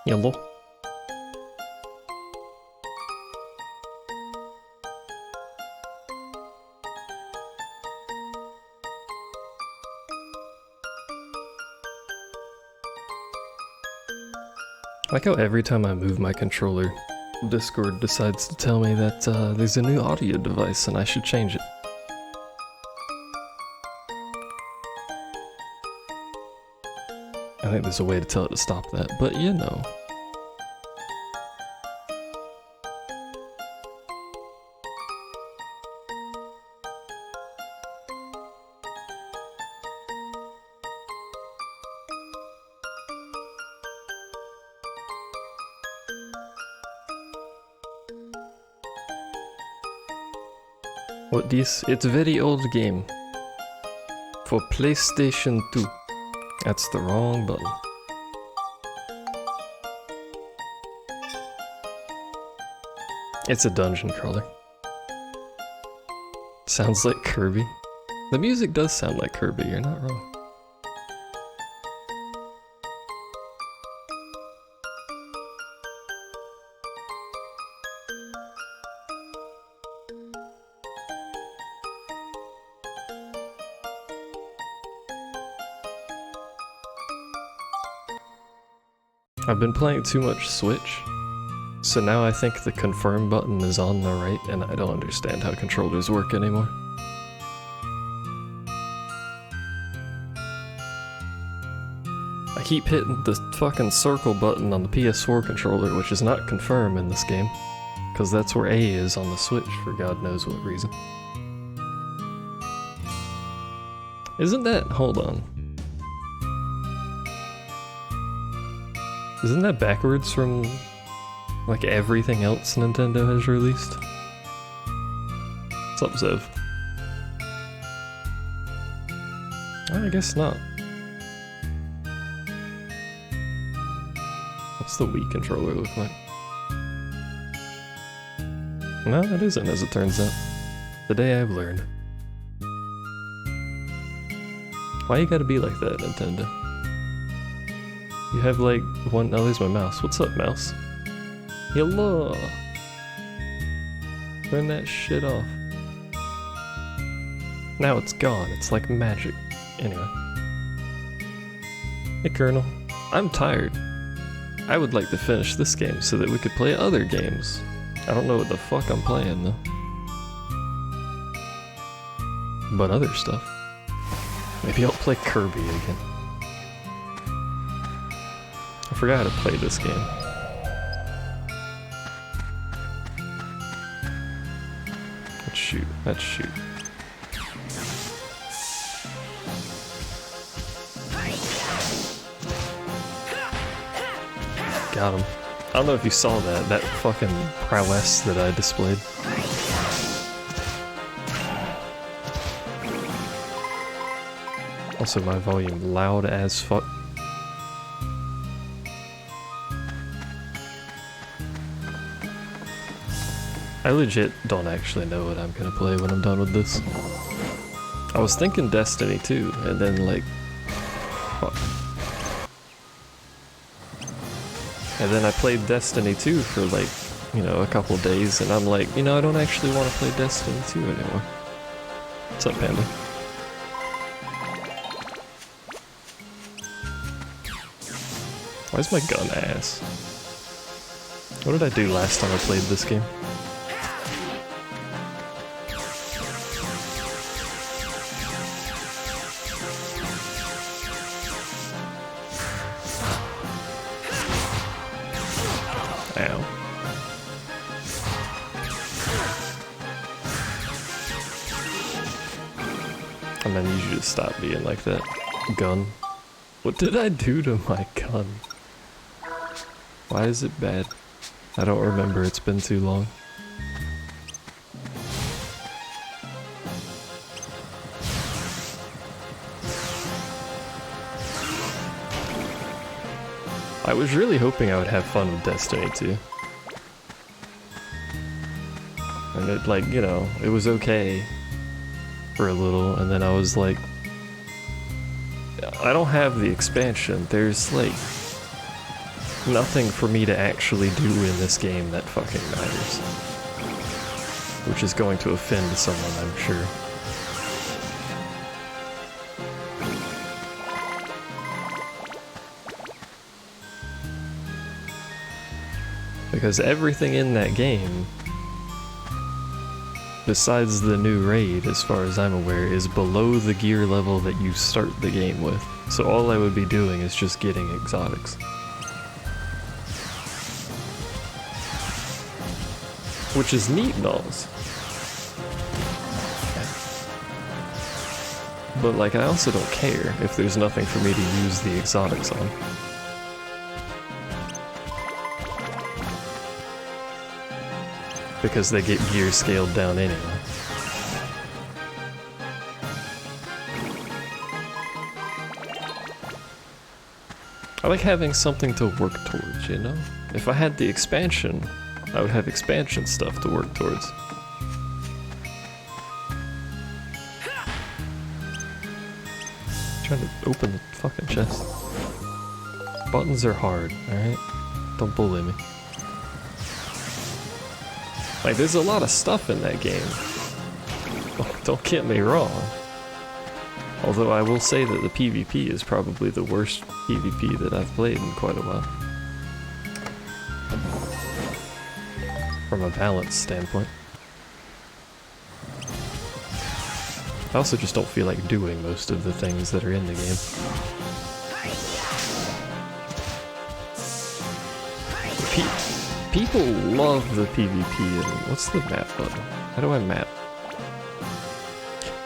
Yellow. I like how every time I move my controller, Discord decides to tell me that there's a new audio device and I should change it. I think there's a way to tell it to stop that, but you know. What this? It's a very old game. For PlayStation 2. That's the wrong button. It's a dungeon crawler. Sounds like Kirby. The music does sound like Kirby, you're not wrong. I've been playing too much Switch, so now I think the confirm button is on the right and I don't understand how controllers work anymore. I keep hitting the fucking circle button on the PS4 controller, which is not confirm in this game, because that's where A is on the Switch for God knows what reason. Isn't that... hold on. Isn't that backwards from, like, everything else Nintendo has released? What's up, Zev? I guess not. What's the Wii controller look like? No, it isn't, as it turns out. Today I've learned. Why you gotta be like that, Nintendo? You have like one... oh, there's my mouse. What's up, mouse? Hello! Turn that shit off. Now it's gone. It's like magic. Anyway. Hey, Colonel. I'm tired. I would like to finish this game so that we could play other games. I don't know what the fuck I'm playing, though. But other stuff. Maybe I'll play Kirby again. I forgot how to play this game. Let's shoot. Let's shoot. Got him. I don't know if you saw that fucking prowess that I displayed. Also, my volume loud as fuck. I legit don't actually know what I'm gonna play when I'm done with this. I was thinking Destiny 2, and then like... fuck. And then I played Destiny 2 for like, you know, a couple days, and I'm like, you know, I don't actually want to play Destiny 2 anymore. What's up, Panda? Why is my gun ass? What did I do last time I played this game? Ow. And then you should just stop being like that. Gun. What did I do to my gun? Why is it bad? I don't remember, it's been too long. I was really hoping I would have fun with Destiny 2. And it, like, you know, it was okay for a little, and then I was like, I don't have the expansion. There's like nothing for me to actually do in this game that fucking matters. Which is going to offend someone, I'm sure. Because everything in that game, besides the new raid, as far as I'm aware, is below the gear level that you start the game with. So all I would be doing is just getting exotics. Which is neat and all. But like, I also don't care if there's nothing for me to use the exotics on. Because they get gear scaled down anyway. I like having something to work towards, you know? If I had the expansion, I would have expansion stuff to work towards. Trying to open the fucking chest. Buttons are hard, alright? Don't bully me. Like, there's a lot of stuff in that game. Don't get me wrong. Although I will say that the PvP is probably the worst PvP that I've played in quite a while. From a balance standpoint. I also just don't feel like doing most of the things that are in the game. People love the PvP and what's the map button? How do I map?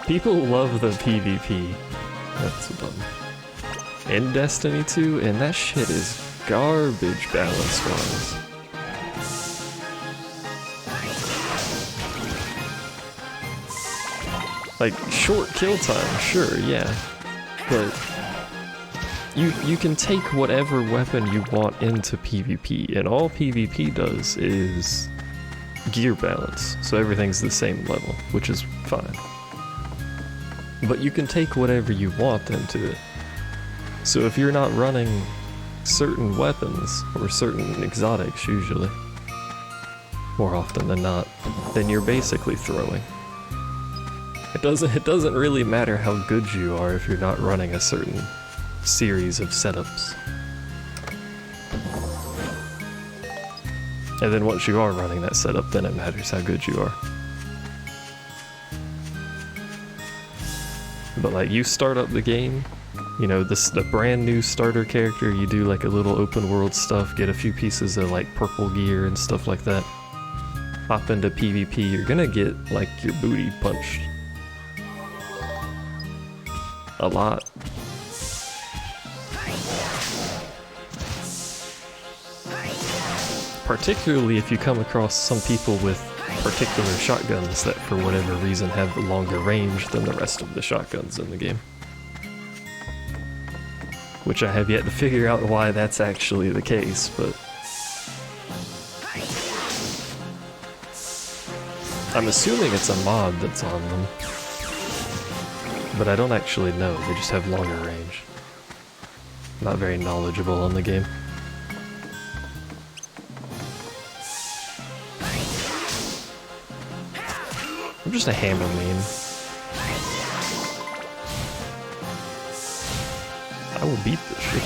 People love the PvP. That's a button. In Destiny 2, and that shit is garbage balance-wise. Like, short kill time, sure, yeah. But you can take whatever weapon you want into PvP, and all PvP does is gear balance, so everything's the same level, which is fine. But you can take whatever you want into it. So if you're not running certain weapons, or certain exotics usually, more often than not, then you're basically throwing. It doesn't really matter how good you are if you're not running a certain series of setups. And then once you are running that setup, then it matters how good you are. But like, you start up the game, you know, the brand new starter character, you do like a little open world stuff, get a few pieces of like purple gear and stuff like that. Hop into PvP, you're gonna get like your booty punched. A lot. Particularly if you come across some people with particular shotguns that for whatever reason have longer range than the rest of the shotguns in the game. Which I have yet to figure out why that's actually the case, but I'm assuming it's a mod that's on them. But I don't actually know, they just have longer range. Not very knowledgeable on the game. I'm just a hammer main. I will beat this shit.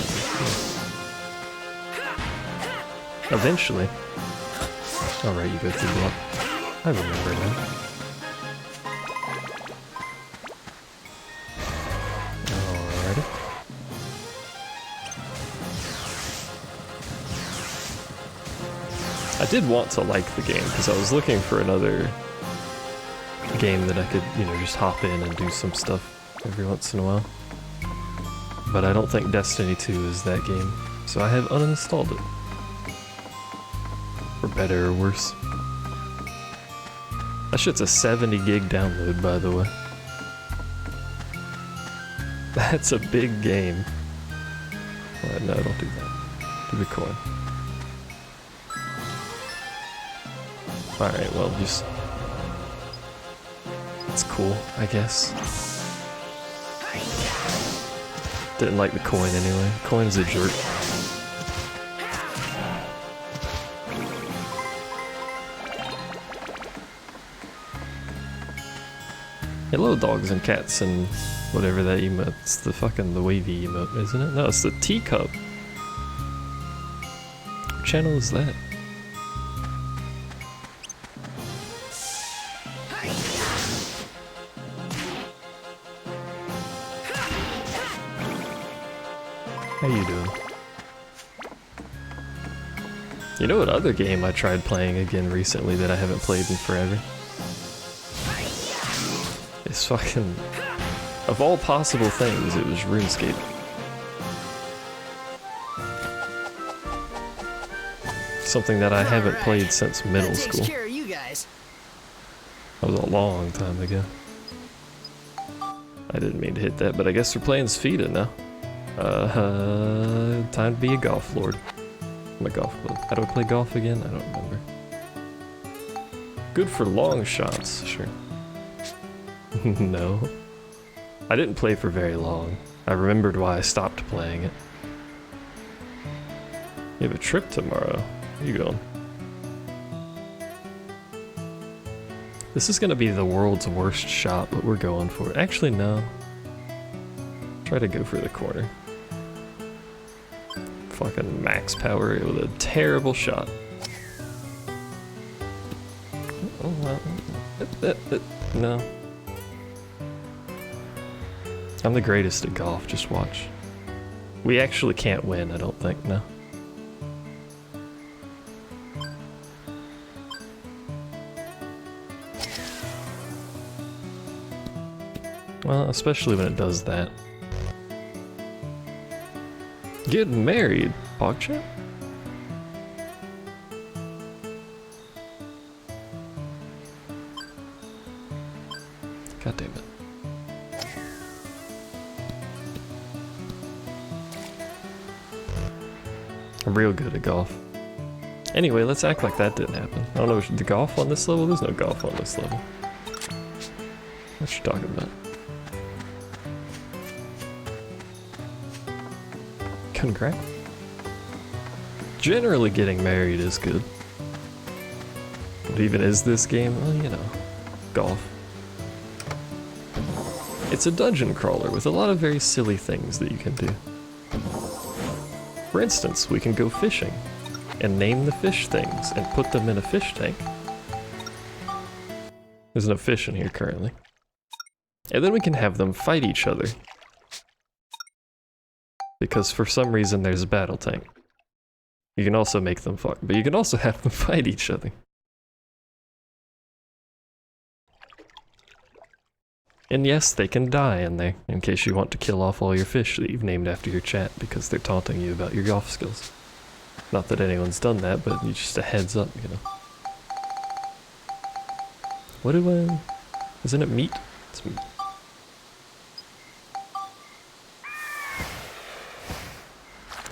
Eventually. Alright, you go through the block. I remember now. Alrighty. I did want to like the game, because I was looking for another game that I could, you know, just hop in and do some stuff every once in a while. But I don't think Destiny 2 is that game, so I have uninstalled it. For better or worse. That shit's a 70 gig download, by the way. That's a big game. Well, no, don't do that. Do the coin. Alright, well, just... It's cool, I guess. Didn't like the coin anyway. Coin's a jerk. Hello, dogs and cats and whatever that emote. It's the wavy emote, isn't it? No, it's the teacup. What channel is that? How you doing? You know what other game I tried playing again recently that I haven't played in forever? It's fucking... Of all possible things, it was RuneScape. Something that I haven't played since middle school. That was a long time ago. I didn't mean to hit that, but I guess we're playing Sfida now. Time to be a golf lord. My golf club. How do I play golf again? I don't remember. Good for long shots, sure. No. I didn't play for very long. I remembered why I stopped playing it. You have a trip tomorrow. Where you going? This is gonna be the world's worst shot, but we're going for it. Actually, no. Try to go for the corner. Fucking max power with a terrible shot. Oh, well. No. I'm the greatest at golf, just watch. We actually can't win, I don't think, no. Well, especially when it does that. Get married, PogChamp? God damn it. I'm real good at golf. Anyway, let's act like that didn't happen. I don't know, the golf on this level? There's no golf on this level. What you talking about? Congrats. Generally getting married is good. But even is this game? Well, you know, golf. It's a dungeon crawler with a lot of very silly things that you can do. For instance, we can go fishing and name the fish things and put them in a fish tank. There's no fish in here currently. And then we can have them fight each other. Because for some reason there's a battle tank. You can also make them fuck, but you can also have them fight each other. And yes, they can die in there, in case you want to kill off all your fish that you've named after your chat because they're taunting you about your golf skills. Not that anyone's done that, but it's just a heads up, you know. What do I... Isn't it meat? It's meat.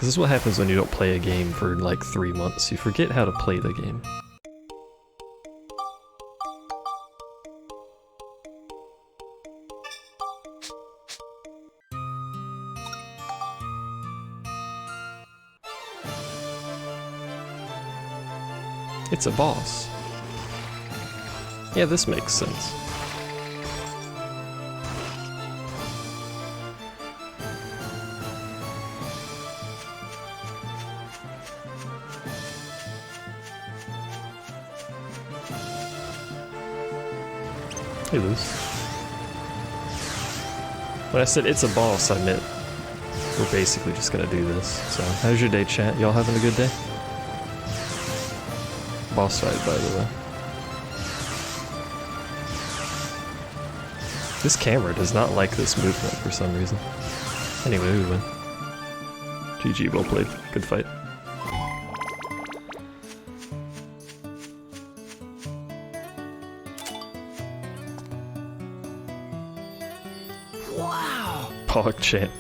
This is what happens when you don't play a game for like 3 months. You forget how to play the game. It's a boss. Yeah, this makes sense. Hey, Luce. When I said it's a boss, I meant we're basically just gonna do this. So, how's your day, chat? Y'all having a good day? Boss fight, by the way. This camera does not like this movement for some reason. Anyway, we win. GG, well played. Good fight. Wow! PogChamp.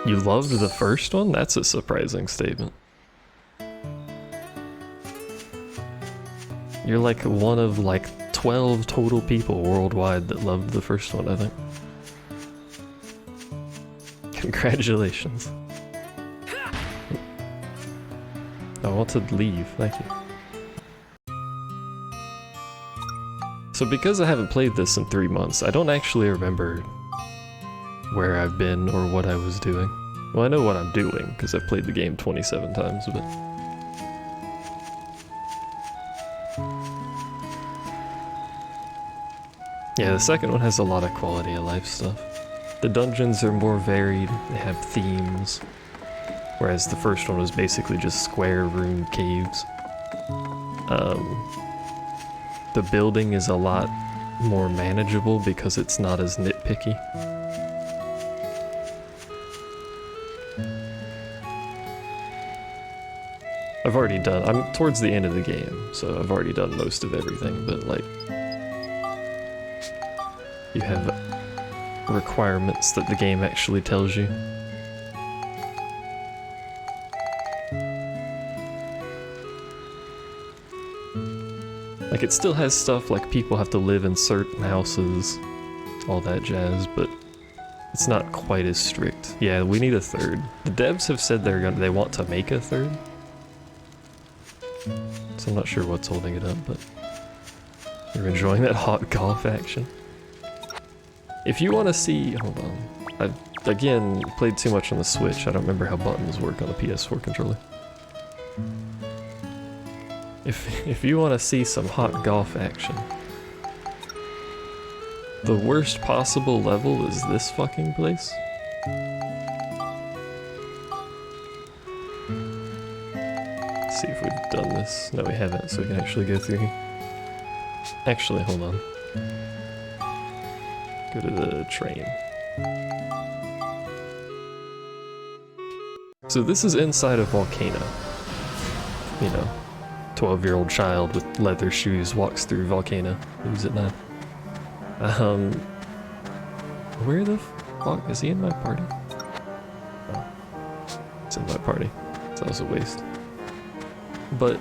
You loved the first one? That's a surprising statement. You're like one of like 12 total people worldwide that loved the first one, I think. Congratulations. I want to leave, thank you. So because I haven't played this in 3 months, I don't actually remember where I've been or what I was doing. Well, I know what I'm doing, because I've played the game 27 times, but... yeah, the second one has a lot of quality of life stuff. The dungeons are more varied, they have themes, whereas the first one was basically just square room caves. The building is a lot more manageable because it's not as nitpicky. I'm towards the end of the game, so I've already done most of everything, but like, you have requirements that the game actually tells you. Like, it still has stuff like people have to live in certain houses, all that jazz, but it's not quite as strict. Yeah, we need a third. The devs have said they want to make a third. So I'm not sure what's holding it up, but you're enjoying that hot golf action. If you want to see, hold on, I've again played too much on the Switch. I don't remember how buttons work on the PS4 controller. If you want to see some hot golf action, the worst possible level is this fucking place. Let's see if we've done this. No, we haven't, so we can actually go through here. Actually, hold on. Go to the train. So this is inside a volcano. You know, 12-year-old child with leather shoes walks through volcano. Who's it not? Where the fuck? Is he in my party? Oh. It's in my party. So that was a waste. But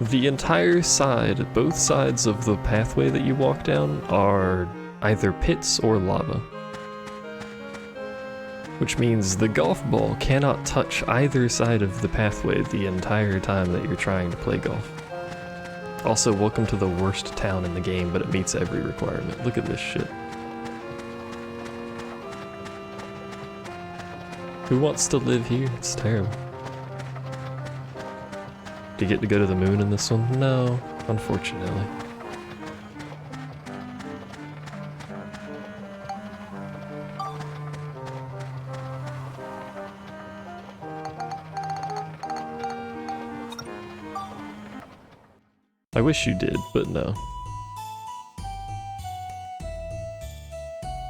the entire side, both sides of the pathway that you walk down are either pits or lava. Which means the golf ball cannot touch either side of the pathway the entire time that you're trying to play golf. Also, welcome to the worst town in the game, but it meets every requirement. Look at this shit. Who wants to live here? It's terrible. Do you get to go to the moon in this one? No, unfortunately. I wish you did, but no.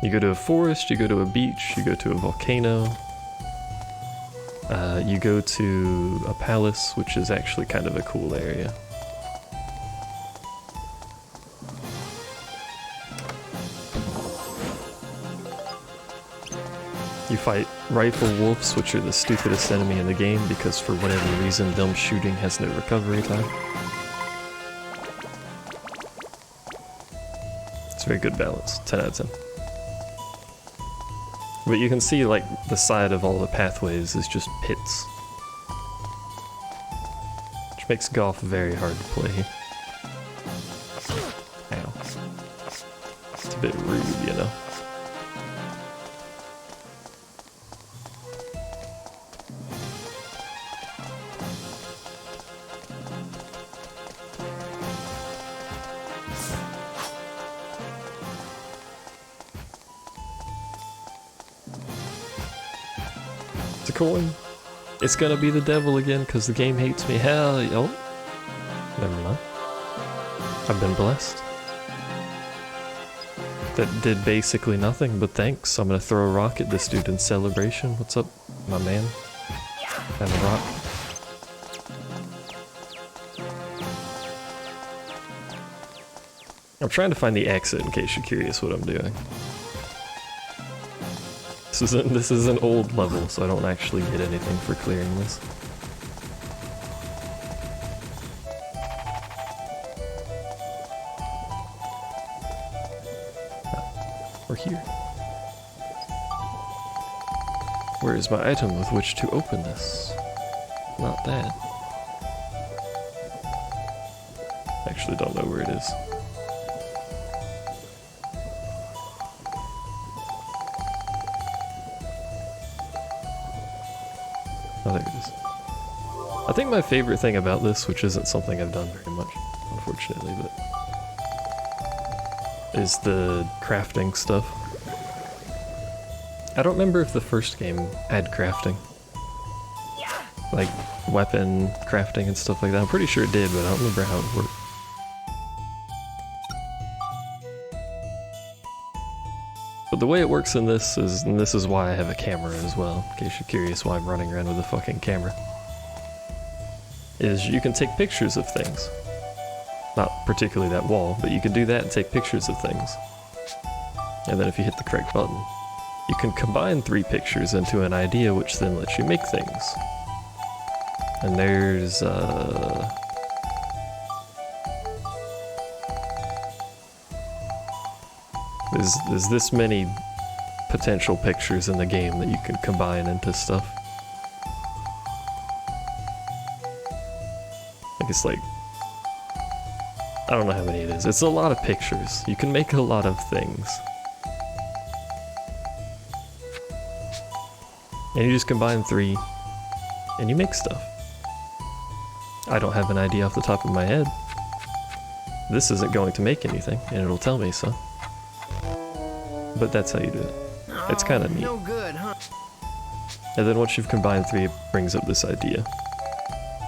You go to a forest, you go to a beach, you go to a volcano. You go to a palace, which is actually kind of a cool area. You fight rifle wolves, which are the stupidest enemy in the game because for whatever reason, them shooting has no recovery time. It's a very good balance, 10 out of 10. But you can see, like, the side of all the pathways is just pits. Which makes golf very hard to play. Ow. It's a bit rude, you know? It's a coin. It's gonna be the devil again because the game hates me. Hell, oh, never mind. I've been blessed. That did basically nothing, but thanks. I'm gonna throw a rock at this dude in celebration. What's up, my man? And a rock. I'm trying to find the exit in case you're curious what I'm doing. This is an old level, so I don't actually get anything for clearing this. Ah, we're here. Where is my item with which to open this? Not that. Actually don't know where it is. there it is. I think my favorite thing about this, which isn't something I've done very much, unfortunately, but is the crafting stuff. I don't remember if the first game had crafting. Like, weapon crafting and stuff like that. I'm pretty sure it did, but I don't remember how it worked. But the way it works in this is, and this is why I have a camera as well, in case you're curious why I'm running around with a fucking camera, is you can take pictures of things. Not particularly that wall, but you can do that and take pictures of things. And then if you hit the correct button, you can combine 3 pictures into an idea, which then lets you make things. And there's this many potential pictures in the game that you can combine into stuff. I guess like, I don't know how many it is. It's a lot of pictures. You can make a lot of things. And you just combine 3 and you make stuff. I don't have an idea off the top of my head. This isn't going to make anything, and it'll tell me so. But that's how you do it. It's kind of neat. No good, huh? And then once you've combined 3, it brings up this idea,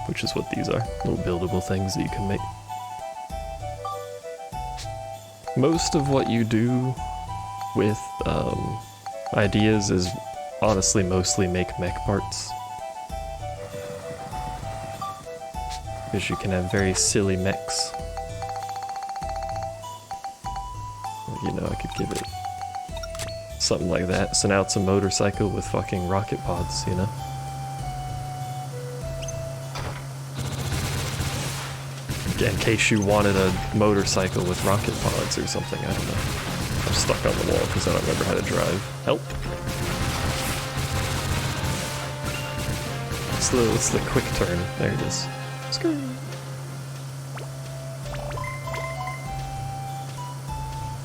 which is what these are. Little buildable things that you can make. Most of what you do with ideas is honestly mostly make mech parts. Because you can have very silly mechs. You know, I could give it something like that. So now it's a motorcycle with fucking rocket pods, you know? In case you wanted a motorcycle with rocket pods or something, I don't know. I'm stuck on the wall because I don't remember how to drive. Help! It's the quick turn. There it is. Screw.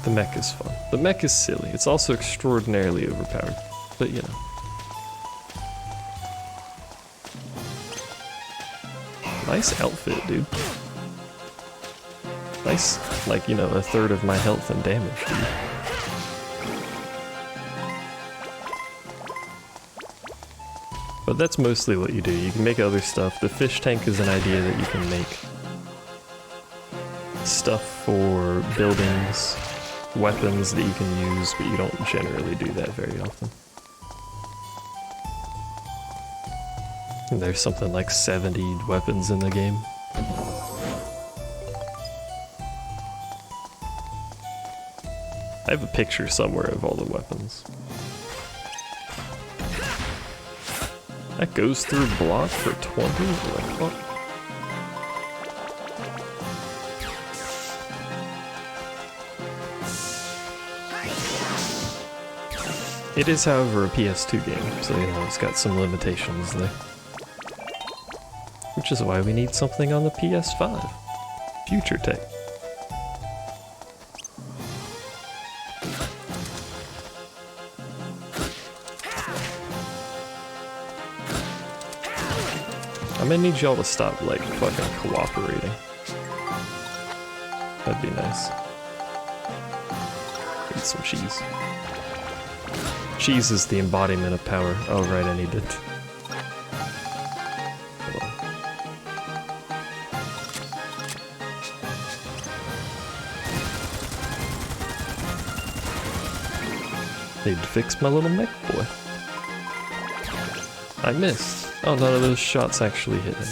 The mech is fun. The mech is silly. It's also extraordinarily overpowered. But you know. Nice outfit, dude. Nice, like, you know, 1/3 of my health and damage, dude. But that's mostly what you do. You can make other stuff. The fish tank is an idea that you can make. Stuff for buildings, weapons that you can use, but you don't generally do that very often. And there's something like 70 weapons in the game. I have a picture somewhere of all the weapons. That goes through block for 20? What the fuck? It is, however, a PS2 game, so you know, it's got some limitations there. Which is why we need something on the PS5. Future tech. I'm gonna need y'all to stop, like, fucking cooperating. That'd be nice. Eat some cheese. Cheese is the embodiment of power. Oh right, I need it. Hold on. Need to fix my little mech boy. I missed. Oh, none of those shots actually hit him.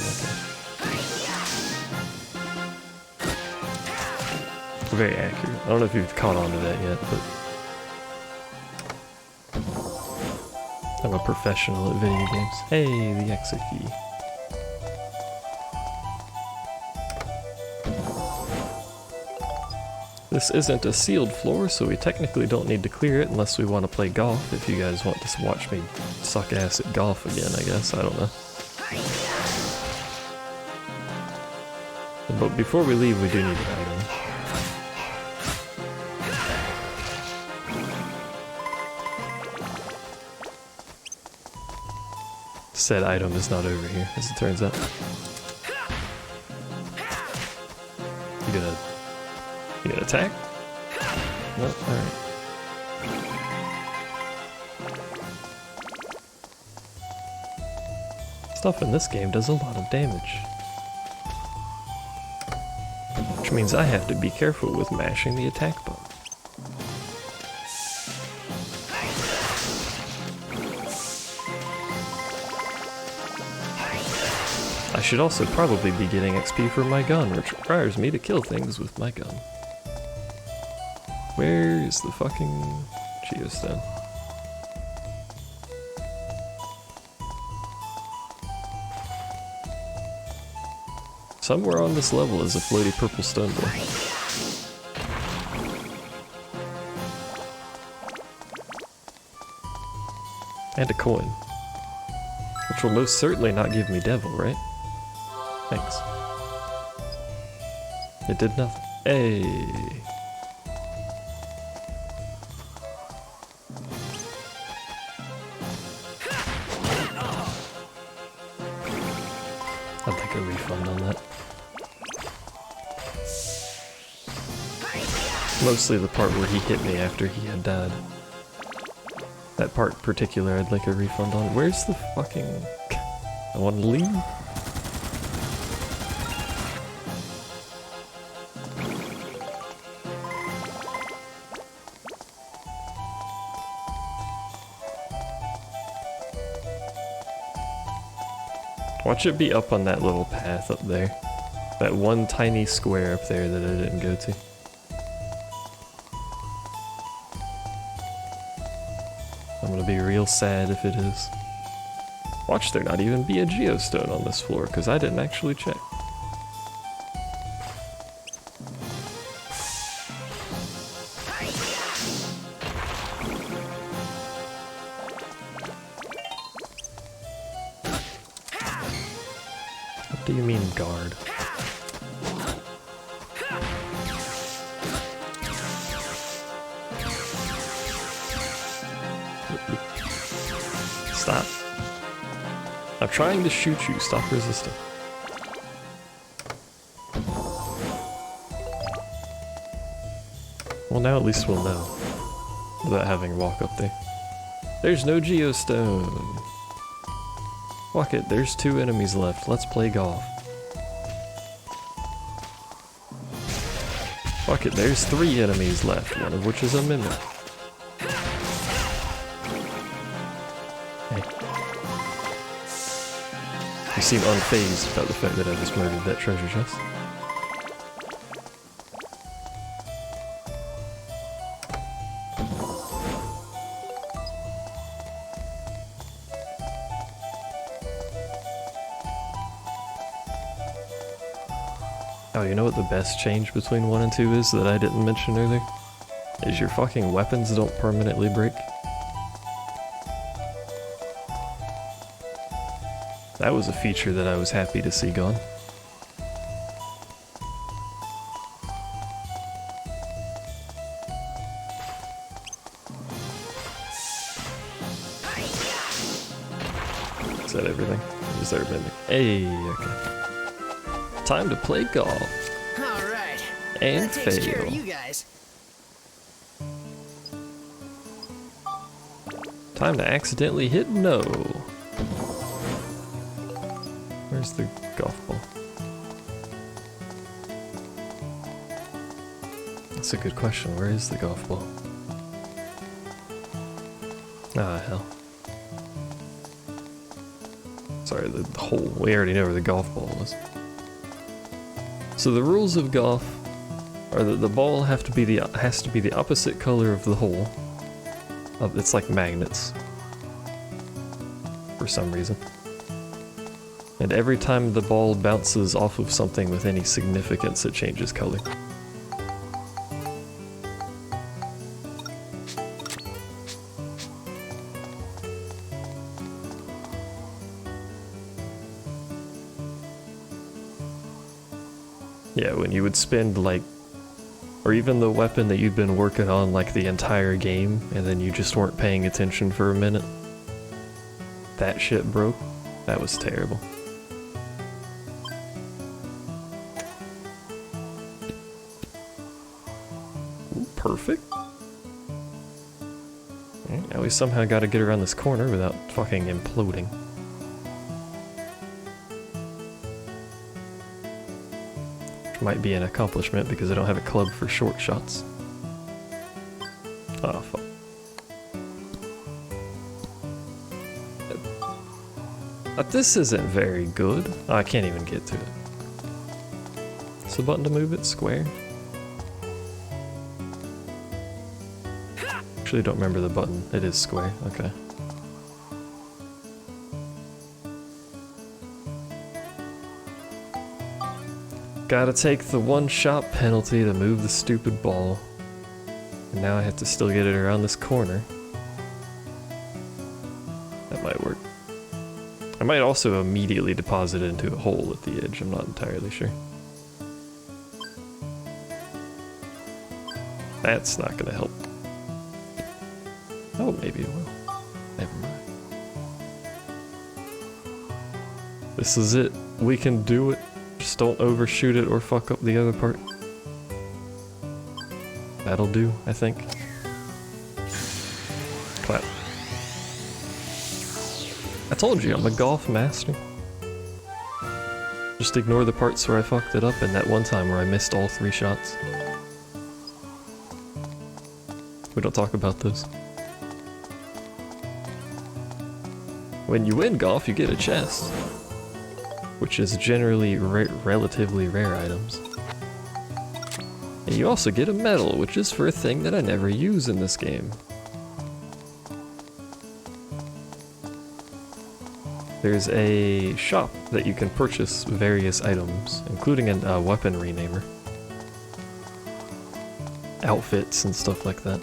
Okay. Very accurate. I don't know if you've caught on to that yet, but I'm a professional at video games. Hey, the exit key. This isn't a sealed floor, so we technically don't need to clear it unless we want to play golf. If you guys want to watch me suck ass at golf again, I guess. I don't know. But before we leave, we do need to hide in. said item is not over here, as it turns out. You gonna attack? No? Alright. Stuff in this game does a lot of damage. Which means I have to be careful with mashing the attack button. I should also probably be getting XP for my gun, which requires me to kill things with my gun. Where is the fucking geostone? Somewhere on this level is a floaty purple stone ball. And a coin. Which will most certainly not give me devil, right? Thanks. It did nothing. Hey. I'd like a refund on that. Mostly the part where he hit me after he had died. That part in particular I'd like a refund on. Where's the fucking... I want to leave? Watch it be up on that little path up there. That one tiny square up there that I didn't go to. I'm gonna be real sad if it is. Watch there not even be a geostone on this floor, because I didn't actually check. What do you mean, guard? Stop. I'm trying to shoot you. Stop resisting. Well, now at least we'll know. Without having to walk up there. There's no geostone. Fuck it, there's 2 enemies left. Let's play golf. Fuck it, there's 3 enemies left, one of which is a mimic. Hey. You seem unfazed about the fact that I just murdered that treasure chest. Oh, you know what the best change between 1 and 2 is that I didn't mention earlier? Is your fucking weapons don't permanently break. That was a feature that I was happy to see gone. Is that everything? Is there a mimic? Hey, okay. Time to play golf. All right. And that takes fail. care of you guys. Time to accidentally hit no. Where's the golf ball? That's a good question. Where is the golf ball? Ah, hell. Sorry, the hole. We already know where the golf ball is. So the rules of golf are that the ball has to be the opposite color of the hole. It's like magnets. For some reason. And every time the ball bounces off of something with any significance, it changes color. Yeah, when you would spend like, or even the weapon that you'd been working on like the entire game, and then you just weren't paying attention for a minute. That shit broke. That was terrible. Ooh, perfect. Now we somehow gotta get around this corner without fucking imploding. Which might be an accomplishment because I don't have a club for short shots. Oh, fuck. This isn't very good. Oh, I can't even get to it. It's the button to move it? Square? Actually, don't remember the button. It is square. Okay. Gotta take the one-shot penalty to move the stupid ball. And now I have to still get it around this corner. That might work. I might also immediately deposit it into a hole at the edge, I'm not entirely sure. That's not gonna help. Oh, maybe it will. Never mind. This is it. We can do it. Just don't overshoot it or fuck up the other part. That'll do, I think. Clap. I told you, I'm a golf master. Just ignore the parts where I fucked it up and that one time where I missed all 3 shots. We don't talk about those. When you win golf, you get a chest, which is generally relatively rare items. And you also get a medal, which is for a thing that I never use in this game. There's a shop that you can purchase various items, including a weapon renamer. Outfits and stuff like that.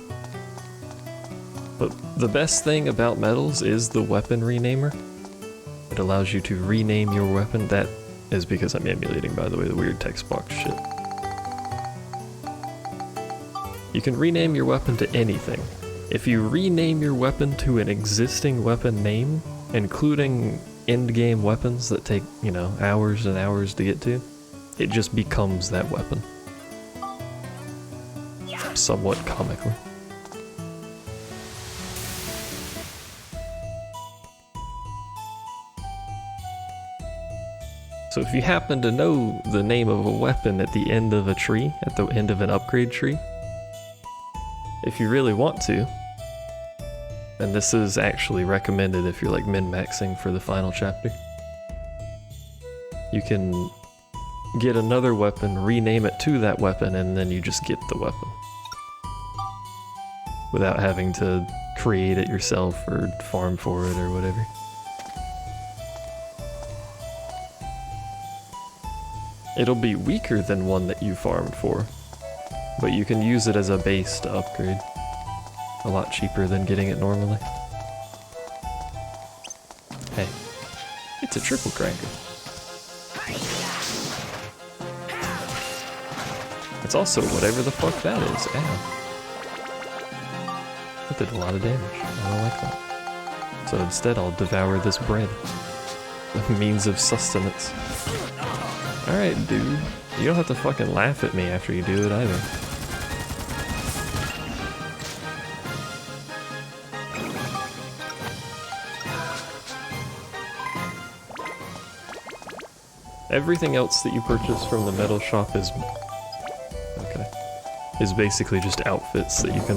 But the best thing about medals is the weapon renamer. It allows you to rename your weapon. That is because I'm emulating, by the way, the weird text box shit. You can rename your weapon to anything. If you rename your weapon to an existing weapon name, including end-game weapons that take, you know, hours and hours to get to, it just becomes that weapon. Somewhat comically. So if you happen to know the name of a weapon at the end of a tree, at the end of an upgrade tree, if you really want to, and this is actually recommended if you're like min-maxing for the final chapter, you can get another weapon, rename it to that weapon, and then you just get the weapon. Without having to create it yourself or farm for it or whatever. It'll be weaker than one that you farmed for, but you can use it as a base to upgrade. A lot cheaper than getting it normally. Hey, it's a triple cranker. It's also whatever the fuck that is. Ow. That did a lot of damage. I don't like that. So instead I'll devour this bread. A means of sustenance. Alright, dude. You don't have to fucking laugh at me after you do it either. Everything else that you purchase from the metal shop is... okay. Is basically just outfits that you can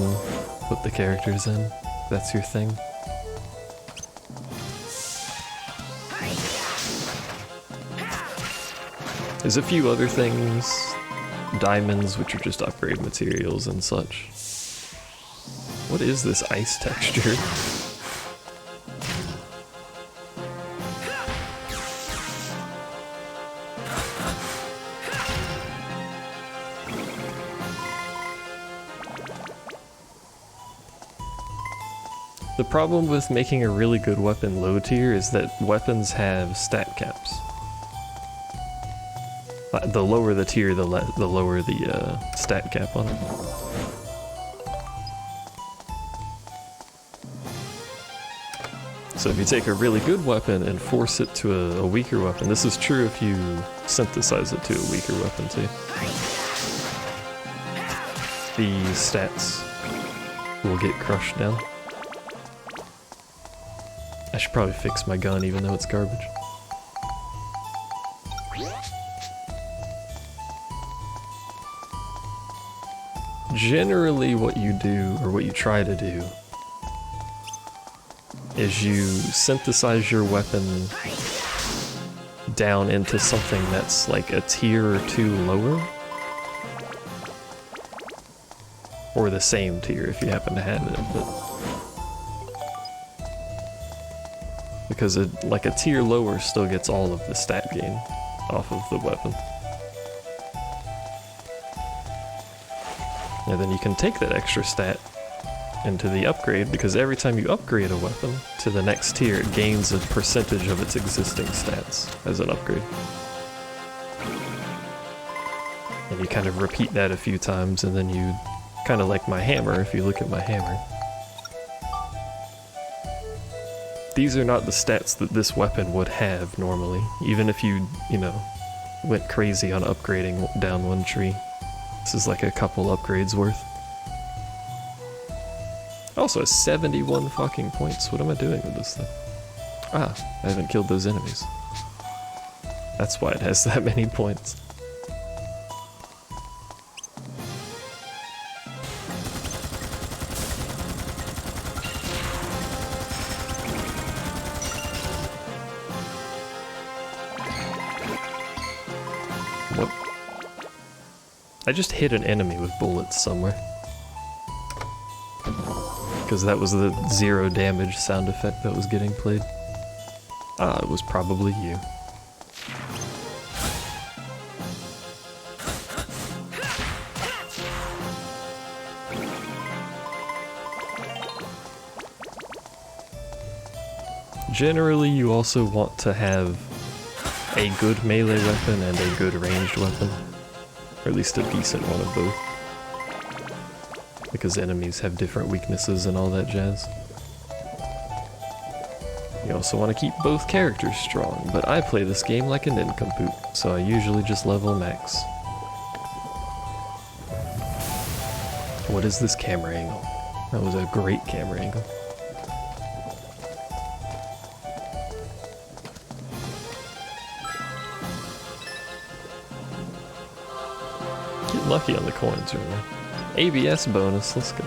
put the characters in. That's your thing. There's a few other things. Diamonds, which are just upgrade materials and such. What is this ice texture? The problem with making a really good weapon low tier is that weapons have stat caps. The lower the tier, the lower the stat cap on it. So if you take a really good weapon and force it to a weaker weapon, this is true if you synthesize it to a weaker weapon too, the stats will get crushed down. I should probably fix my gun even though it's garbage. Generally what you do, or what you try to do, is you synthesize your weapon down into something that's like a tier or two lower. Or the same tier if you happen to have it, but because like a tier lower still gets all of the stat gain off of the weapon. And then you can take that extra stat into the upgrade, because every time you upgrade a weapon to the next tier, it gains a percentage of its existing stats as an upgrade. And you kind of repeat that a few times, and then you, kind of like my hammer, if you look at my hammer. These are not the stats that this weapon would have normally, even if you know, went crazy on upgrading down one tree. This is like a couple upgrades worth. Also, 71 fucking points. What am I doing with this thing? Ah, I haven't killed those enemies. That's why it has that many points. What? I just hit an enemy with bullets somewhere. Because that was the 0 damage sound effect that was getting played. Ah, it was probably you. Generally, you also want to have a good melee weapon and a good ranged weapon. Or at least a decent one of both. Because enemies have different weaknesses and all that jazz. You also want to keep both characters strong, but I play this game like a nincompoop, so I usually just level max. What is this camera angle? That was a great camera angle. Get lucky on the coins, really. ABS bonus, let's go.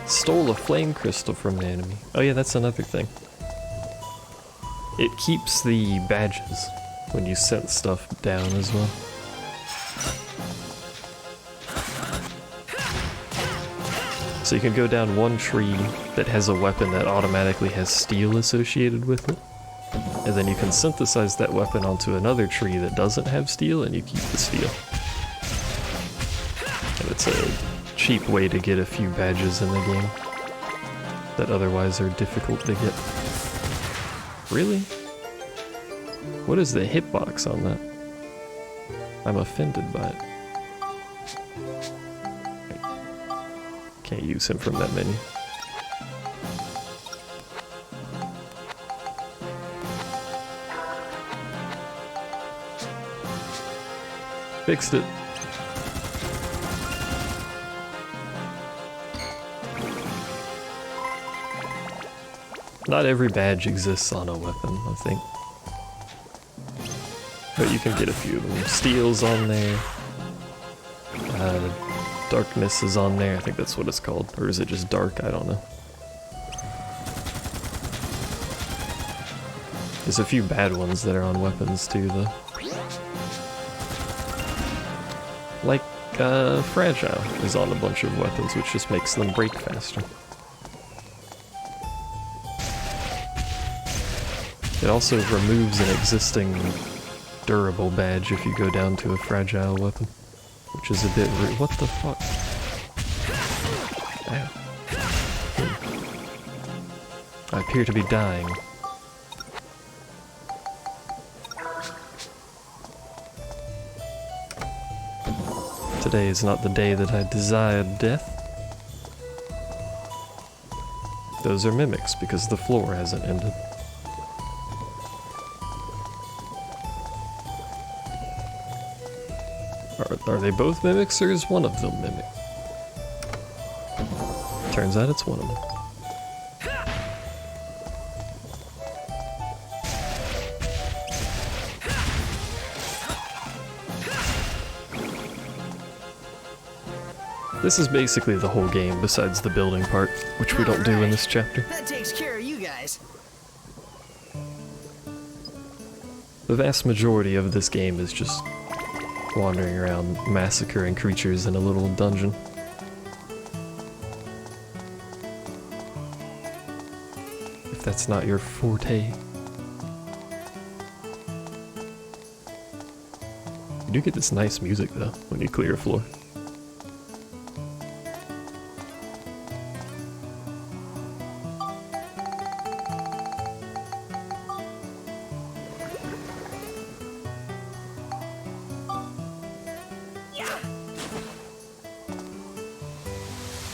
Stole a flame crystal from the enemy. Oh yeah, that's another thing. It keeps the badges when you sent stuff down as well. So you can go down one tree that has a weapon that automatically has steel associated with it. And then you can synthesize that weapon onto another tree that doesn't have steel, and you keep the steel. And it's a cheap way to get a few badges in the game that otherwise are difficult to get. Really? What is the hitbox on that? I'm offended by it. Can't use him from that menu. Fixed it. Not every badge exists on a weapon, I think. But you can get a few of them. Steel's on there. Darkness is on there, I think that's what it's called. Or is it just dark? I don't know. There's a few bad ones that are on weapons too, though. Like, Fragile is on a bunch of weapons, which just makes them break faster. It also removes an existing durable badge if you go down to a fragile weapon, which is a bit rude. What the fuck? Ow. I appear to be dying. Did Today is not the day that I desired death. Those are mimics because the floor hasn't ended. Are they both mimics or is one of them mimic? Turns out it's one of them. This is basically the whole game besides the building part, which we don't do in this chapter. That takes care of you guys. The vast majority of this game is just wandering around massacring creatures in a little dungeon. If that's not your forte. You do get this nice music though when you clear a floor.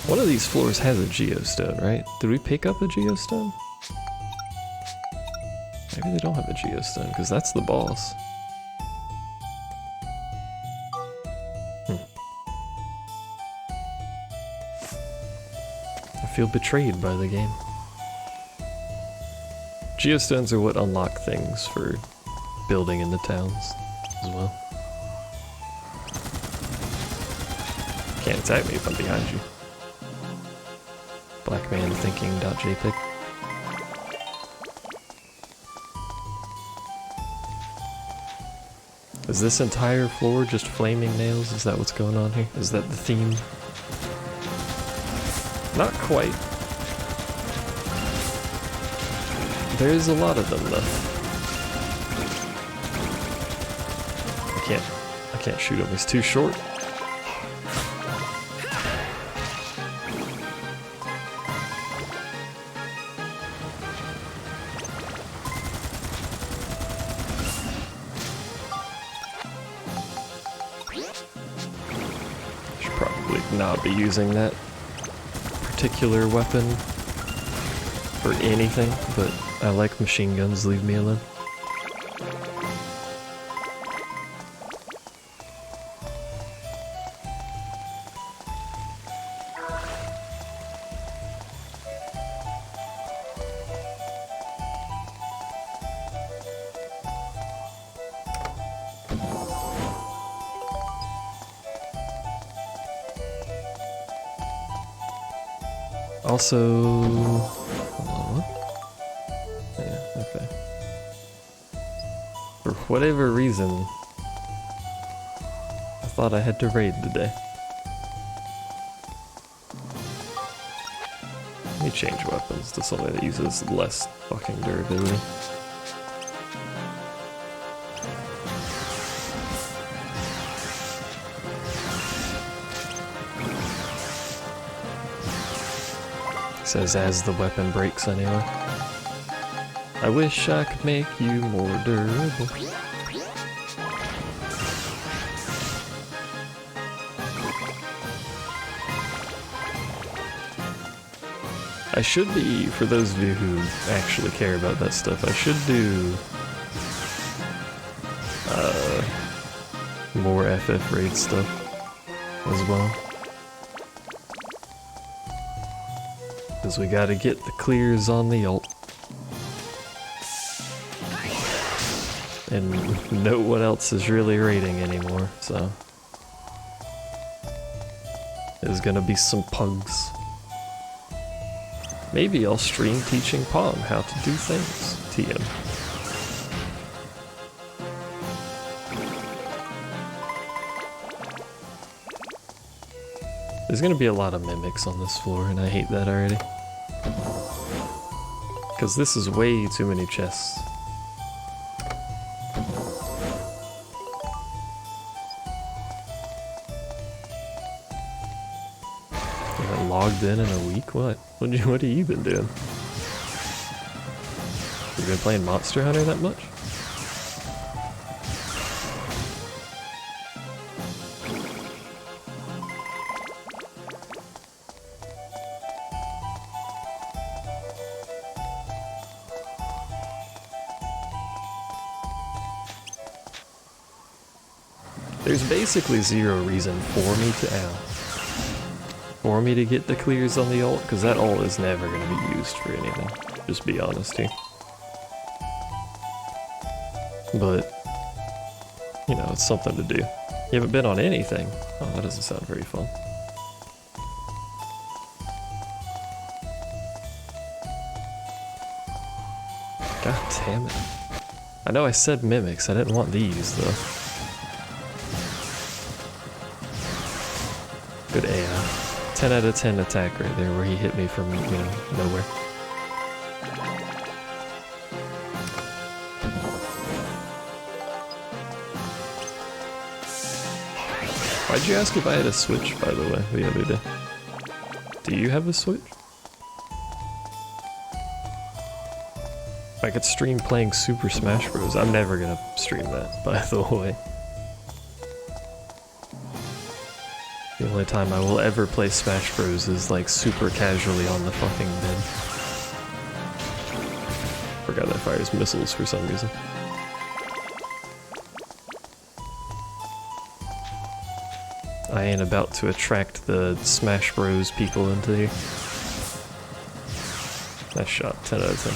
One of these floors has a geostone, right? Did we pick up a geostone? Maybe they don't have a geostone, because that's the boss. I feel betrayed by the game. Geostones are what unlock things for building in the towns as well. Can't attack me if I'm behind you. Blackmanthinking.jpg. Is this entire floor just flaming nails? Is that what's going on here? Is that the theme? Not quite. There's a lot of them though. I can't shoot him, he's too short. Not be using that particular weapon for anything, but I like machine guns, leave me alone. Also, hold on, what? Yeah, okay. For whatever reason, I thought I had to raid today. Let me change weapons to something that uses less fucking durability. Says as the weapon breaks anyway. I wish I could make you more durable. I should be, for those of you who actually care about that stuff, I should do more FF raid stuff as well. Because we gotta get the clears on the ult. And no one else is really raiding anymore, so. There's gonna be some pugs. Maybe I'll stream teaching Palm how to do things, TM. There's gonna be a lot of mimics on this floor, and I hate that already. Because this is way too many chests. You haven't logged in a week? What? What have you been doing? You been playing Monster Hunter that much? There's basically zero reason for me to get the clears on the ult, because that ult is never going to be used for anything. Just be honest here. But, you know, it's something to do. You haven't been on anything? Oh, that doesn't sound very fun. God damn it. I know I said mimics, I didn't want these though. Good AI. 10 out of 10 attack right there where he hit me from, you know, nowhere. Why'd you ask if I had a Switch, by the way, the other day? Do you have a Switch? I could stream playing Super Smash Bros. I'm never gonna stream that, by the way. The only time I will ever play Smash Bros. Is like super casually on the fucking bed. Forgot that fires missiles for some reason. I ain't about to attract the Smash Bros. People into here. Nice shot, 10 out of 10.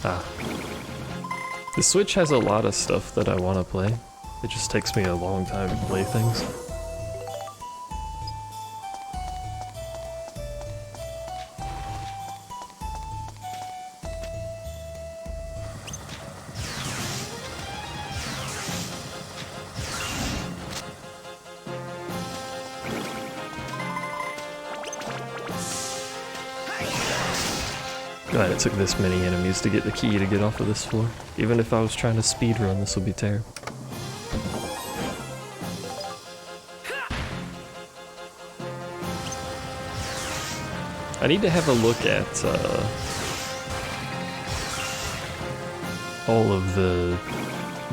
Ah. The Switch has a lot of stuff that I want to play. It just takes me a long time to play things. Glad it took this many enemies to get the key to get off of this floor. Even if I was trying to speedrun, this would be terrible. I need to have a look at all of the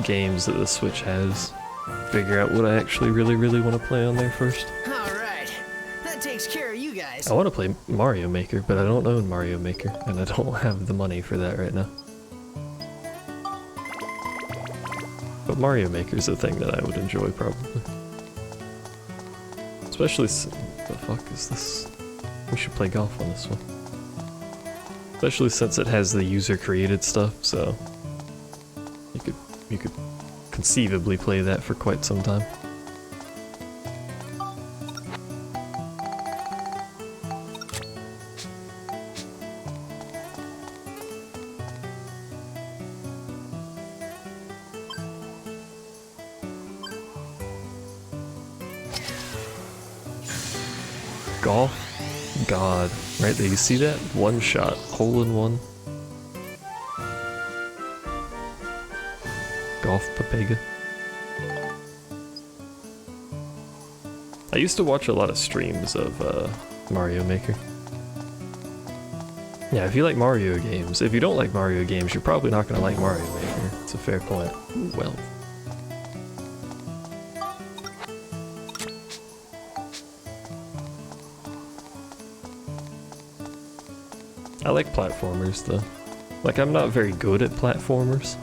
games that the Switch has. Figure out what I actually really want to play on there first. Alright, that takes care of you guys. I want to play Mario Maker, but I don't own Mario Maker, and I don't have the money for that right now. But Mario Maker's a thing that I would enjoy, probably. Especially the fuck is this? We should play golf on this one. Especially since it has the user-created stuff, so you could conceivably play that for quite some time. Golf? God, right there, you see that? One shot, hole in one. Golf Papega. I used to watch a lot of streams of Mario Maker. Yeah, if you like Mario games, if you don't like Mario games, you're probably not gonna like Mario Maker. It's a fair point. Ooh, well. I like platformers though. Like, I'm not very good at platformers,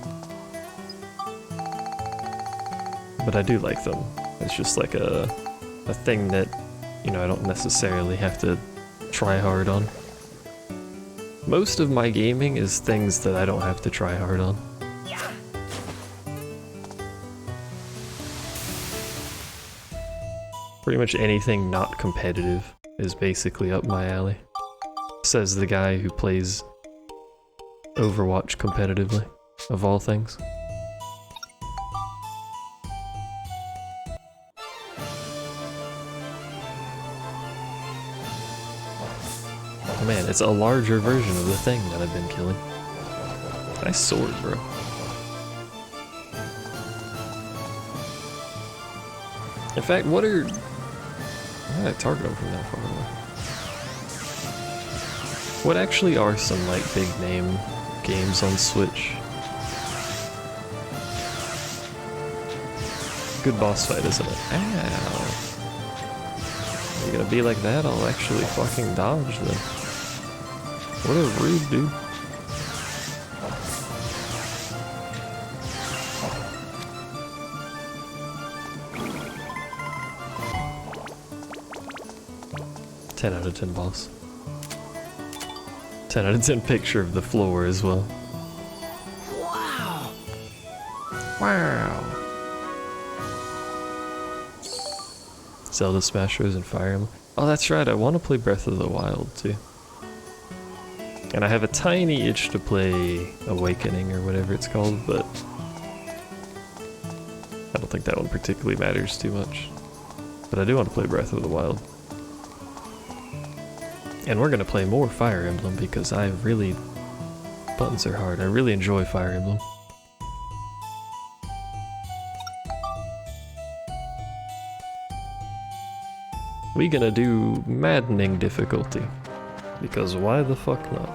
but I do like them. It's just like a thing that, you know, I don't necessarily have to try hard on. Most of my gaming is things that I don't have to try hard on. Pretty much anything not competitive is basically up my alley. Says the guy who plays Overwatch competitively, of all things. Oh man, it's a larger version of the thing that I've been killing. Nice sword, bro. In fact, what are... Why did I target him from that far away? What actually are some, like, big name games on Switch? Good boss fight, isn't it? Ow. You're gonna be like that? I'll actually fucking dodge them. What a rude dude. 10 out of 10 boss. 10 out of 10 picture of the floor as well. Wow. Wow. Zelda Smash Bros. And Fire Emblem. Oh, that's right, I want to play Breath of the Wild too. And I have a tiny itch to play Awakening or whatever it's called, but I don't think that one particularly matters too much. But I do want to play Breath of the Wild. And we're gonna play more Fire Emblem because I really... buttons are hard. I really enjoy Fire Emblem. We gonna do maddening difficulty. Because why the fuck not?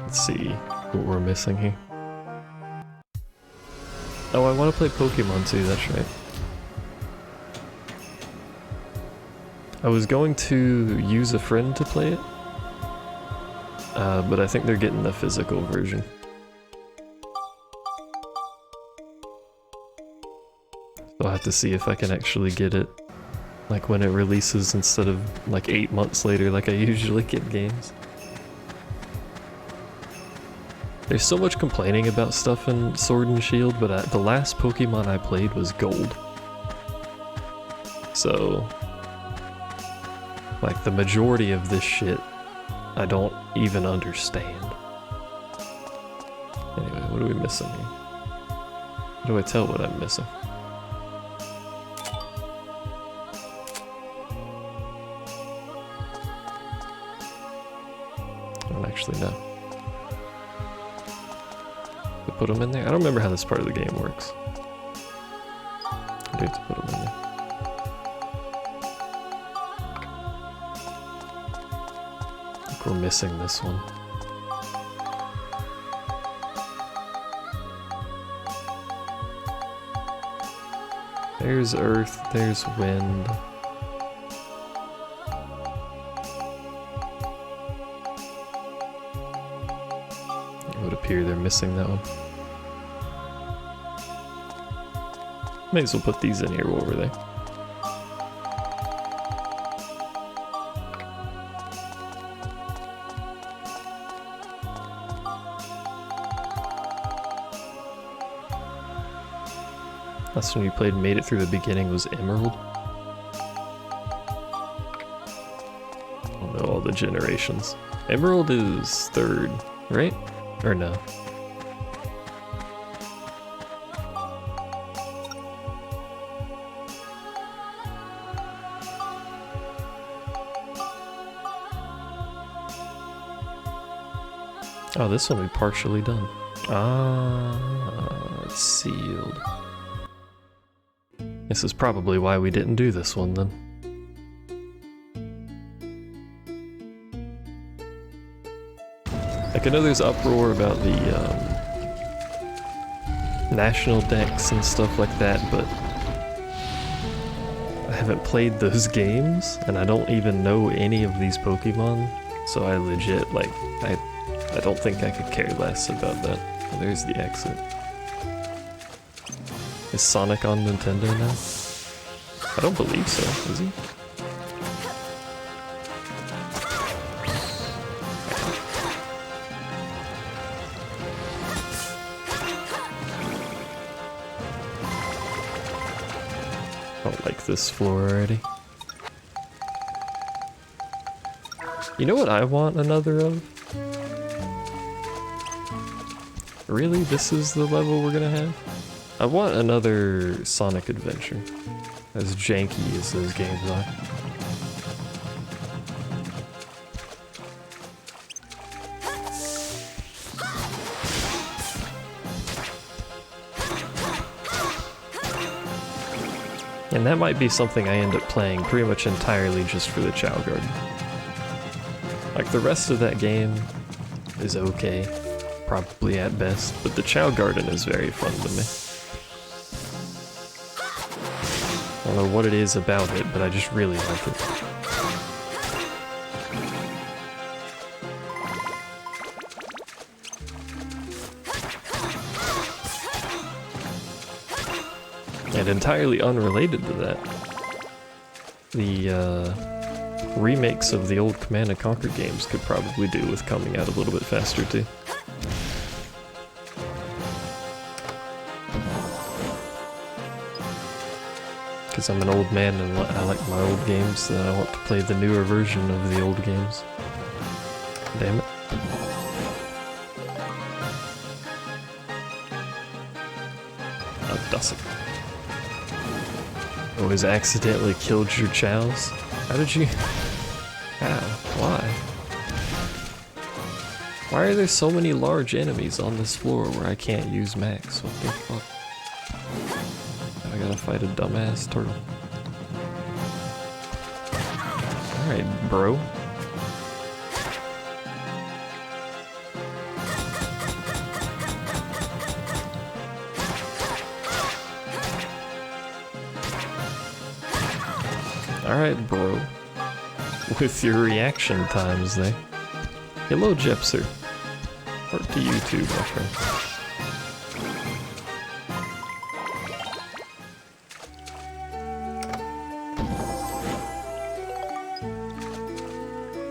Let's see what we're missing here. Oh, I want to play Pokemon too, that's right. I was going to use a friend to play it, but I think they're getting the physical version. So I'll have to see if I can actually get it, like when it releases instead of like 8 months later like I usually get games. There's so much complaining about stuff in Sword and Shield, but the last Pokemon I played was Gold. So, like the majority of this shit, I don't even understand. Anyway, what are we missing here? How do I tell what I'm missing? I don't actually know. Put them in there? I don't remember how this part of the game works. I do have to put them in there. I think we're missing this one. There's earth, there's wind. It would appear they're missing that one. May as well put these in here while we're there. Last one we played and made it through the beginning was Emerald. I don't know all the generations. Emerald is 3rd, right? Or no? Oh, this one we partially done. Ah, it's sealed. This is probably why we didn't do this one then. Like, I know there's uproar about the national decks and stuff like that, but I haven't played those games, and I don't even know any of these Pokemon, so I legit, like, I don't think I could care less about that. Oh, there's the exit. Is Sonic on Nintendo now? I don't believe so, is he? I don't like this floor already. You know what I want another of? Really? This is the level we're gonna have? I want another Sonic Adventure. As janky as those games are. And that might be something I end up playing pretty much entirely just for the Chao Garden. Like, the rest of that game is okay, probably at best, but the Chao Garden is very fun to me. I don't know what it is about it, but I just really like it. But entirely unrelated to that, the remakes of the old Command & Conquer games could probably do with coming out a little bit faster too. Because I'm an old man and I like my old games, so I want to play the newer version of the old games. Damn it. Oh, Dusik. Always accidentally killed your chows? How did you... How? Why? Why are there so many large enemies on this floor where I can't use max? What the fuck? I gotta fight a dumbass turtle. Alright, bro. Alright, bro. With your reaction times there. Hello, Jepser. Or to you too, my friend.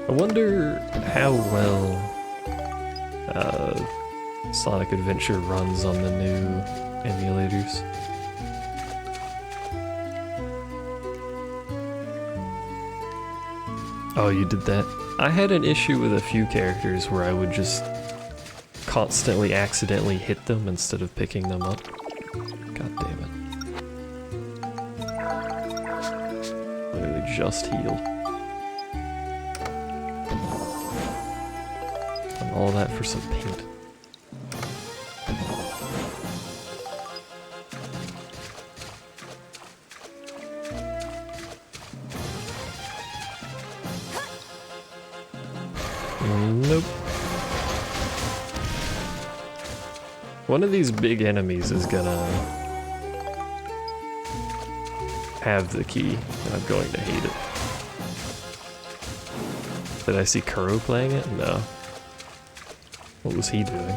I wonder how well Sonic Adventure runs on the new emulators. Oh, you did that? I had an issue with a few characters where I would just constantly accidentally hit them instead of picking them up. God damn it. Literally just healed. And all that for some paint. Nope. One of these big enemies is gonna have the key, and I'm going to hate it. Did I see Kuro playing it? No. What was he doing?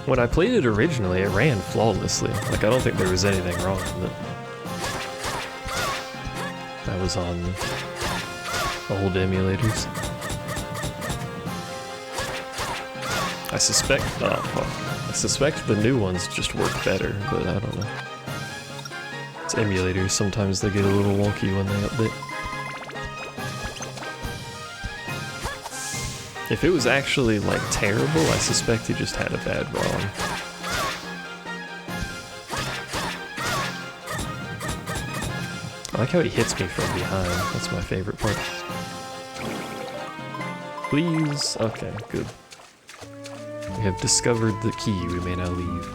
When I played it originally, it ran flawlessly. Like, I don't think there was anything wrong with it. That was on old emulators. I suspect the new ones just work better, but I don't know. It's emulators, sometimes they get a little wonky when they update. If it was actually, like, terrible, I suspect he just had a bad ROM. I like how he hits me from behind. That's my favorite part. Please? Okay, good. We have discovered the key. We may now leave.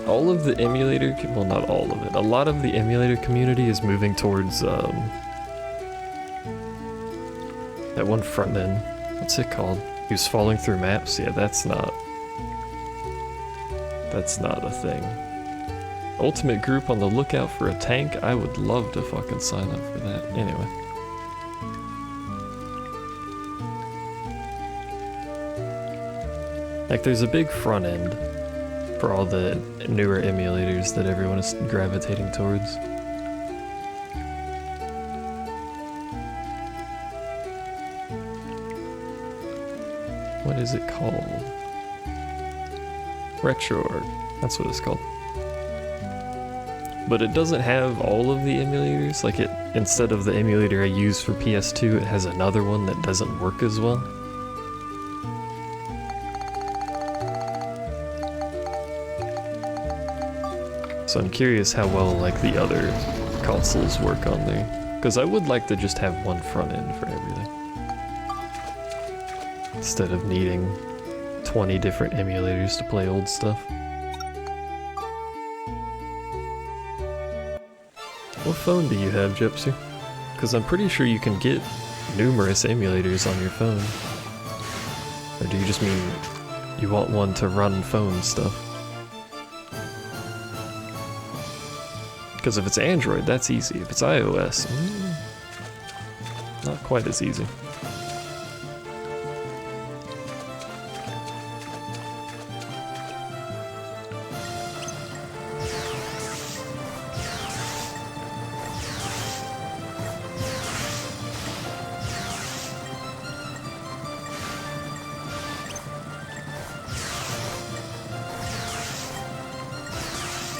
All of the emulator, well, not all of it, a lot of the emulator community is moving towards, that one front end. What's it called? He was falling through maps? Yeah, that's not a thing. Ultimate group on the lookout for a tank? I would love to fucking sign up for that. Anyway. Like, there's a big front end for all the newer emulators that everyone is gravitating towards. What is it called? RetroArch. That's what it's called. But it doesn't have all of the emulators. Like, instead of the emulator I use for PS2, it has another one that doesn't work as well. So I'm curious how well, like, the other consoles work on there. Because I would like to just have one front end for everything. Instead of needing 20 different emulators to play old stuff. What phone do you have, Gypsy? Because I'm pretty sure you can get numerous emulators on your phone. Or do you just mean you want one to run phone stuff? Because if it's Android, that's easy. If it's iOS, not quite as easy.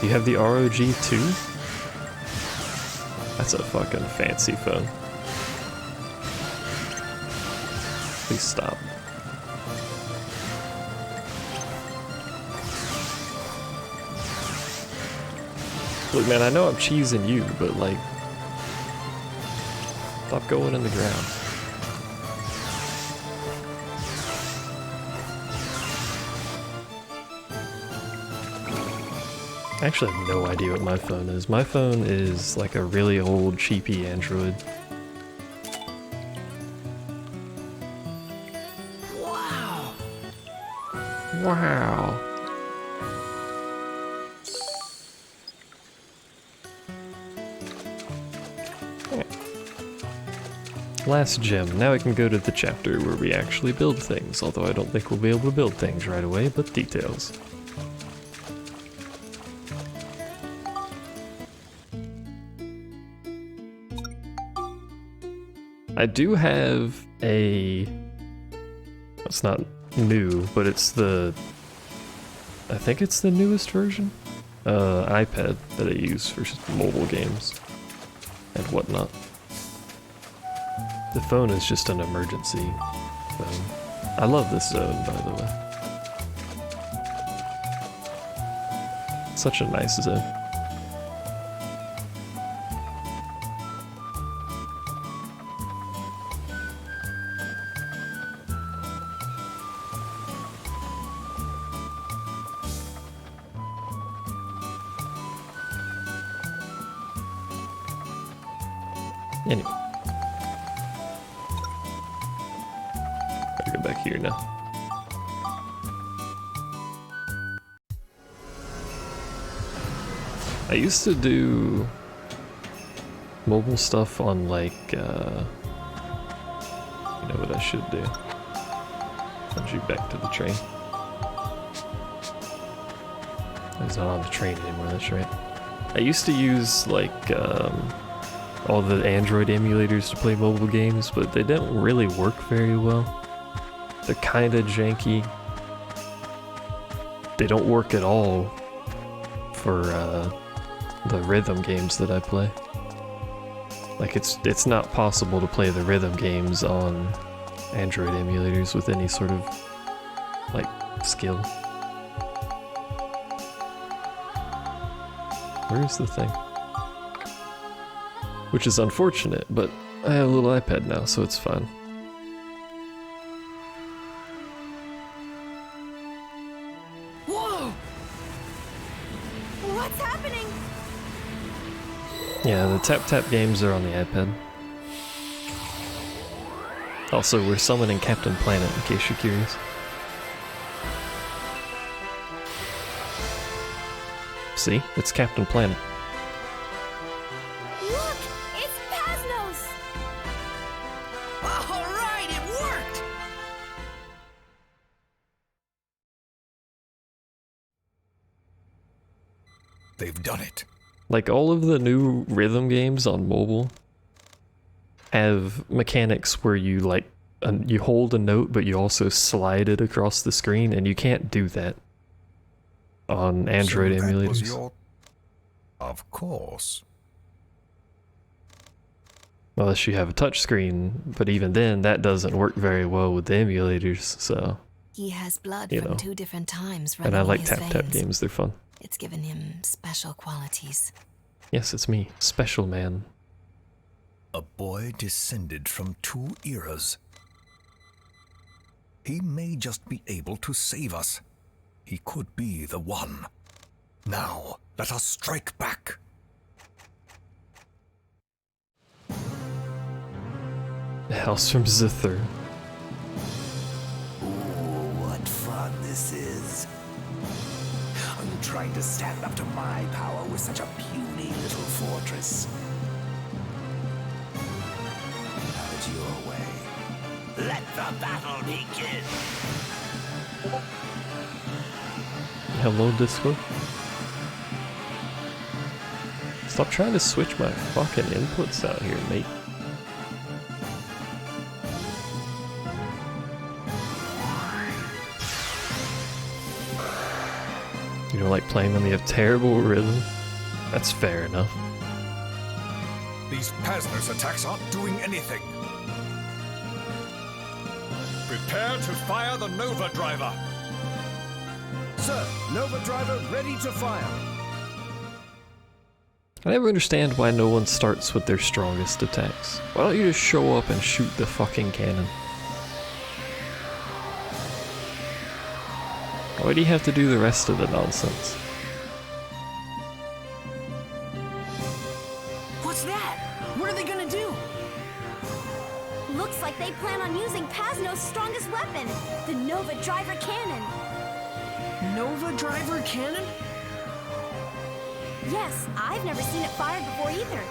You have the ROG too? That's a fucking fancy phone. Please stop. Look, man, I know I'm cheesing you, but like, stop going in the ground. I actually have no idea what my phone is. My phone is like a really old, cheapy Android. Wow. Wow. Last gem. Now we can go to the chapter where we actually build things, although I don't think we'll be able to build things right away, but details. I do have a... It's not new, but it's the... I think it's the newest version? iPad that I use for mobile games and whatnot. The phone is just an emergency phone. I love this zone, by the way. Such a nice zone. Anyway. Gotta go back here now. I used to do mobile stuff on like, you know what I should do? Send you back to the train. He's not on the train anymore, that's right. I used to use like, all the Android emulators to play mobile games, but they don't really work very well. They're kinda janky. They don't work at all for the rhythm games that I play. Like it's not possible to play the rhythm games on Android emulators with any sort of like skill. Where's the thing? Which is unfortunate, but I have a little iPad now, so it's fine. Whoa! What's happening? Yeah, the tap-tap games are on the iPad. Also, we're summoning Captain Planet, in case you're curious. See? It's Captain Planet. Look! It's Pasnos! All right, it worked. They've done it. Like, all of the new rhythm games on mobile have mechanics where you, like, you hold a note, but you also slide it across the screen, and you can't do that on Android So that was emulators. your... Of course. Unless you have a touchscreen, but even then, that doesn't work very well with the emulators, so... He has blood You from know. 2 different times running And I in like his tap-tap veins. games, they're fun. It's given him special qualities. Yes, it's me, Special Man. A boy descended from 2 eras. He may just be able to save us. He could be the one. Now, let us strike back. House from Zither. What fun this is. Are you trying to stand up to my power with such a puny little this. Have it your way. Let the battle begin. Hello, Discord. Stop trying to switch my fucking inputs out here, mate. You don't like playing when they have terrible rhythm? That's fair enough. These Pasnos attacks aren't doing anything. Prepare to fire the Nova Driver. Sir, Nova Driver ready to fire. I never understand why no one starts with their strongest attacks. Why don't you just show up and shoot the fucking cannon? Why do you have to do the rest of the nonsense? What's that? What are they gonna do? Looks like they plan on using Pasno's strongest weapon, the Nova Driver Cannon. Nova Driver Cannon? Yes, I've never seen it fired before either.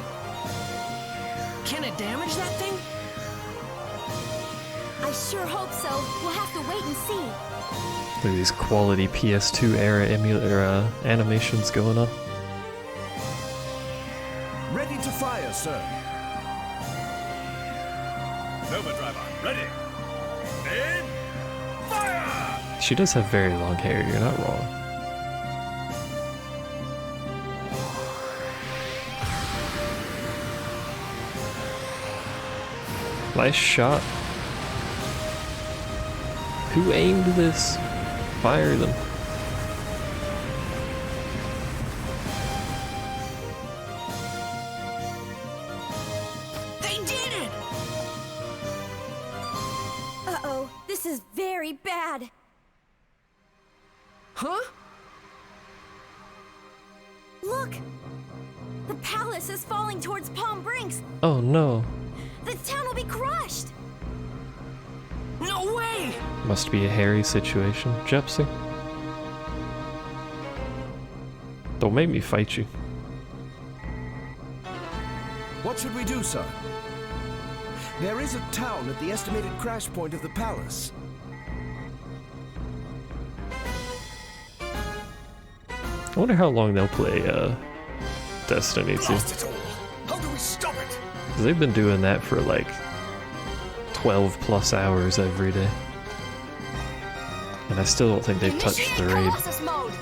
Can it damage that thing? I sure hope so. We'll have to wait and see. Look at these quality PS2 era animations going on. Ready to fire, sir. Nova Driver, ready. And fire! She does have very long hair, you're not wrong. Nice shot. Who aimed this? Fire them. They did it! Uh-oh, this is very bad. Huh? Look! The palace is falling towards Palm Brinks. Oh no. The town will be crushed. No way! Must be a hairy situation. Jepsy. Don't make me fight you. What should we do, sir? There is a town at the estimated crash point of the palace. I wonder how long they'll play Destiny 2. Blast it all! How do we stop it? 'Cause they've been doing that for like 12 plus hours every day. And I still don't think they've touched the raid. Colossus mode.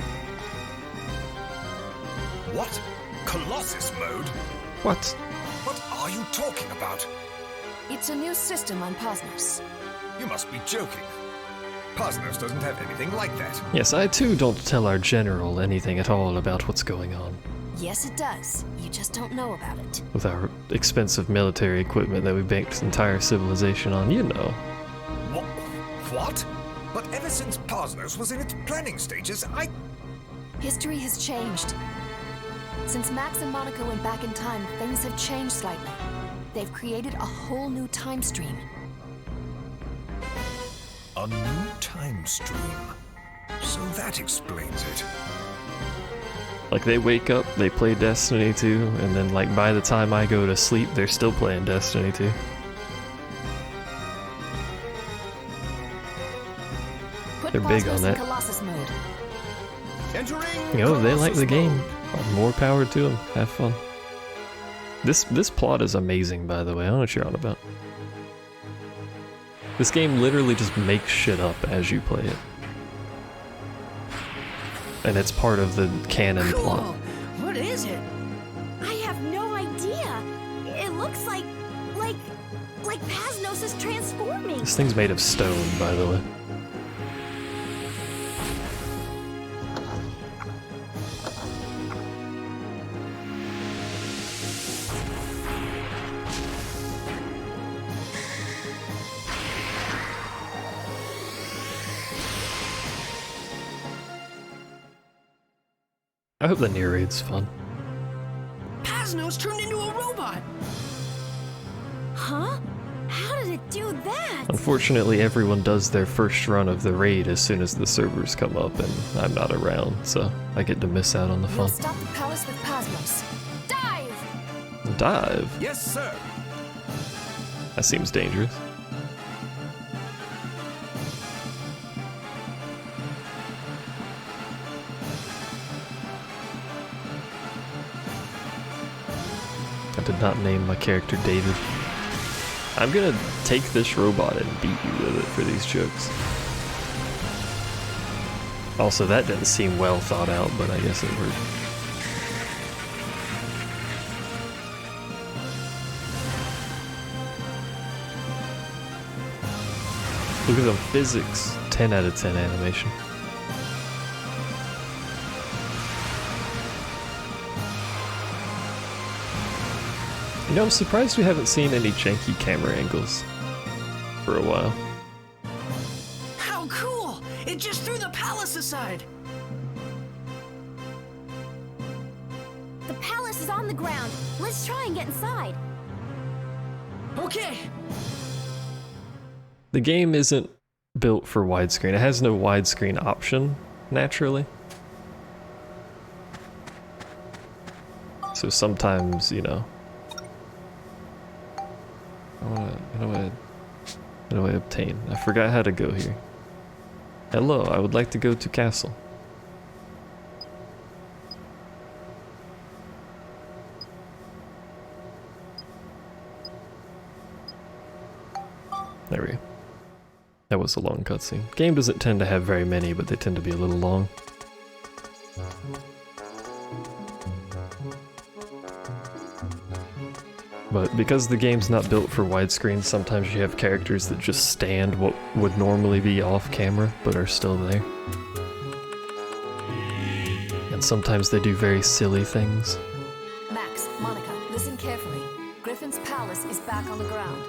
What? Colossus mode? What? What are you talking about? It's a new system on Pasnos. You must be joking. Pasnos doesn't have anything like that. Yes, I too don't tell our general anything at all about what's going on. Yes, it does. You just don't know about it. With our expensive military equipment that we banked entire civilization on, you know. What? But ever since Pasnos was in its planning stages, History has changed. Since Max and Monica went back in time, things have changed slightly. They've created a whole new time stream. A new time stream. So that explains it. Like, they wake up, they play Destiny 2, and then like by the time I go to sleep, they're still playing Destiny 2. Put They're big on Pasnos in that. Colossus mode. Entering You know, they like Colossus the game. mode. More power to them. Have fun. This plot is amazing, by the way. I don't know what you're on about. This game literally just makes shit up as you play it. And it's part of the canon Cool. plot. What is it? I have no idea. It looks like Pasnos is transforming. This thing's made of stone, by the way. I hope the near raid's fun. Pasnos turned into a robot! Huh? How did it do that? Unfortunately, everyone does their first run of the raid as soon as the servers come up, and I'm not around, so I get to miss out on the We'll fun. stop the palace with Pasnos. Dive! dive? Yes, sir. That seems dangerous. I did not name my character David. I'm gonna take this robot and beat you with it for these jokes. Also, that didn't seem well thought out, but I guess it worked. Look at the physics. 10 out of 10 animation. You know, I'm surprised we haven't seen any janky camera angles for a while. How cool! It just threw the palace aside. The palace is on the ground. Let's try and get inside. Okay. The game isn't built for widescreen. It has no widescreen option, naturally. So sometimes, you know... How do I obtain? I forgot how to go here. Hello, I would like to go to castle. There we go. That was a long cutscene. Game doesn't tend to have very many, but they tend to be a little long. But because the game's not built for widescreen, sometimes you have characters that just stand what would normally be off camera, but are still there. And sometimes they do very silly things. Max, Monica, listen carefully. Griffin's palace is back on the ground.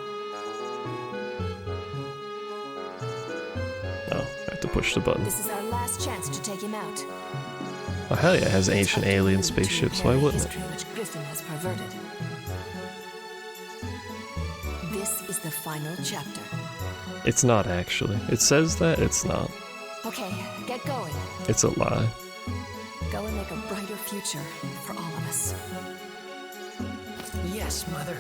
Oh, I have to push the button. This is our last chance to take him out. Oh hell yeah, it has ancient alien spaceships, why wouldn't it? History which Griffin has perverted. This is the final chapter. It's not actually. It says that, it's not. Okay, get going. It's a lie. Go and make a brighter future for all of us. Yes, Mother.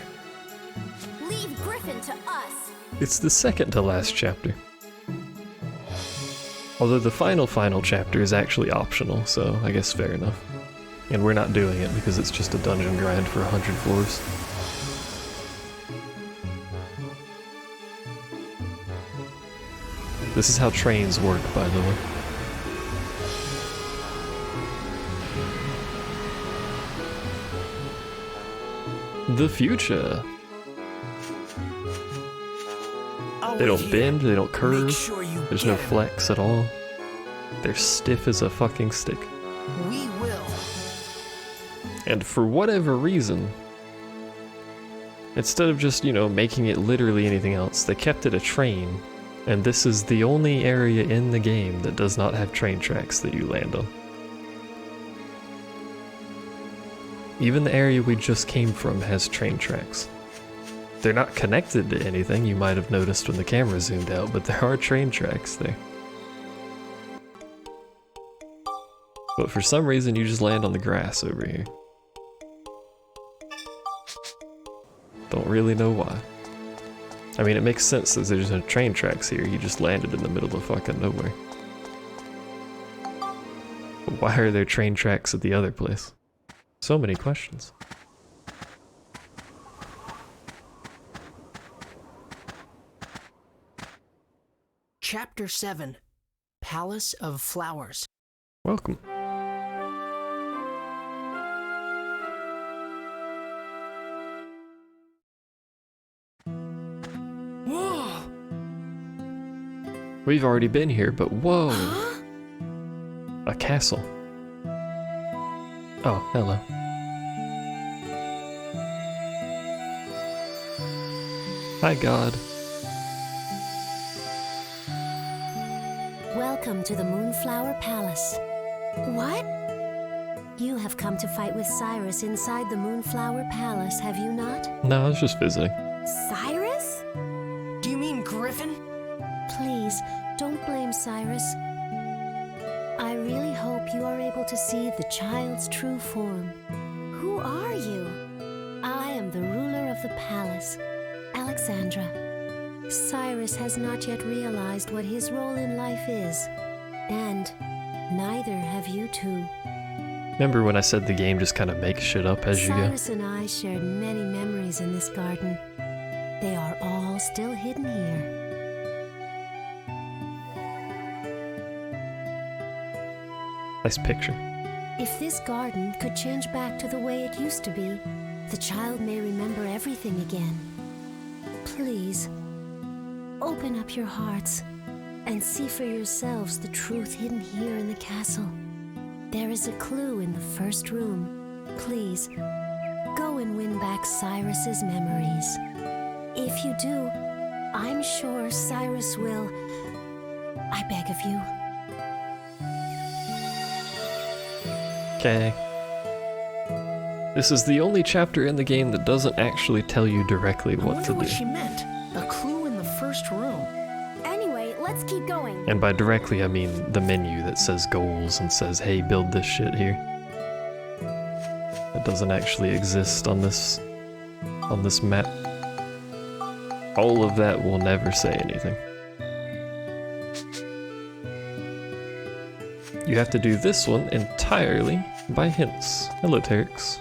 Leave Griffin to us. It's the second to last chapter. Although the final chapter is actually optional, so I guess fair enough. And we're not doing it because it's just a dungeon grind for 100 floors. This is how trains work, by the way. The future. They don't bend, they don't curve, there's no flex at all. They're stiff as a fucking stick. We will. And for whatever reason, instead of just, you know, making it literally anything else, they kept it a train, and this is the only area in the game that does not have train tracks that you land on. Even the area we just came from has train tracks. They're not connected to anything, you might have noticed when the camera zoomed out, but there are train tracks there. But for some reason you just land on the grass over here. Don't really know why. I mean, it makes sense that there's no train tracks here, you just landed in the middle of fucking nowhere. But why are there train tracks at the other place? So many questions. Chapter 7. Palace of Flowers. Welcome. Whoa! We've already been here, but whoa! A castle. Oh, hello. Hi, God. Welcome to the Moonflower Palace. What? You have come to fight with Cyrus inside the Moonflower Palace, have you not? No, I was just visiting. Cyrus? Do you mean Griffin? Please, don't blame Cyrus. I really hope you are able to see the child's true form. Who are you? I am Alexandra. Cyrus has not yet realized what his role in life is, and neither have you two. Remember when I said the game just kind of makes shit up as you go? Cyrus and I shared many memories in this garden. They are all still hidden here. Nice picture. If this garden could change back to the way it used to be, the child may remember everything again. Please, open up your hearts and see for yourselves the truth hidden here in the castle. There is a clue in the first room. Please, go and win back Cyrus's memories. If you do, I'm sure Cyrus will. I beg of you. Okay. This is the only chapter in the game that doesn't actually tell you directly I what wonder to what do. she meant. A clue in the first room. Anyway, let's keep going. And by directly, I mean the menu that says goals and says, hey, build this shit here. It doesn't actually exist on this map. All of that will never say anything. You have to do this one entirely by hints. Hello, Terex.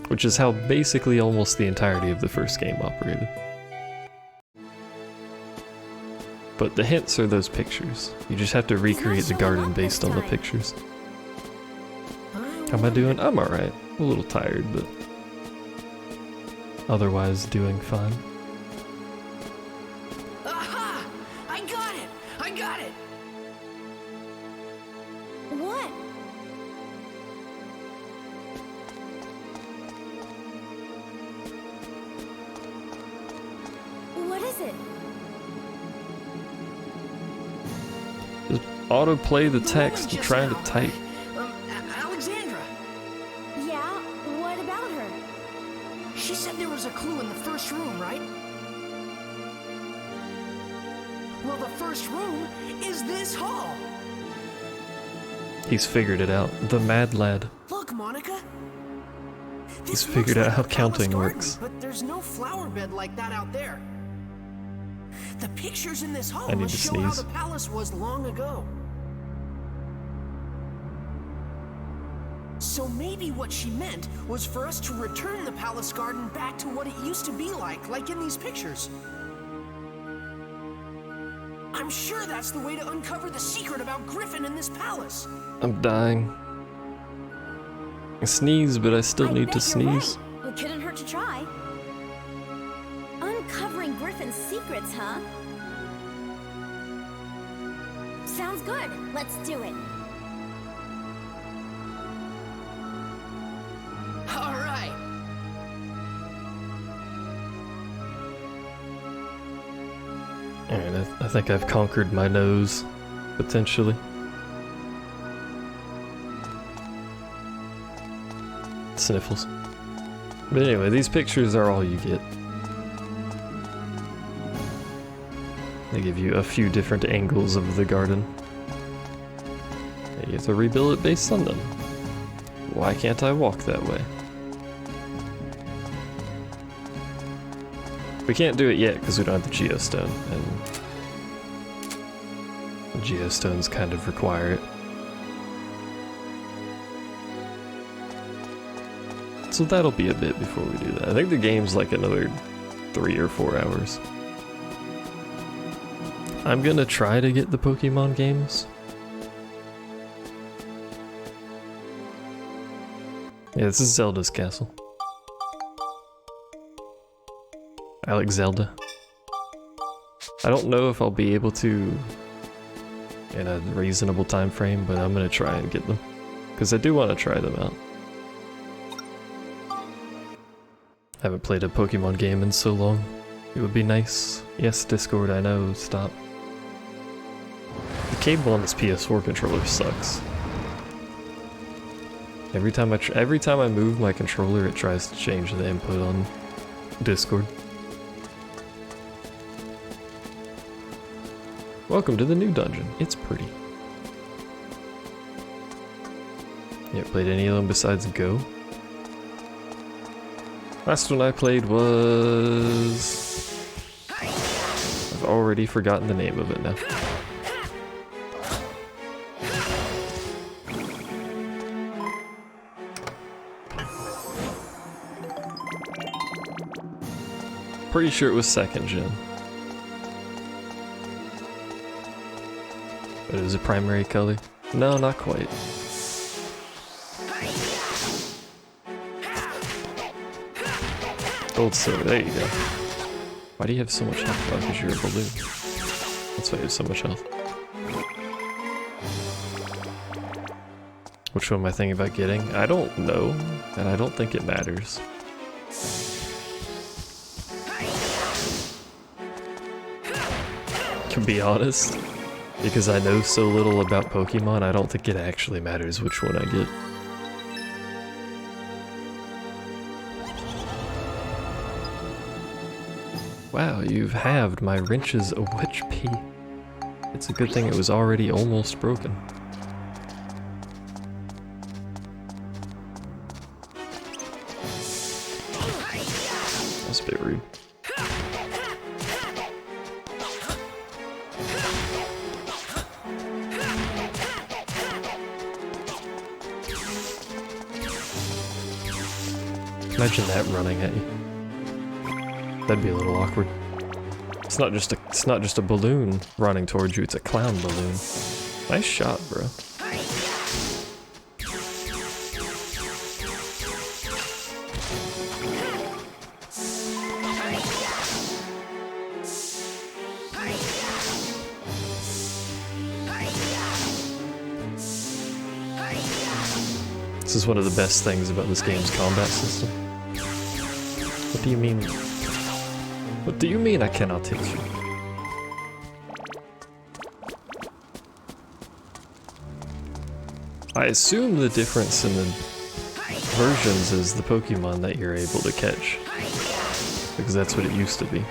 Which is how basically almost the entirety of the first game operated. But the hints are those pictures. You just have to recreate the garden based on the pictures. How am I doing? I'm alright. A little tired, but otherwise doing fine. Aha! I got it! I got it! What? What is it? Just autoplay the text woman and trying to just type. Alexandra! Yeah, what about her? She said there was a clue in the first room, right? Well, the first room is this hall. He's figured it out. The mad lad. Look, Monica. He's This figured looks out how like a palace counting garden, works. But there's no flower bed like that out there. The pictures in this hall I need must to show how sneeze. the palace was long ago. So maybe what she meant was for us to return the palace garden back to what it used to be like in these pictures. I'm sure that's the way to uncover the secret about Griffin and this palace. I'm dying. I sneeze, but I still I need to bet you're sneeze. right. It couldn't hurt to try. Uncovering Griffin's secrets, huh? Sounds good. Let's do it. All right. Alright, I think I've conquered my nose, potentially. Sniffles. But anyway, these pictures are all you get. They give you a few different angles of the garden. And you have to rebuild it based on them. Why can't I walk that way? We can't do it yet because we don't have the geostone, and the geostones kind of require it. So that'll be a bit before we do that. I think the game's like another 3 or 4 hours. I'm gonna try to get the Pokemon games. Yeah, this is Zelda's castle. I like Zelda. I don't know if I'll be able to in a reasonable time frame, but I'm gonna try and get them. Because I do want to try them out. I haven't played a Pokemon game in so long. It would be nice. Yes, Discord, I know, stop. The cable on this PS4 controller sucks. Every time I move my controller, it tries to change the input on Discord. Welcome to the new dungeon. It's pretty. You ever played any of them besides Go? Last one I played was... I've already forgotten the name of it now. Pretty sure it was 2nd gen. But it was a primary color? No, not quite. Gold silver, there you go. Why do you have so much health? Oh, because you're a balloon. That's why you have so much health. Which one am I thinking about getting? I don't know, and I don't think it matters. To be honest, because I know so little about Pokemon, I don't think it actually matters which one I get. Wow, you've halved my wrench's OHP. It's a good thing it was already almost broken. That's a bit rude. Imagine that running at you. That'd be a little awkward. It's not just a balloon running towards you, it's a clown balloon. Nice shot, bro. This is one of the best things about this game's combat system. What do you mean? What do you mean I cannot hit you? I assume the difference in the versions is the Pokemon that you're able to catch. Because that's what it used to be.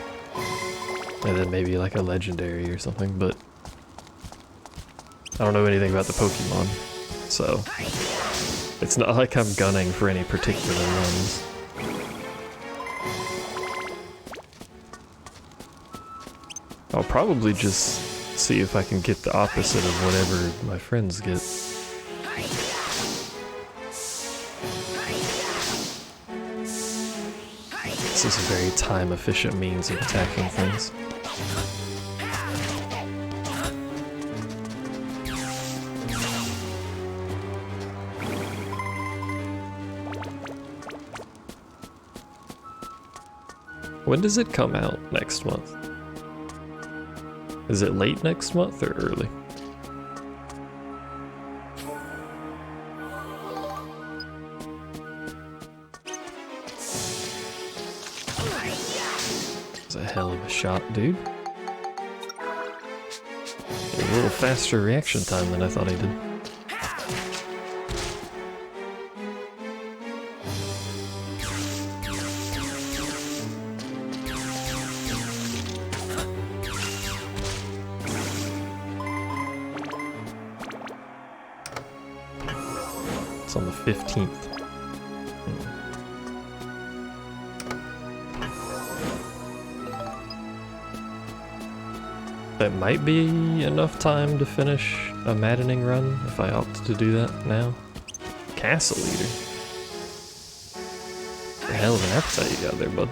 And then maybe like a legendary or something, but I don't know anything about the Pokemon, so it's not like I'm gunning for any particular ones. I'll probably just see if I can get the opposite of whatever my friends get. This is a very time-efficient means of attacking things. When does it come out next month? Is it late next month or early? That's a hell of a shot, dude. A little faster reaction time than I thought I did. It's on the 15th. That might be enough time to finish a maddening run if I opt to do that now. Castle Eater. What the hell of an appetite you got there, bud.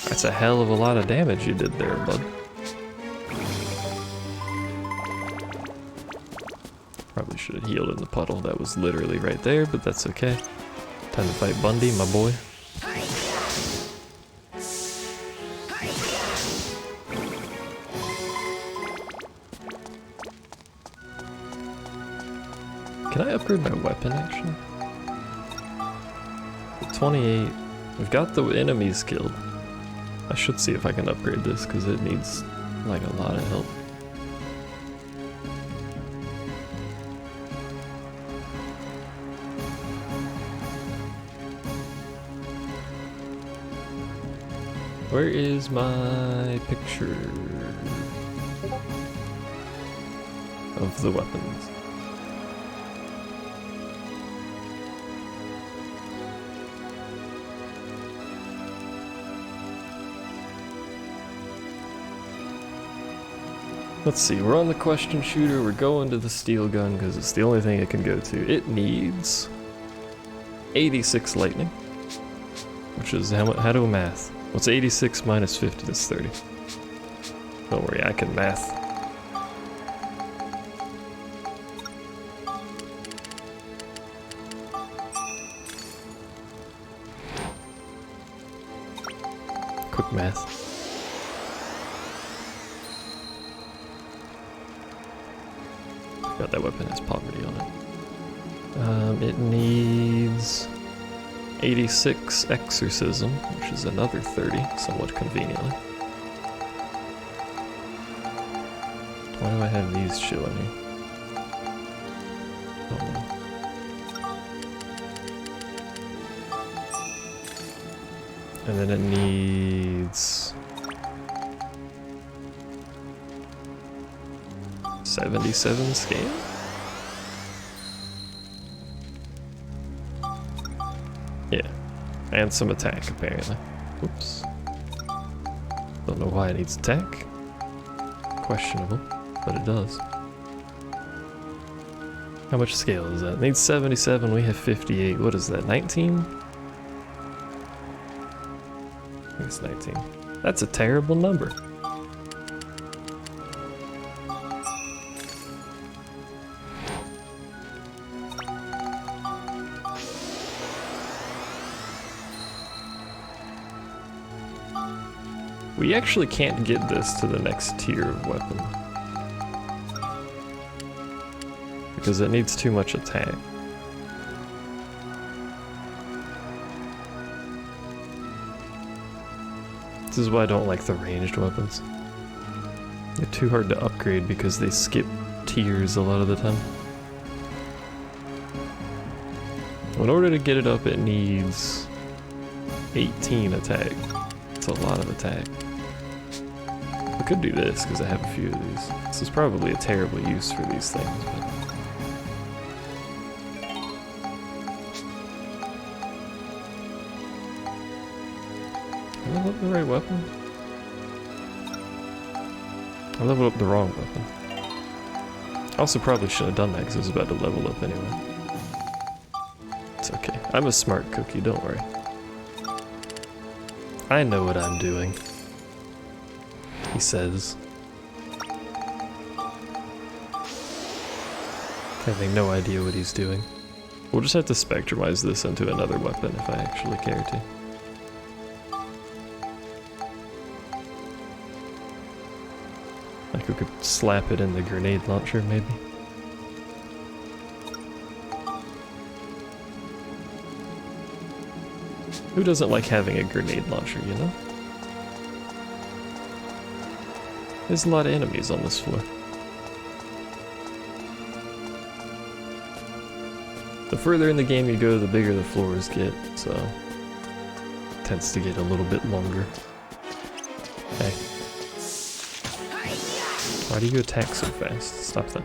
That's a hell of a lot of damage you did there, bud. Probably should have healed in the puddle. That was literally right there, but that's okay. Time to fight Bundy, my boy. Can I upgrade my weapon, actually? 28. We've got the enemies killed. I should see if I can upgrade this, because it needs, like, a lot of help. Where is my picture of the weapons? Let's see, we're on the question shooter, we're going to the steel gun because it's the only thing it can go to. It needs 86 lightning, which is, how do we math? What's 86 minus 50? That's 30. Don't worry, I can math. Quick math. God, that weapon has poverty on it. It needs 86 exorcism, which is another 30, somewhat conveniently. Why do I have these chilling here? Don't know. And then it needs 77 scale? Yeah, and some attack apparently. Whoops. Don't know why it needs attack. Questionable, but it does. How much scale is that? It needs 77, we have 58. What is that, 19? I think it's 19. That's a terrible number. We actually can't get this to the next tier of weapon because it needs too much attack. This is why I don't like the ranged weapons. They're too hard to upgrade because they skip tiers a lot of the time. In order to get it up, it needs 18 attack. It's a lot of attack. I could do this because I have a few of these. This is probably a terrible use for these things, but... I leveled up the right weapon? I leveled up the wrong weapon. I also probably should have done that because I was about to level up anyway. It's okay. I'm a smart cookie, don't worry. I know what I'm doing, he says. Having no idea what he's doing. We'll just have to spectrumize this into another weapon if I actually care to. Like we could slap it in the grenade launcher, maybe. Who doesn't like having a grenade launcher, you know? There's a lot of enemies on this floor. The further in the game you go, the bigger the floors get, so it tends to get a little bit longer. Hey. Why do you attack so fast? Stop that.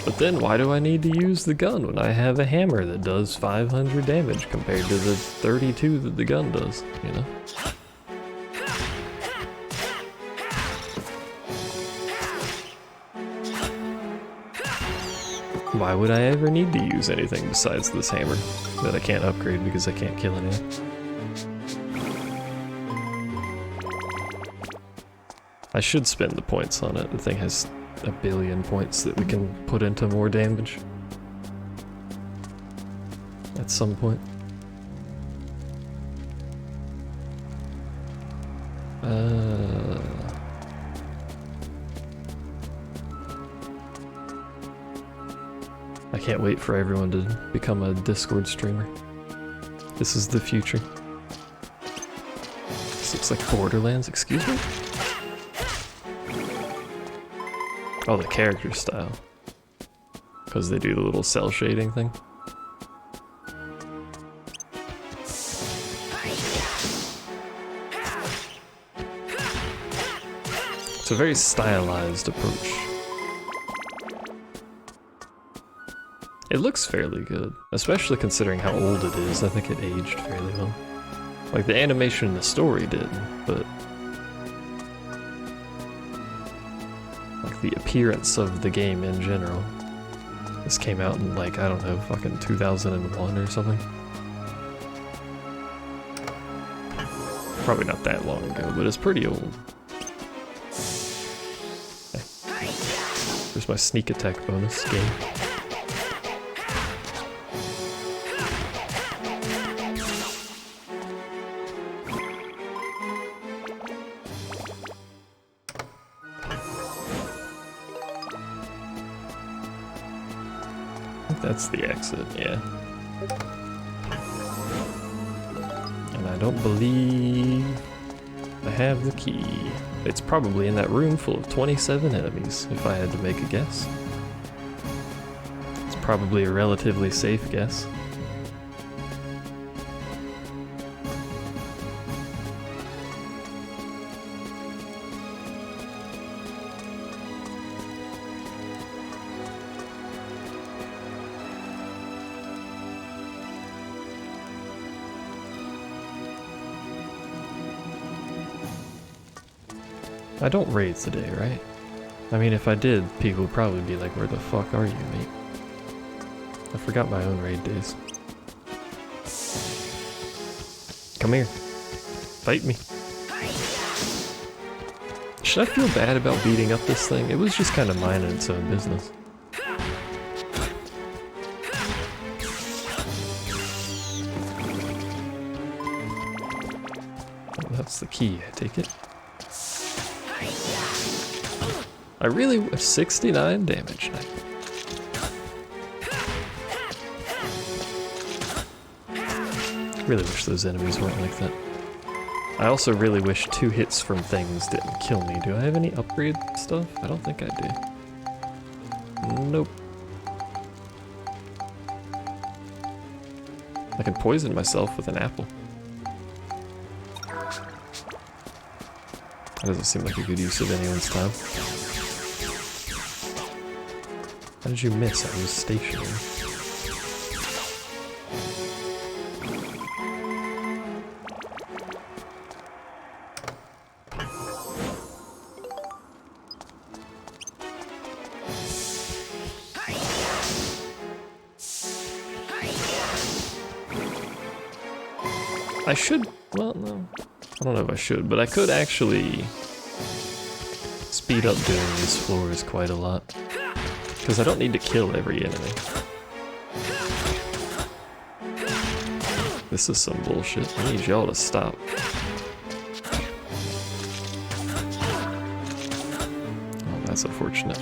But then why do I need to use the gun when I have a hammer that does 500 damage compared to the 32 that the gun does, you know? Why would I ever need to use anything besides this hammer that I can't upgrade because I can't kill anything? I should spend the points on it. The thing has a billion points that we can put into more damage at some point. I can't wait for everyone to become a Discord streamer. This is the future. This looks like Borderlands, excuse me? Oh, the character style. Because they do the little cell shading thing. It's a very stylized approach. It looks fairly good, especially considering how old it is. I think it aged fairly well. Like, the animation in the story didn't, but like the appearance of the game in general. This came out in, like, I don't know, fucking 2001 or something. Probably not that long ago, but it's pretty old. Hey. There's my sneak attack bonus game. That's the exit, yeah. And I don't believe I have the key. It's probably in that room full of 27 enemies, if I had to make a guess. It's probably a relatively safe guess. I don't raid today, right? I mean, if I did, people would probably be like, where the fuck are you, mate? I forgot my own raid days. Come here. Fight me. Should I feel bad about beating up this thing? It was just kind of minding its own business. Oh, that's the key, I take it. I really 69 damage. Really wish those enemies weren't like that. I also really wish 2 hits from things didn't kill me. Do I have any upgrade stuff? I don't think I do. Nope. I can poison myself with an apple. That doesn't seem like a good use of anyone's time. How did you miss? I was stationary. I should, well, no. I don't know if I should, but I could actually speed up doing these floors quite a lot. Because I don't need to kill every enemy. This is some bullshit. I need y'all to stop. Oh, that's unfortunate.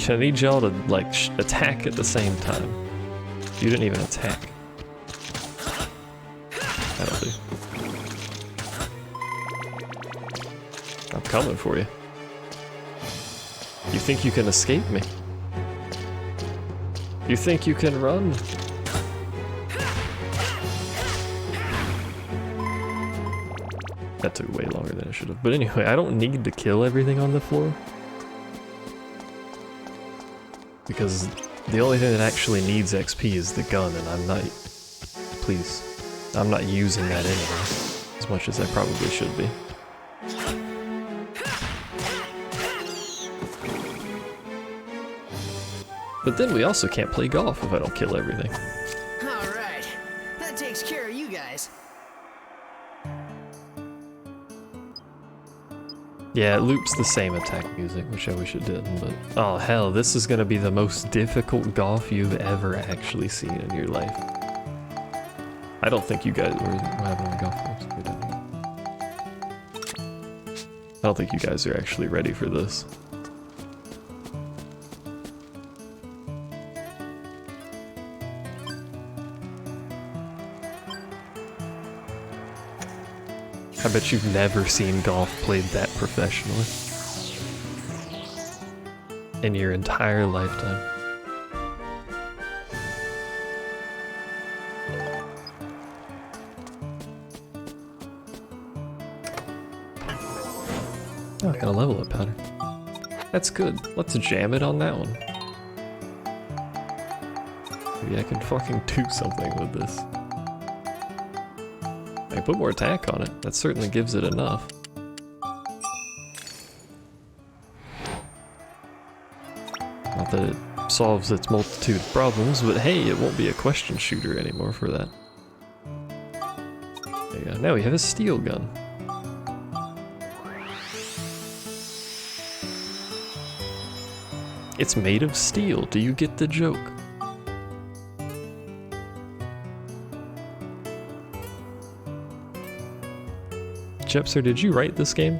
I need y'all to, like, attack at the same time. You didn't even attack. That'll do. I'm coming for you. You think you can escape me? You think you can run? That took way longer than it should have. But anyway, I don't need to kill everything on the floor. Because the only thing that actually needs XP is the gun, and I'm not... Please. I'm not using that anyway. As much as I probably should be. But then we also can't play golf if I don't kill everything. Alright. That takes care of you guys. Yeah, it loops the same attack music, which I wish it didn't, but... Oh hell, this is gonna be the most difficult golf you've ever actually seen in your life. I don't think you guys... What happened on the golf course? I don't think you guys are actually ready for this. I bet you've never seen golf played that professionally in your entire lifetime. Oh, I got a level up pattern. That's good. Let's jam it on that one. Maybe I can fucking do something with this. I put more attack on it. That certainly gives it enough. Not that it solves its multitude of problems, but hey, it won't be a question shooter anymore for that. There you go. Now we have a steel gun. It's made of steel. Do you get the joke? Jepser, did you write this game?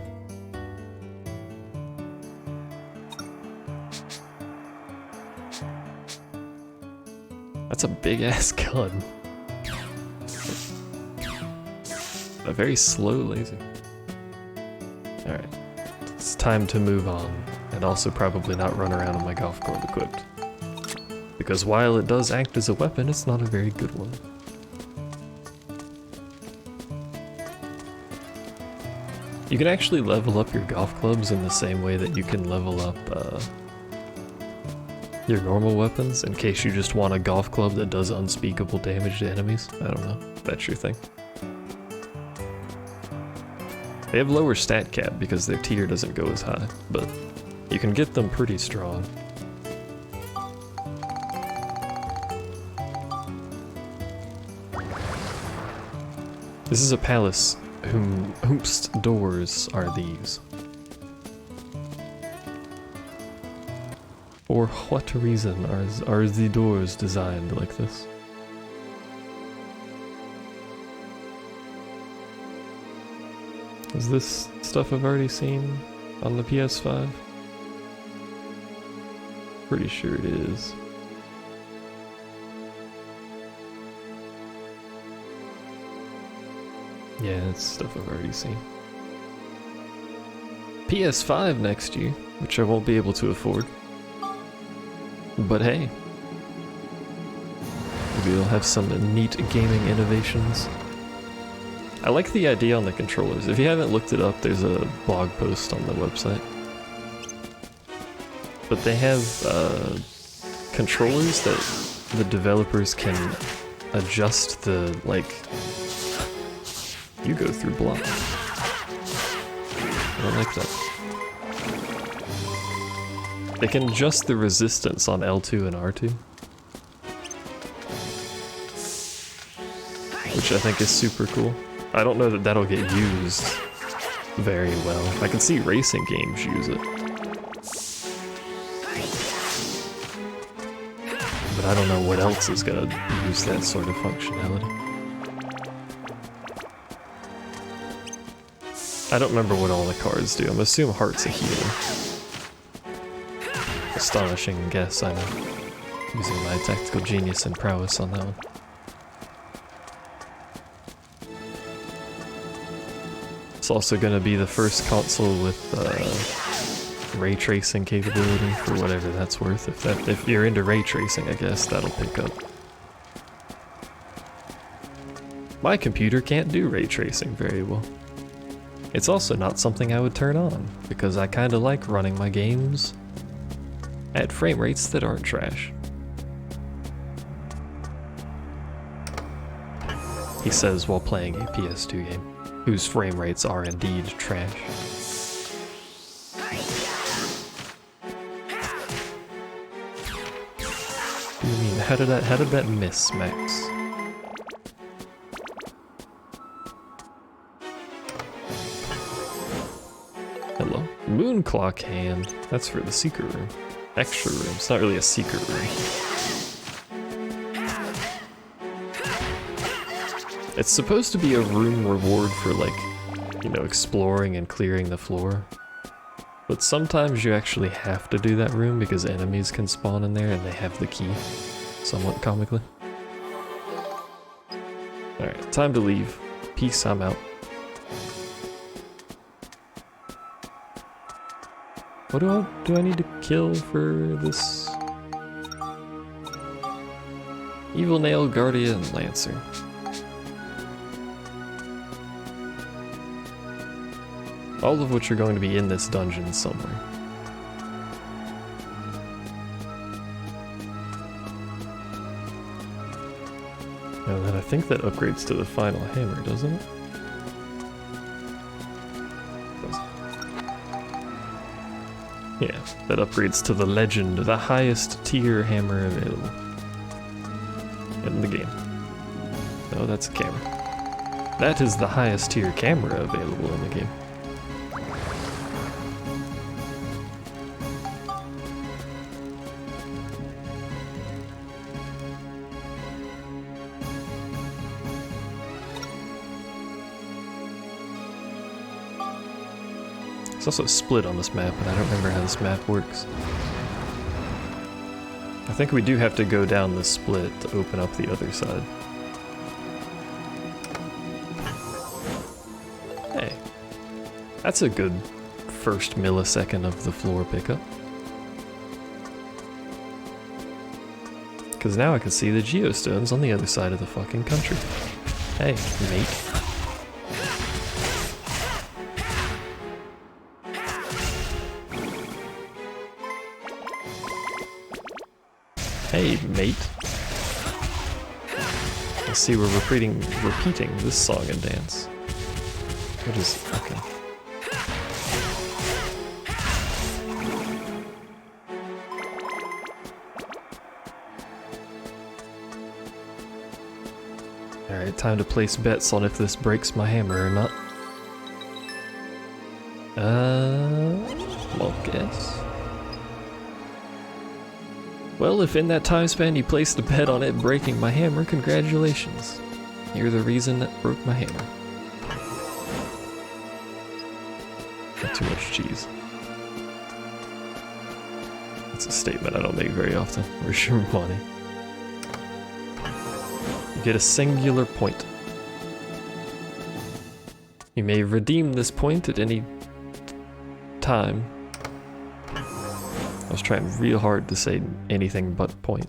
That's a big ass gun. A very slow laser. Alright. It's time to move on. And also probably not run around with my golf club equipped. Because while it does act as a weapon, it's not a very good one. You can actually level up your golf clubs in the same way that you can level up your normal weapons, in case you just want a golf club that does unspeakable damage to enemies. I don't know, if that's your thing. They have lower stat cap because their tier doesn't go as high, but you can get them pretty strong. This is a palace. Whom's doors are these? For what reason are the doors designed like this? Is this stuff I've already seen on the PS5? Pretty sure it is. Yeah, it's stuff I've already seen. PS5 next year, which I won't be able to afford. But hey, maybe we'll have some neat gaming innovations. I like the idea on the controllers. If you haven't looked it up, there's a blog post on the website. But they have controllers that the developers can adjust the, like... You go through blocks. I don't like that. They can adjust the resistance on L2 and R2. Which I think is super cool. I don't know that that'll get used very well. I can see racing games use it. But I don't know what else is gonna use that sort of functionality. I don't remember what all the cards do. I'm assuming Heart's a healer. Astonishing guess, I know. Using my tactical genius and prowess on that one. It's also going to be the first console with ray tracing capability, for whatever that's worth. If you're into ray tracing, I guess that'll pick up. My computer can't do ray tracing very well. It's also not something I would turn on, because I kinda like running my games at frame rates that aren't trash. He says while playing a PS2 game, whose frame rates are indeed trash. What do you mean? How did that miss, Max? Hello. Moon Clock Hand. That's for the secret room. Extra room. It's not really a secret room. It's supposed to be a room reward for, like, you know, exploring and clearing the floor. But sometimes you actually have to do that room because enemies can spawn in there and they have the key. Somewhat comically. Alright, time to leave. Peace, I'm out. What do I need to kill for this? Evil Nail, Guardian, Lancer. All of which are going to be in this dungeon somewhere. And then I think that upgrades to the final hammer, doesn't it? Yeah, that upgrades to the legend, the highest tier hammer available in the game. Oh, that's a camera. That is the highest tier camera available in the game. There's also a split on this map, and I don't remember how this map works. I think we do have to go down the split to open up the other side. Hey, that's a good first millisecond of the floor pickup. Because now I can see the geostones on the other side of the fucking country. Hey, mate. Hey, mate. I see we're repeating this song and dance. What is... okay. Alright, time to place bets on if this breaks my hammer or not. Well, guess. Well, if in that time span you placed a bet on it breaking my hammer, congratulations. You're the reason that broke my hammer. Not too much cheese. That's a statement I don't make very often. Where's your money? You get a singular point. You may redeem this point at any time. I was trying real hard to say anything but point.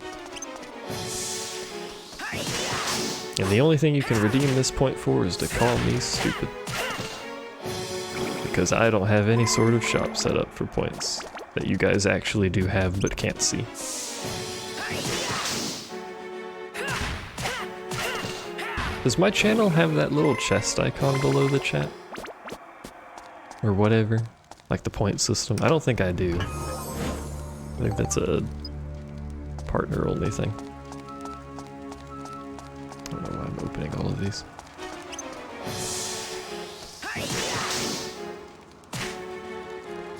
And the only thing you can redeem this point for is to call me stupid. Because I don't have any sort of shop set up for points that you guys actually do have but can't see. Does my channel have that little chest icon below the chat? Or whatever? Like the point system? I don't think I do. I think that's a partner only thing. I don't know why I'm opening all of these.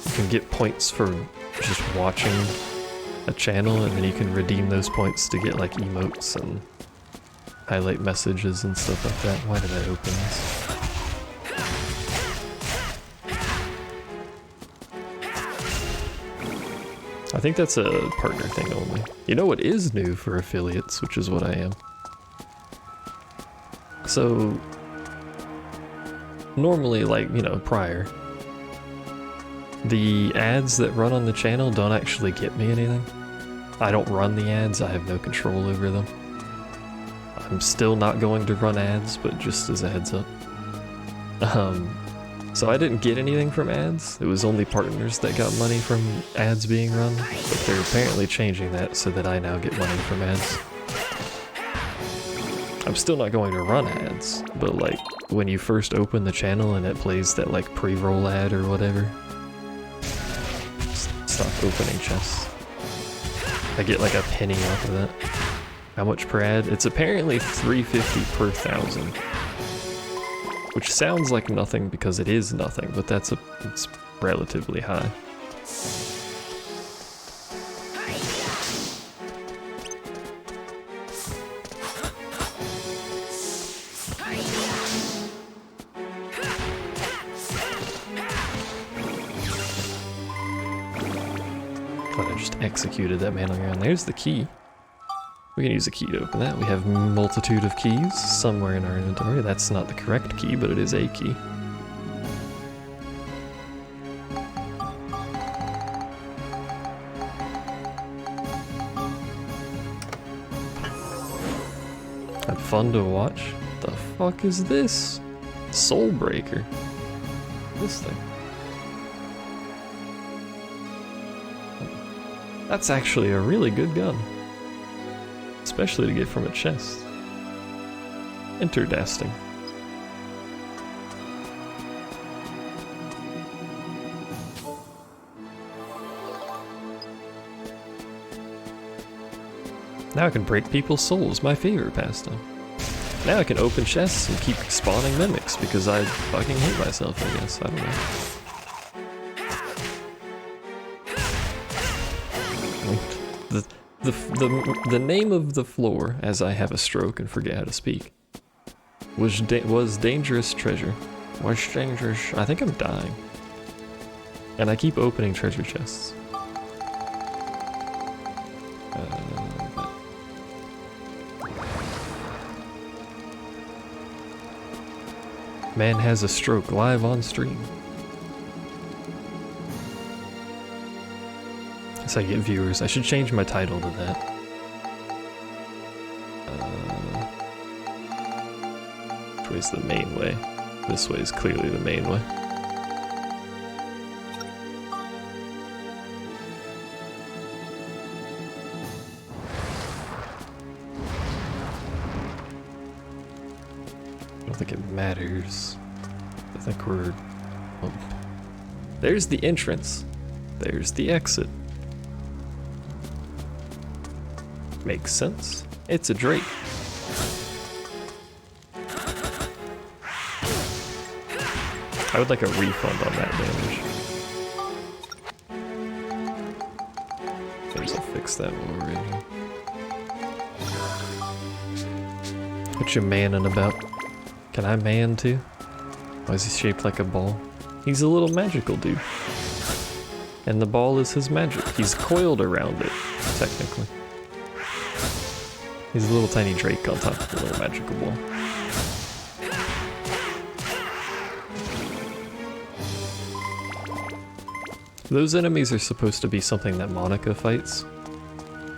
You can get points for just watching a channel, and then you can redeem those points to get like emotes and highlight messages and stuff like that. Why did I open this? I think that's a partner thing only. You know what is new for affiliates, which is what I am. So, normally, like, you know, prior, the ads that run on the channel don't actually get me anything. I don't run the ads, I have no control over them. I'm still not going to run ads, but just as a heads up. So I didn't get anything from ads. It was only partners that got money from ads being run, but they're apparently changing that so that I now get money from ads. I'm still not going to run ads, but like when you first open the channel and it plays that like pre-roll ad or whatever, stop opening chests. I get like a penny off of that. How much per ad? It's apparently $3.50 per 1,000. Which sounds like nothing because it is nothing, but it's relatively high. Thought I just executed that man on the ground. There's the key. We can use a key to open that. We have a multitude of keys somewhere in our inventory. That's not the correct key, but it is a key. And fun to watch. What the fuck is this? Soul Breaker. This thing. That's actually a really good gun. Especially to get from a chest. Interdasting. Now I can break people's souls, my favorite pastime. Now I can open chests and keep spawning mimics because I fucking hate myself, I guess. I don't know. The name of the floor, as I have a stroke and forget how to speak, was Dangerous Treasure. Was dangerous. I think I'm dying. And I keep opening treasure chests. Man has a stroke live on stream. Guess I get viewers. I should change my title to that. Which way's the main way? This way is clearly the main way. I don't think it matters. I think we're... Oh. There's the entrance. There's the exit. Makes sense. It's a Drake. I would like a refund on that damage. Maybe I'll fix that while we're in here. What you manning about? Can I man too? Why is he shaped like a ball? He's a little magical dude. And the ball is his magic. He's coiled around it, technically. He's a little tiny Drake on top of a little magical ball. Those enemies are supposed to be something that Monica fights.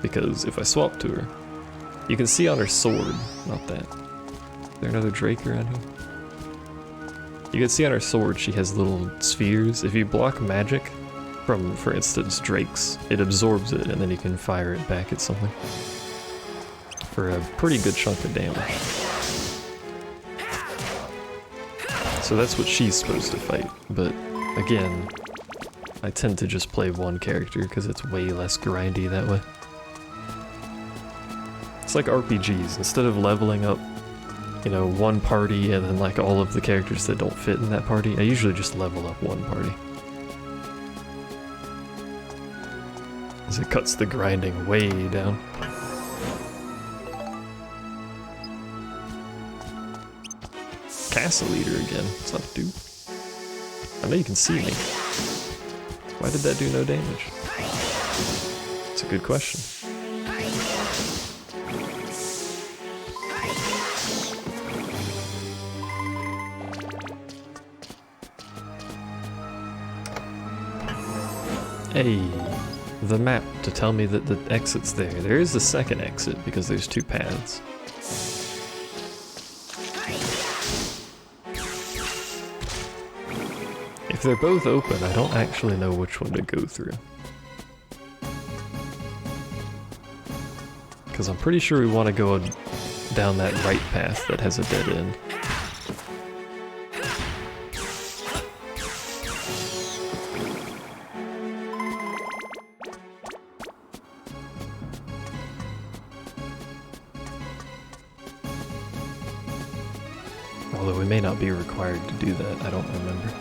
Because if I swap to her, you can see on her sword, not that. Is there another Drake around here? You can see on her sword she has little spheres. If you block magic from, for instance, Drakes, it absorbs it and then you can fire it back at something. For a pretty good chunk of damage. So that's what she's supposed to fight, but again, I tend to just play one character because it's way less grindy that way. It's like RPGs, instead of leveling up, you know, one party and then like all of the characters that don't fit in that party, I usually just level up one party. As it cuts the grinding way down. Castle Eater again. What's up, dude? I know you can see me. Why did that do no damage? It's a good question. Hey, the map to tell me that the exit's there. There is a second exit because there's two paths. If they're both open, I don't actually know which one to go through. Because I'm pretty sure we want to go down that right path that has a dead end. Although we may not be required to do that, I don't remember.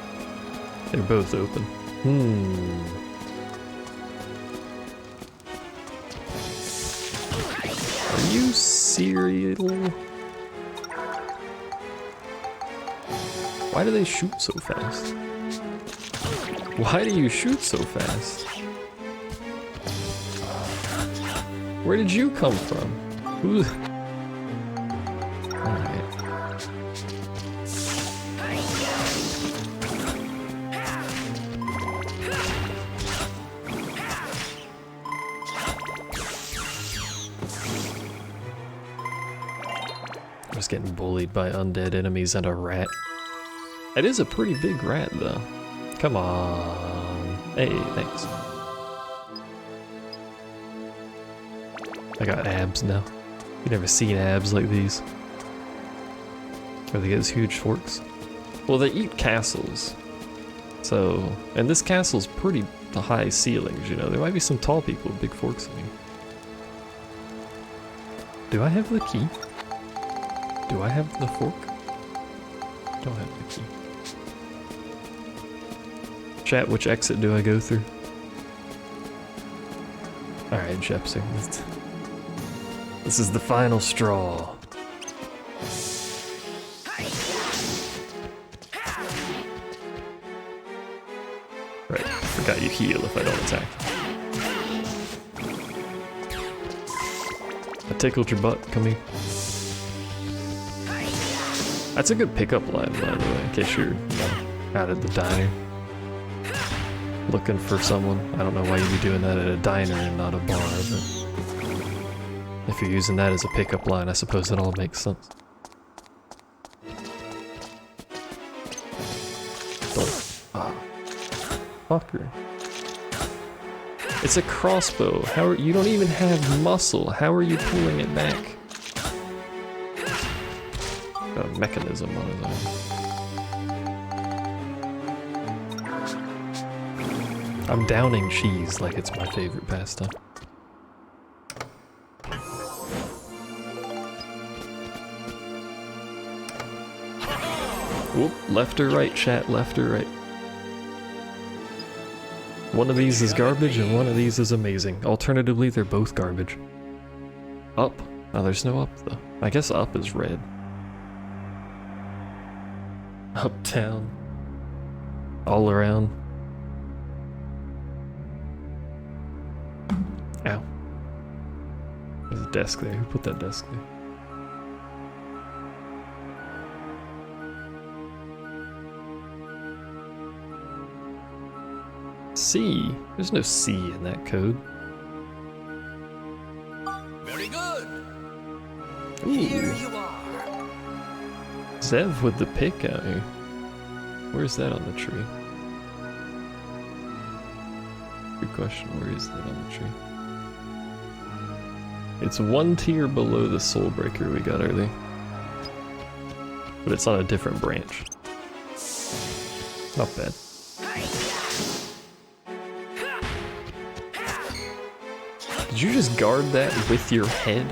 They're both open. Are you serial? Why do they shoot so fast? Why do you shoot so fast? Where did you come from? Who? Getting bullied by undead enemies and a rat. It is a pretty big rat though. Come on. Hey, thanks. I got abs now. You never seen abs like these. Or they get those huge forks. Well, they eat castles. So, and this castle's pretty high ceilings, you know. There might be some tall people with big forks in here. Do I have the key? Do I have the fork? Don't have the key. Chat, which exit do I go through? Alright, Jepsing. This is the final straw. Right, forgot you heal if I don't attack. I tickled your butt, come here. That's a good pickup line, by the way, in case you're out at the diner. Looking for someone. I don't know why you'd be doing that at a diner and not a bar, but if you're using that as a pickup line, I suppose it all makes sense. Fucker. It's a crossbow. How are you don't even have muscle. How are you pulling it back? Got a mechanism on his own. I'm downing cheese like it's my favorite pastime. Whoop, left or right, chat, left or right. One of these is garbage and one of these is amazing. Alternatively, they're both garbage. Up? Oh, there's no up though. I guess up is red. Uptown. All around. Ow. There's a desk there. Who put that desk there? C. There's no C in that code. Very good. Ooh. Here you are. Zev with the pick out here. Where's that on the tree? Good question. Where is that on the tree? It's one tier below the Soulbreaker we got earlier. But it's on a different branch. Not bad. Did you just guard that with your head?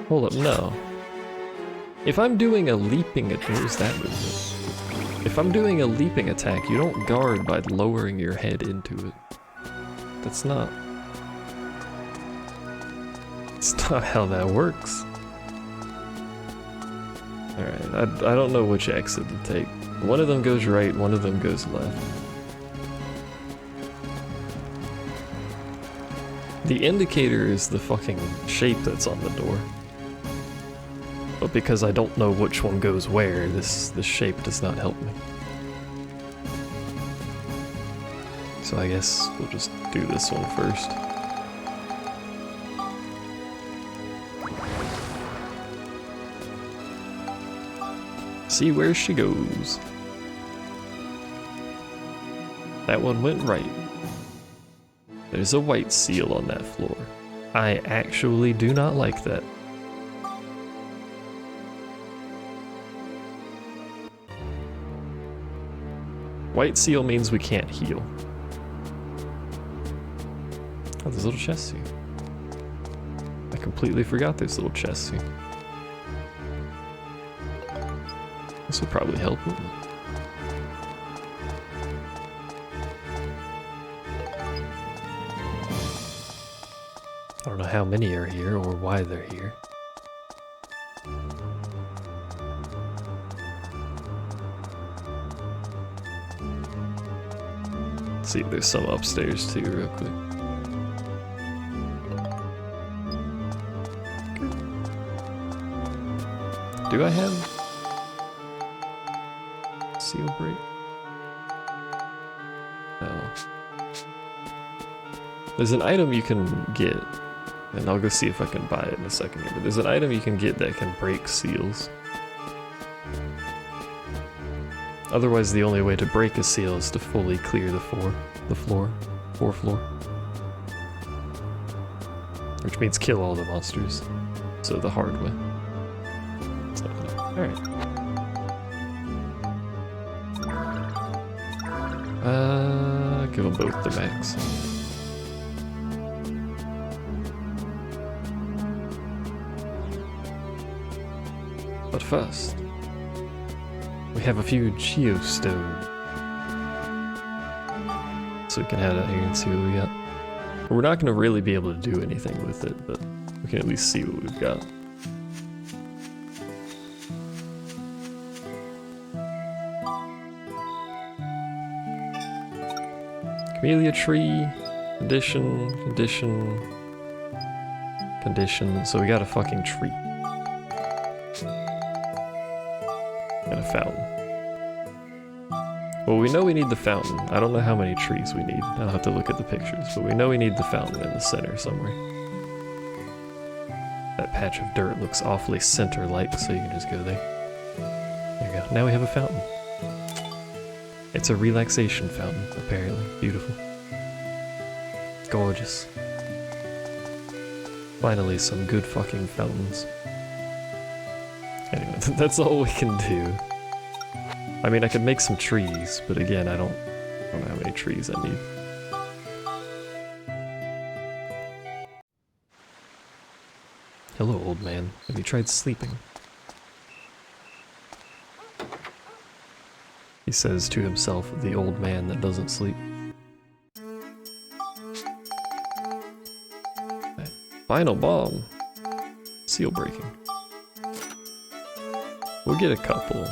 Hold up, no. If I'm doing a leaping attack, where's that movement? If I'm doing a leaping attack, you don't guard by lowering your head into it. That's not how that works. Alright, I don't know which exit to take. One of them goes right, one of them goes left. The indicator is the fucking shape that's on the door. But because I don't know which one goes where, this shape does not help me. So I guess we'll just do this one first. See where she goes. That one went right. There's a white seal on that floor. I actually do not like that. White seal means we can't heal. Oh, there's little chests here. I completely forgot there's little chests here. This would probably help, wouldn't it? I don't know how many are here or why they're here. Let's see if there's some upstairs too, real quick. Do I have seal break? No. There's an item you can get, and I'll go see if I can buy it in a second here, but there's an item you can get that can break seals. Otherwise, the only way to break a seal is to fully clear the floor. Which means kill all the monsters. So the hard way. So, alright. Give them both the max. But first, we have a few geostones. So we can head out here and see what we got. We're not going to really be able to do anything with it, but we can at least see what we've got. Camellia tree, condition. So we got a fucking tree. And a fountain. Well, we know we need the fountain. I don't know how many trees we need. I'll have to look at the pictures, but we know we need the fountain in the center somewhere. That patch of dirt looks awfully center-like, so you can just go there. There you go. Now we have a fountain. It's a relaxation fountain, apparently. Beautiful. Gorgeous. Finally, some good fucking fountains. Anyway, that's all we can do. I mean, I could make some trees, but again, I don't know how many trees I need. Hello, old man. Have you tried sleeping? He says to himself, the old man that doesn't sleep. Final bomb. Seal breaking. We'll get a couple.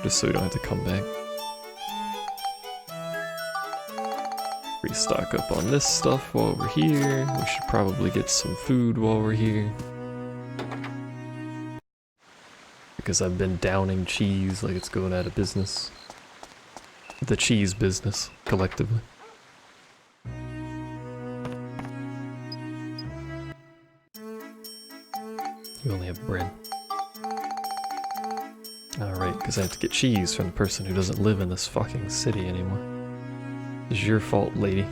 Just so we don't have to come back. Restock up on this stuff while we're here. We should probably get some food while we're here. Because I've been downing cheese like it's going out of business. The cheese business, collectively. You only have bread. Alright, because I have to get cheese from the person who doesn't live in this fucking city anymore. It's your fault, lady.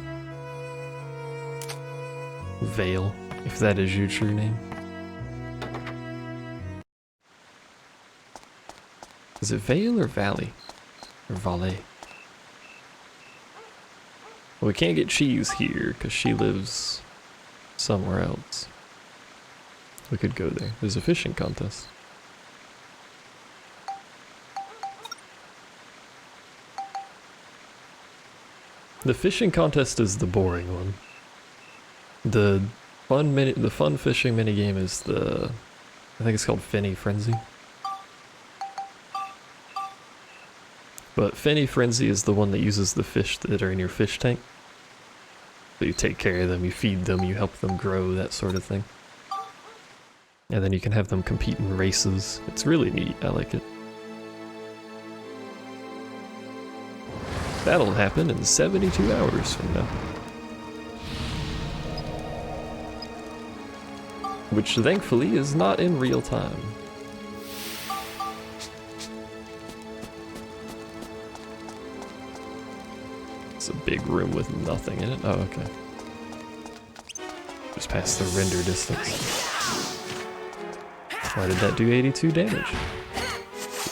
Vale, if that is your true name. Is it Vale or Valley? Or Valet? Well, we can't get cheese here because she lives somewhere else. We could go there. There's a fishing contest. The fishing contest is the boring one. The fun fishing minigame is the, I think it's called Finny Frenzy. But Finny Frenzy is the one that uses the fish that are in your fish tank. So you take care of them, you feed them, you help them grow, that sort of thing. And then you can have them compete in races. It's really neat, I like it. That'll happen in 72 hours from now. Which thankfully is not in real time. It's a big room with nothing in it. Oh, okay. Just past the render distance. Why did that do 82 damage?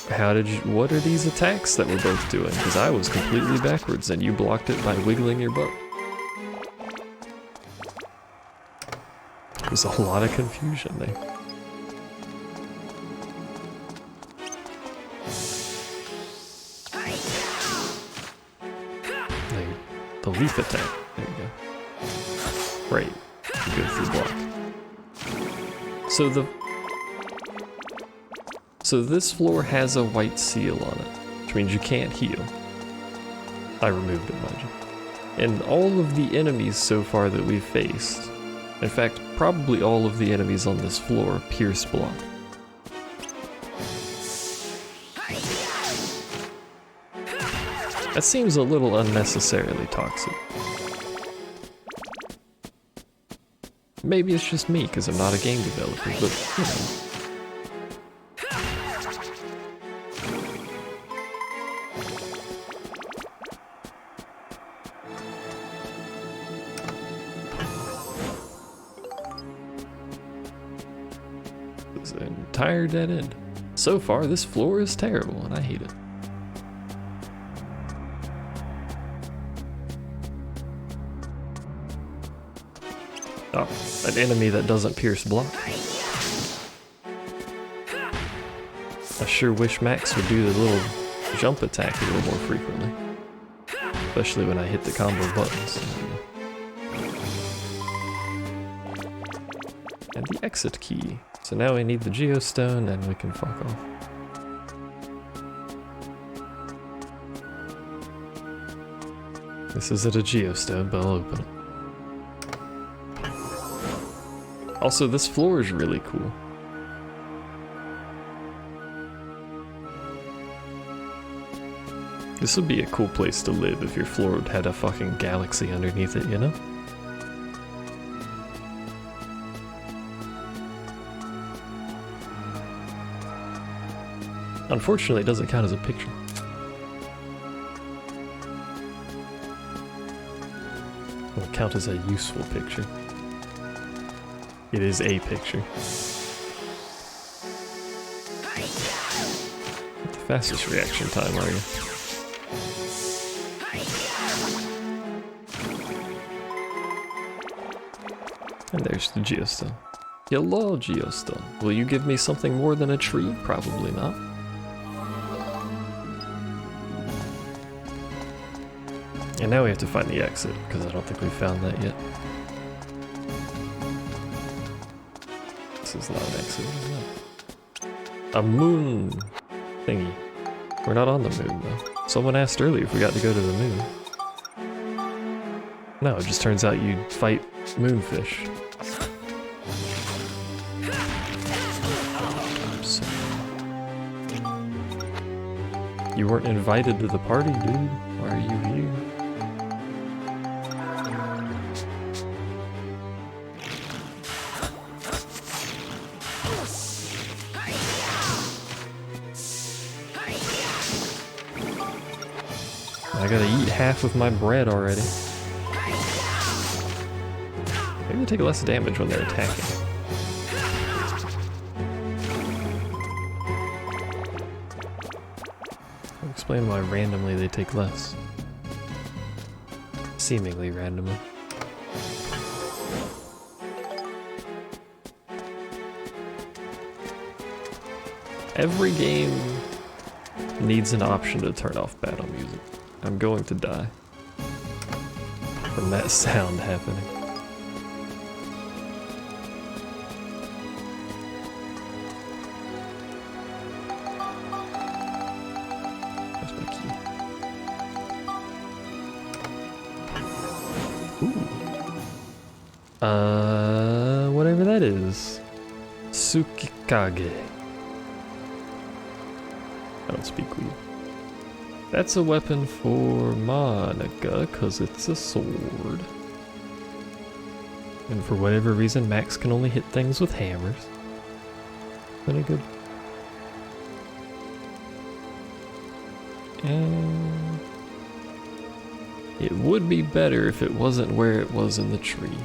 How did you... What are these attacks that we're both doing? Because I was completely backwards and you blocked it by wiggling your butt. There's a lot of confusion there. The leaf attack. There you go. Right. You go through block. So this floor has a white seal on it, which means you can't heal. I removed it, mind you. And all of the enemies so far that we've faced, in fact, probably all of the enemies on this floor, pierce block. That seems a little unnecessarily toxic. Maybe it's just me, because I'm not a game developer, but, you know. It's an entire dead end. So far, this floor is terrible, and I hate it. an enemy that doesn't pierce block. I sure wish Max would do the little jump attack a little more frequently. Especially when I hit the combo buttons. And the exit key. So now we need the Geostone and we can fuck off. This isn't a Geostone, but I'll open it. Also, this floor is really cool. This would be a cool place to live if your floor had a fucking galaxy underneath it, you know? Unfortunately, it doesn't count as a picture. It will count as a useful picture. It is a picture. What the fastest reaction time are you? And there's the Geostone. Hello, Geostone. Will you give me something more than a tree? Probably not. And now we have to find the exit, because I don't think we found that yet. This is not an exit, is it? A moon thingy. We're not on the moon, though. Someone asked earlier if we got to go to the moon. No, it just turns out you fight moonfish. You weren't invited to the party, dude. Why are you here? I gotta eat half of my bread already. Maybe they take less damage when they're attacking. I'll explain why randomly they take less. Seemingly randomly. Every game needs an option to turn off battle music. I'm going to die from that sound happening. Where's my key? Ooh. Whatever that is. Tsukikage. I don't speak weird. That's a weapon for Monica, cause it's a sword. And for whatever reason, Max can only hit things with hammers. Pretty good. And it would be better if it wasn't where it was in the tree.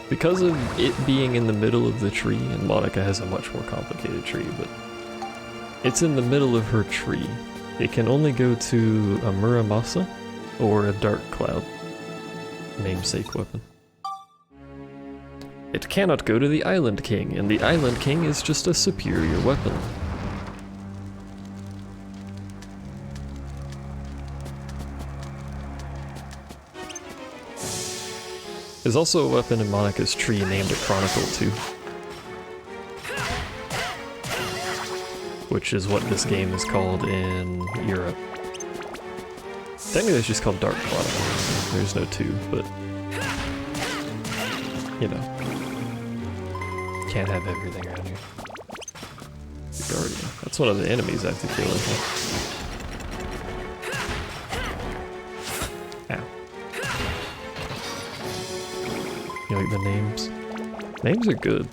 Because of it being in the middle of the tree, and Monica has a much more complicated tree, but it's in the middle of her tree. It can only go to a Muramasa or a Dark Cloud, namesake weapon. It cannot go to the Island King, and the Island King is just a superior weapon. There's also a weapon in Monica's tree named a Chronicle 2. Which is what this game is called in Europe. Technically it's just called Dark Cloud. There's no 2, but... you know. Can't have everything around here. The Guardian. That's one of the enemies I have to kill, I think. You like the names? Names are good.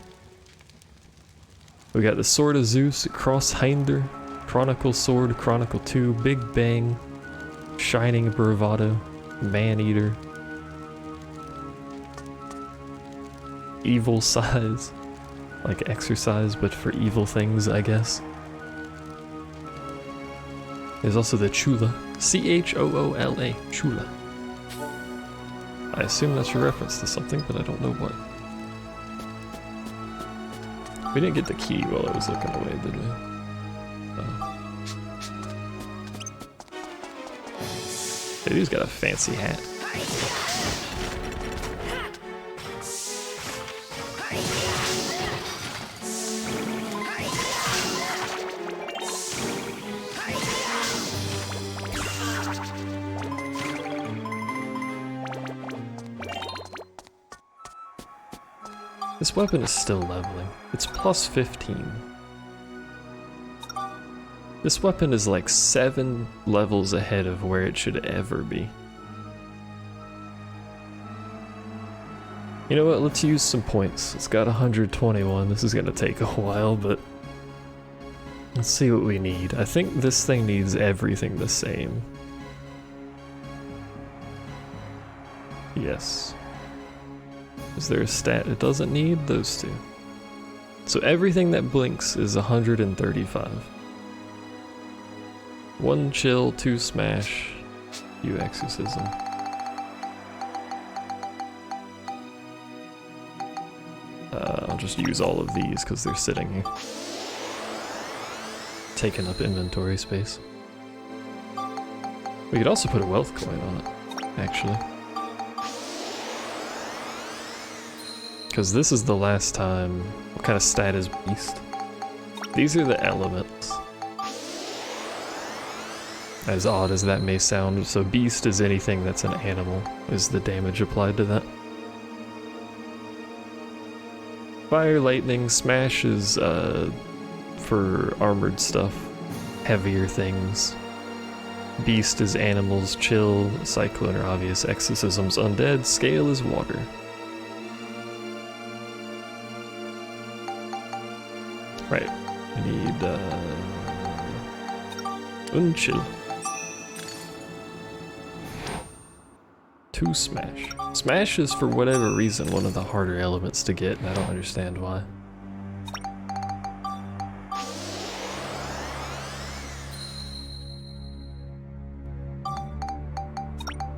We got the Sword of Zeus, Crosshinder, Chronicle Sword, Chronicle 2, Big Bang, Shining Bravado, Man-Eater, Evil Size, like exercise but for evil things, I guess. There's also the Chula. C-H-O-O-L-A. Chula. I assume that's a reference to something, but I don't know what. We didn't get the key while I was looking away, did we? Oh. Dude's got a fancy hat. This weapon is still leveling. It's plus 15. This weapon is like 7 levels ahead of where it should ever be. You know what, let's use some points. It's got 121. This is gonna take a while, but let's see what we need. I think this thing needs everything the same. Yes. Is there a stat it doesn't need? Those two. So everything that blinks is 135. 1 chill, 2 smash, few exorcism. I'll just use all of these because they're sitting here. Taking up inventory space. We could also put a wealth coin on it, actually. Because this is the last time. What kind of stat is Beast? These are the elements. As odd as that may sound, so Beast is anything that's an animal, is the damage applied to that. Fire, Lightning, Smash is for armored stuff, heavier things. Beast is animals, Chill, Cyclone are obvious, Exorcism's undead, Scale is water. Right, I need Unchill. 2 Smash. Smash is for whatever reason one of the harder elements to get, and I don't understand why.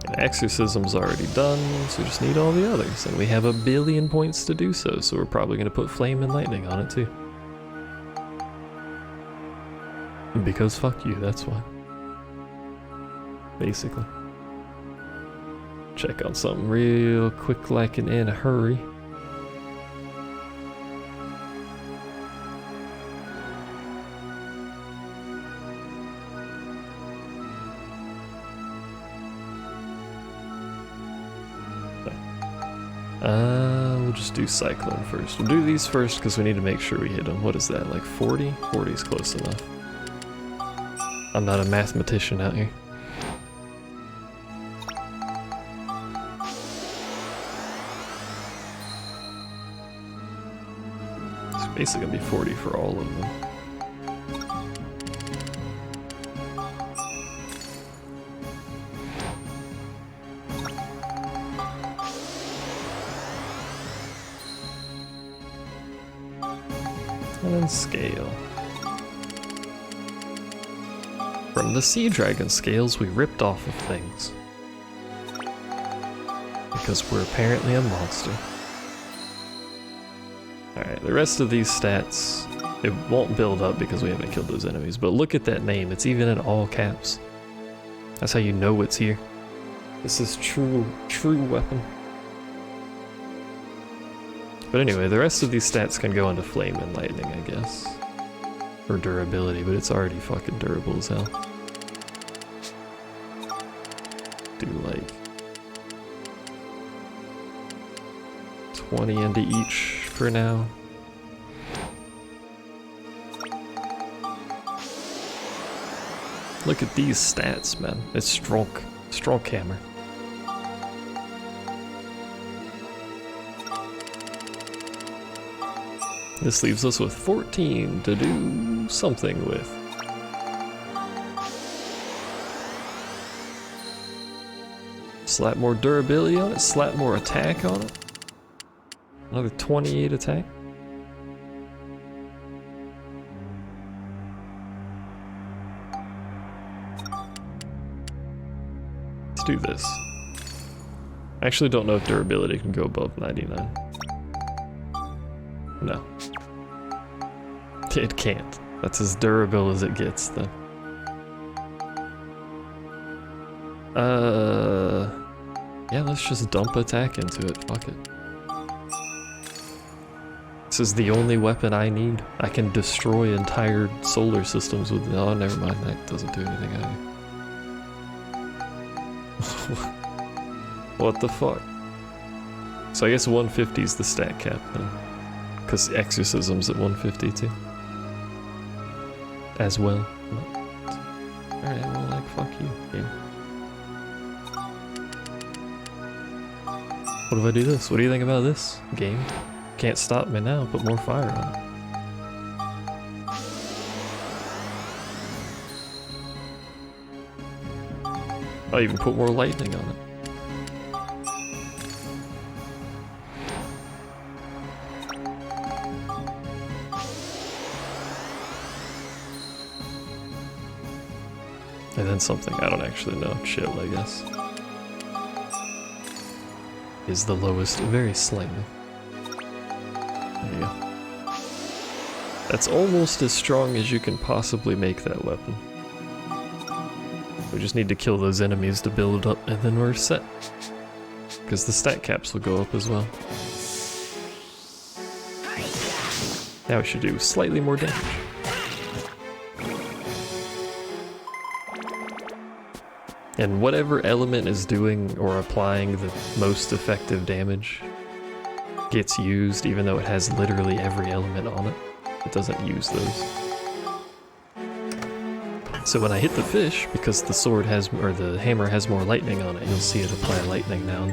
And Exorcism's already done, so we just need all the others, and we have 1 billion points to do so, so we're probably going to put Flame and Lightning on it too. Because fuck you, that's why. Basically. Check on something real quick like and in a hurry. We'll just do Cyclone first. We'll do these first because we need to make sure we hit them. What is that, like 40? 40 is close enough. I'm not a mathematician out here. It's basically gonna be 40 for all of them. And then Scale. From the Sea Dragon scales we ripped off of things. Because we're apparently a monster. Alright, the rest of these stats, it won't build up because we haven't killed those enemies, but look at that name, it's even in all caps. That's how you know it's here. This is true weapon. But anyway, the rest of these stats can go into Flame and Lightning, I guess. Or durability, but it's already fucking durable as hell. Do like 20 into each for now. Look at these stats, man. It's strong hammer. This leaves us with 14 to do something with. Slap more durability on it, slap more attack on it. Another 28 attack. do this. I actually don't know if durability can go above 99. No. It can't. That's as durable as it gets, though. Yeah, let's just dump attack into it. Fuck it. This is the only weapon I need. I can destroy entire solar systems with... Oh, never mind. That doesn't do anything either. What the fuck? So I guess 150 is the stat cap then. Because exorcism's at 150 too. As well. Alright, well, like, fuck you, game. What if I do this? What do you think about this, game? Can't stop me now, put more fire on it. I'll even put more lightning on it. And then something I don't actually know. Chill, I guess. Is the lowest, very slightly. There you go. That's almost as strong as you can possibly make that weapon. We just need to kill those enemies to build it up, and then we're set. Because the stat caps will go up as well. Now we should do slightly more damage. And whatever element is doing or applying the most effective damage gets used, even though it has literally every element on it. It doesn't use those. So when I hit the fish, because the sword has, or the hammer has more lightning on it, you'll see it apply lightning now.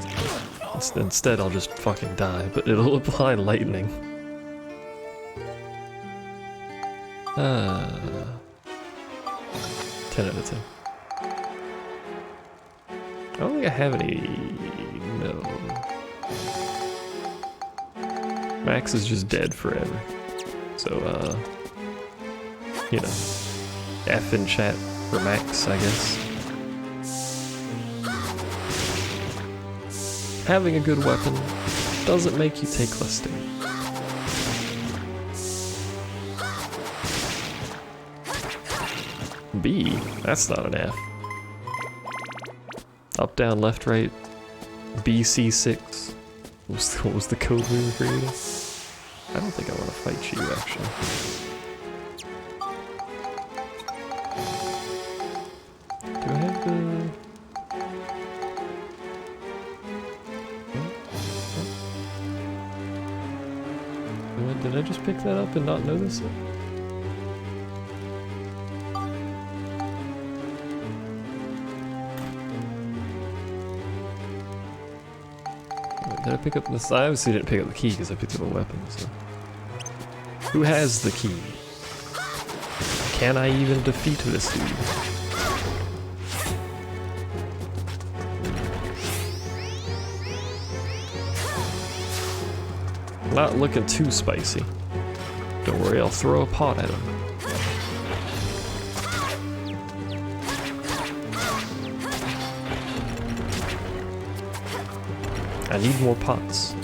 Instead I'll just fucking die, but it'll apply lightning. 10 out of 10. I don't think I have any... no. Max is just dead forever. So, you know, F in chat for Max, I guess. Having a good weapon doesn't make you take less damage. B? That's not an F. Up, down, left, right. BC6. What was the code we were creating? I don't think I want to fight you, actually. Do I have the... What? Did I just pick that up and not notice it? Did I pick up this? I obviously didn't pick up the key because I picked up a weapon, so. Who has the key? Can I even defeat this dude? Not looking too spicy. Don't worry, I'll throw a pot at him. I need more pots.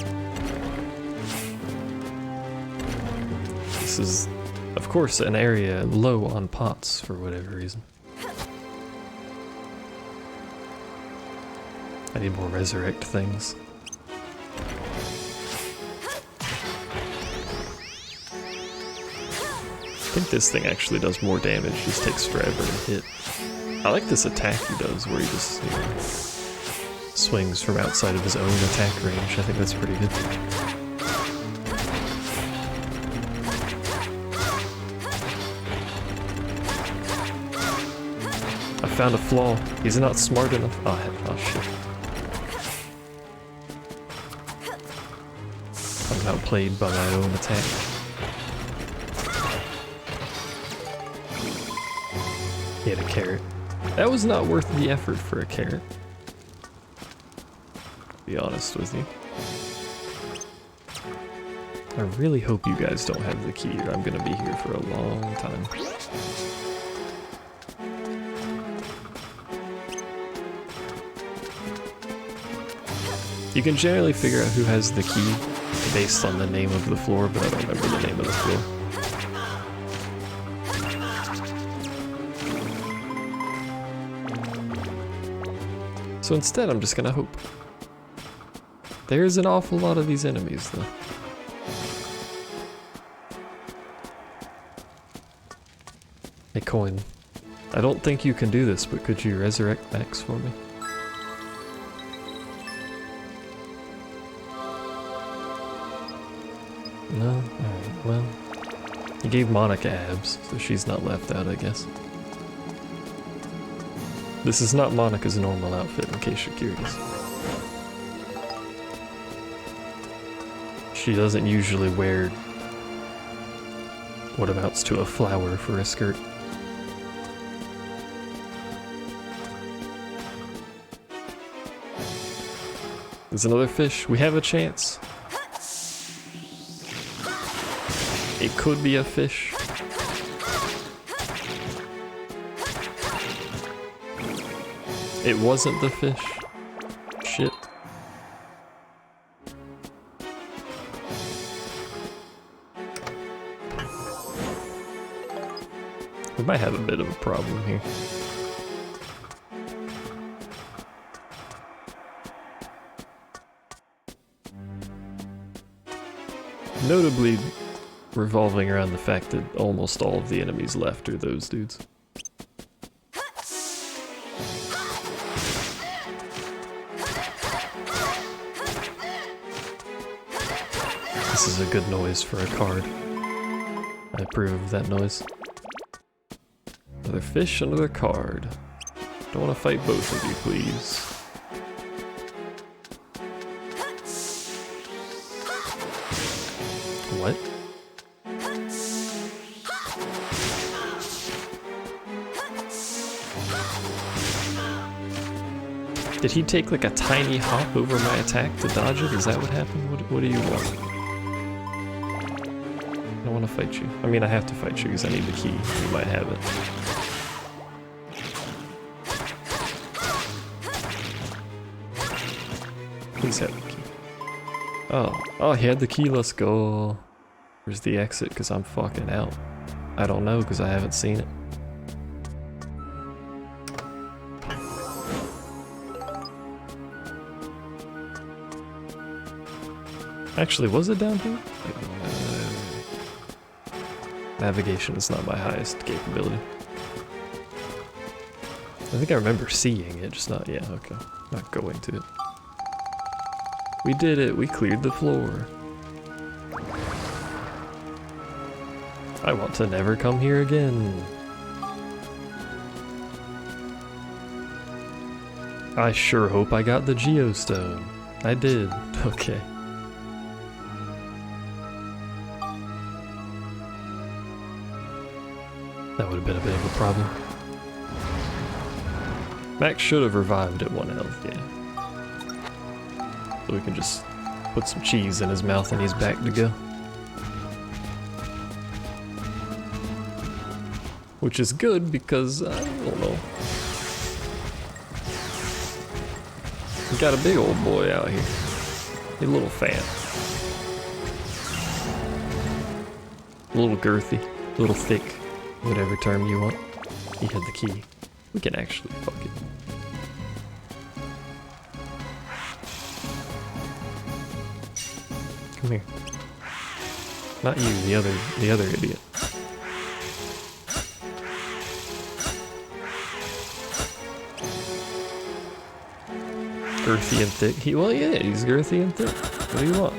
This is, of course, an area low on pots for whatever reason. I need more resurrect things. I think this thing actually does more damage, just takes forever to hit. I like this attack he does where he just, you know, swings from outside of his own attack range. I think that's pretty good. I found a flaw. He's not smart enough. Oh shit. I'm outplayed by my own attack. He had a carrot. That was not worth the effort for a carrot. To be honest with you. I really hope you guys don't have the key, or I'm gonna be here for a long time. You can generally figure out who has the key based on the name of the floor, but I don't remember the name of the floor. So instead, I'm just gonna hope. There's an awful lot of these enemies, though. A coin. I don't think you can do this, but could you resurrect Max for me? No? Alright, well. You gave Monica abs, so she's not left out, I guess. This is not Monica's normal outfit, in case you're curious. She doesn't usually wear what amounts to a flower for a skirt. There's another fish. We have a chance. It could be a fish. It wasn't the fish. Shit. We might have a bit of a problem here. Notably revolving around the fact that almost all of the enemies left are those dudes. This is a good noise for a card. I approve of that noise. Another fish, another card. Don't want to fight both of you, please. What? Did he take like a tiny hop over my attack to dodge it? Is that what happened? What do you want? I don't want to fight you. I mean, I have to fight you because I need the key. You might have it. Please have the key. Oh, he had the key. Let's go. Where's the exit? Because I'm fucking out. I don't know because I haven't seen it. Actually, was it down here? Navigation is not my highest capability. I think I remember seeing it, just not, yeah, okay. Not going to it. We did it, we cleared the floor. I want to never come here again. I sure hope I got the Geostone. I did, okay. That would have been a bit of a problem. Max should have revived at 1 health, yeah. So we can just put some cheese in his mouth and he's back to go. Which is good because, I don't know. We got a big old boy out here. A little fat. A little girthy. A little thick. Whatever term you want. He had the key. We can actually fuck it. Come here. Not you, the other idiot. Girthy and thick. Well, yeah, he's girthy and thick. What do you want?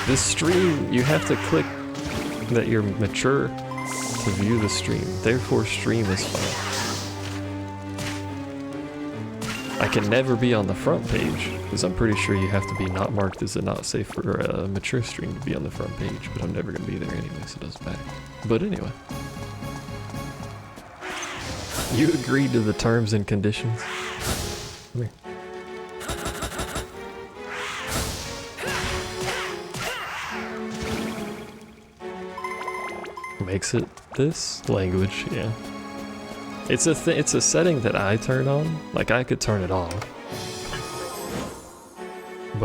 This stream, you have to click that you're mature to view the stream. Therefore, stream is fine. I can never be on the front page, because I'm pretty sure you have to be not marked as a not safe for a mature stream to be on the front page, but I'm never going to be there anyway, so it doesn't matter. But anyway. You agreed to the terms and conditions. Come here. Makes it this language, yeah. It's a setting that I turn on. Like I could turn it off,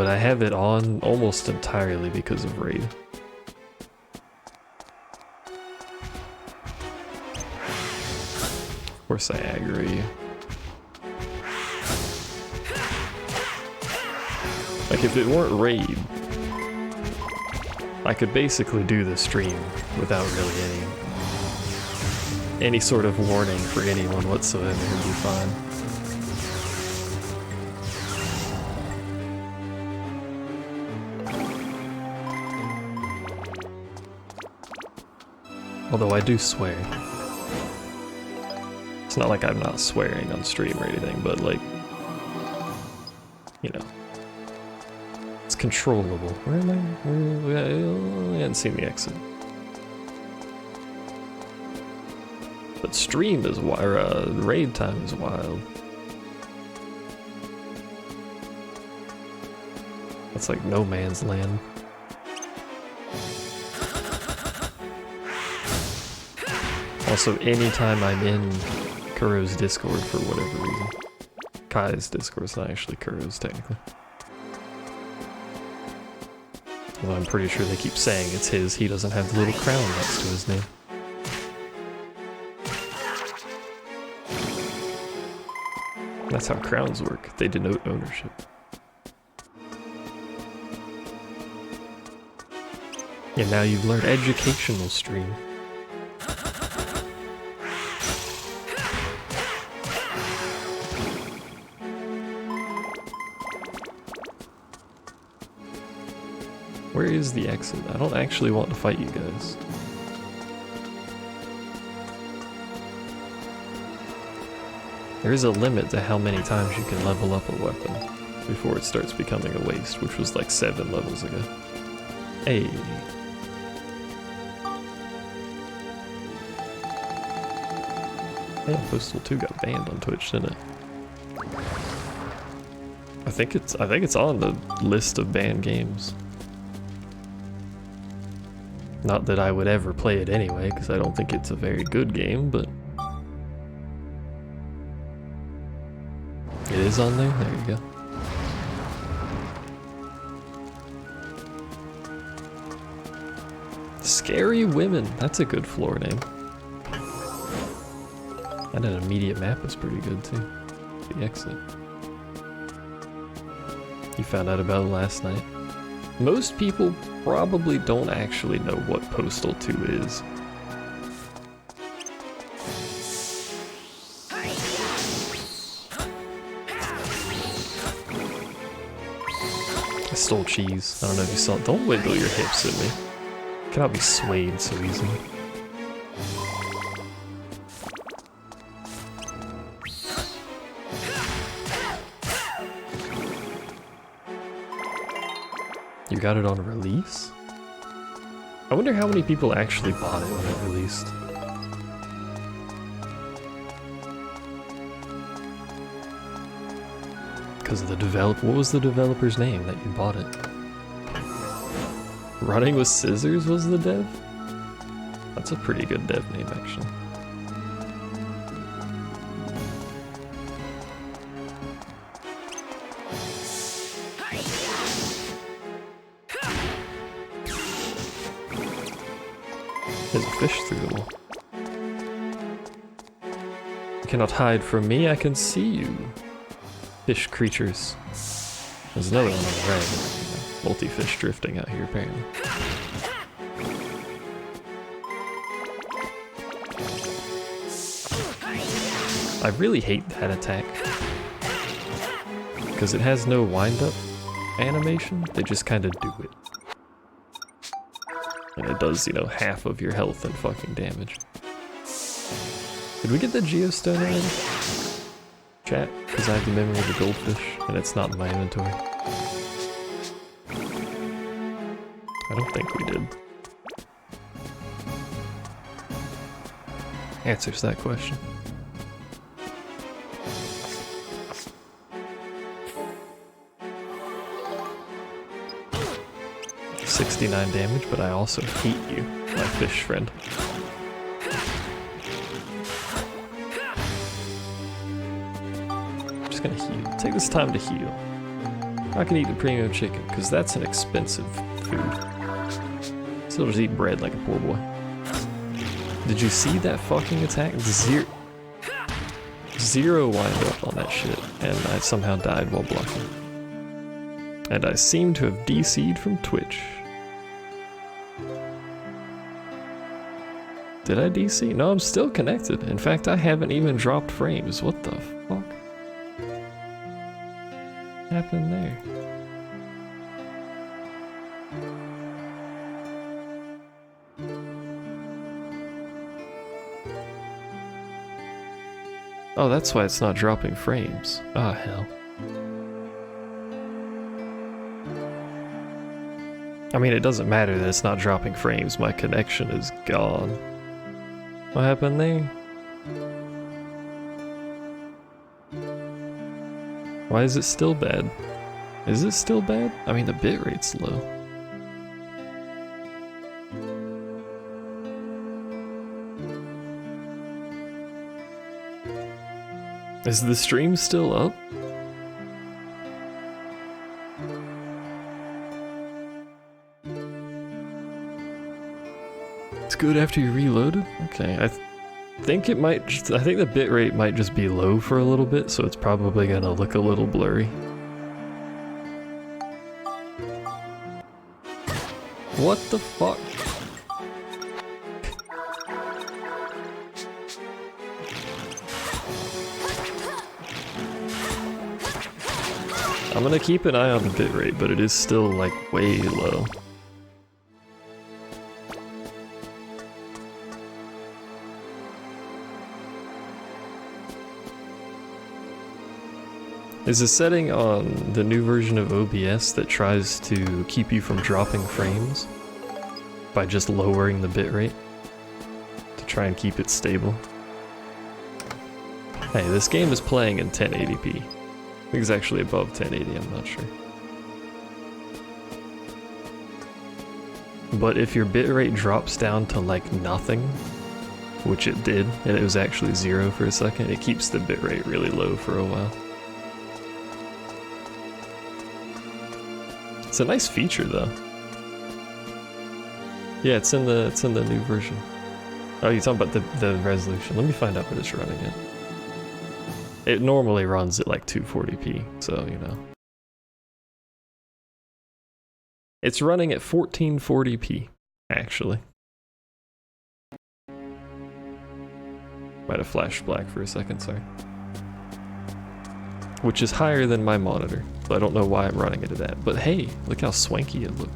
but I have it on almost entirely because of Raid. Of course I aggro you. Like, if it weren't Raid, I could basically do the stream without really any sort of warning for anyone whatsoever. It'd be fine. Although I do swear. It's not like I'm not swearing on stream or anything, but like, you know, it's controllable. Where am I? I hadn't seen the exit. But stream is wild, raid time is wild. It's like no man's land. Also, anytime I'm in Kuro's Discord for whatever reason. Kai's Discord, it's not actually Kuro's technically. Although I'm pretty sure they keep saying it's his, he doesn't have the little crown next to his name. That's how crowns work, they denote ownership. And now you've learned educational stream. Where is the exit? I don't actually want to fight you guys. There is a limit to how many times you can level up a weapon before it starts becoming a waste, which was like 7 levels ago. Hey. Yeah, Postal 2 got banned on Twitch, didn't it? I think it's on the list of banned games. Not that I would ever play it anyway, because I don't think it's a very good game, but it is on there? There you go. Scary Women, that's a good floor name. And an immediate map is pretty good too. The exit. You found out about it last night. Most people probably don't actually know what Postal 2 is. I stole cheese. I don't know if you saw it. Don't wiggle your hips at me. You cannot be swayed so easily. You got it on release? I wonder how many people actually bought it when it released. Because of the developer. What was the developer's name that you bought it? Running with Scissors was the dev? That's a pretty good dev name, actually. There's a fish through the wall. You cannot hide from me, I can see you. Fish creatures. There's another one on the right. Multi-fish drifting out here, apparently. I really hate that attack. Because it has no wind-up animation, they just kind of do it. And it does, you know, half of your health and fucking damage. Did we get the Geostone already? Chat? Because I have the memory of the goldfish, and it's not in my inventory. I don't think we did. Answers that question. $69 damage, but I also hate you, my fish friend. I'm just gonna heal. Take this time to heal. I can eat the premium chicken, because that's an expensive food. Still just eat bread like a poor boy. Did you see that fucking attack? Zero wind up on that shit, and I somehow died while blocking. And I seem to have DC'd from Twitch. Did I DC? No, I'm still connected. In fact, I haven't even dropped frames. What the fuck happened there? Oh, that's why it's not dropping frames. Ah, hell. I mean, it doesn't matter that it's not dropping frames. My connection is gone. What happened there? Why is it still bad? Is it still bad? I mean, the bitrate's low. Is the stream still up? It's good after you reloaded? Okay, I think it might I think the bitrate might just be low for a little bit, so it's probably gonna look a little blurry. What the fuck? I'm gonna keep an eye on the bitrate, but it is still like way low. There's a setting on the new version of OBS that tries to keep you from dropping frames by just lowering the bitrate to try and keep it stable. Hey, this game is playing in 1080p. I think it's actually above 1080, I'm not sure. But if your bitrate drops down to like nothing, which it did, and it was actually 0 for a second, it keeps the bitrate really low for a while. It's a nice feature though. Yeah, it's in the new version. Oh, you're talking about the resolution. Let me find out what it's running at. It normally runs at like 240p, so you know. It's running at 1440p, actually. Might have flashed black for a second, sorry. Which is higher than my monitor, so I don't know why I'm running it at that. But hey, look how swanky it looks.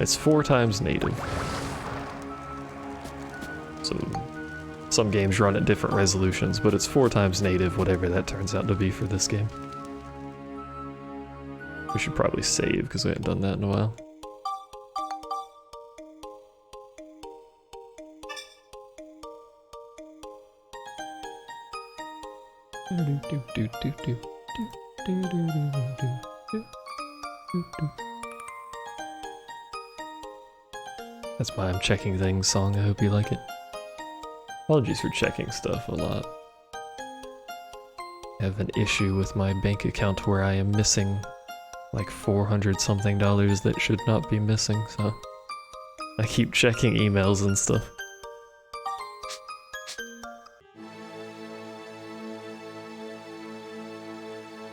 It's 4 times native. So some games run at different resolutions, but it's 4 times native, whatever that turns out to be for this game. We should probably save, because we haven't done that in a while. That's my I'm checking things song, I hope you like it. Apologies for checking stuff a lot. I have an issue with my bank account where I am missing like $400 something that should not be missing, so I keep checking emails and stuff.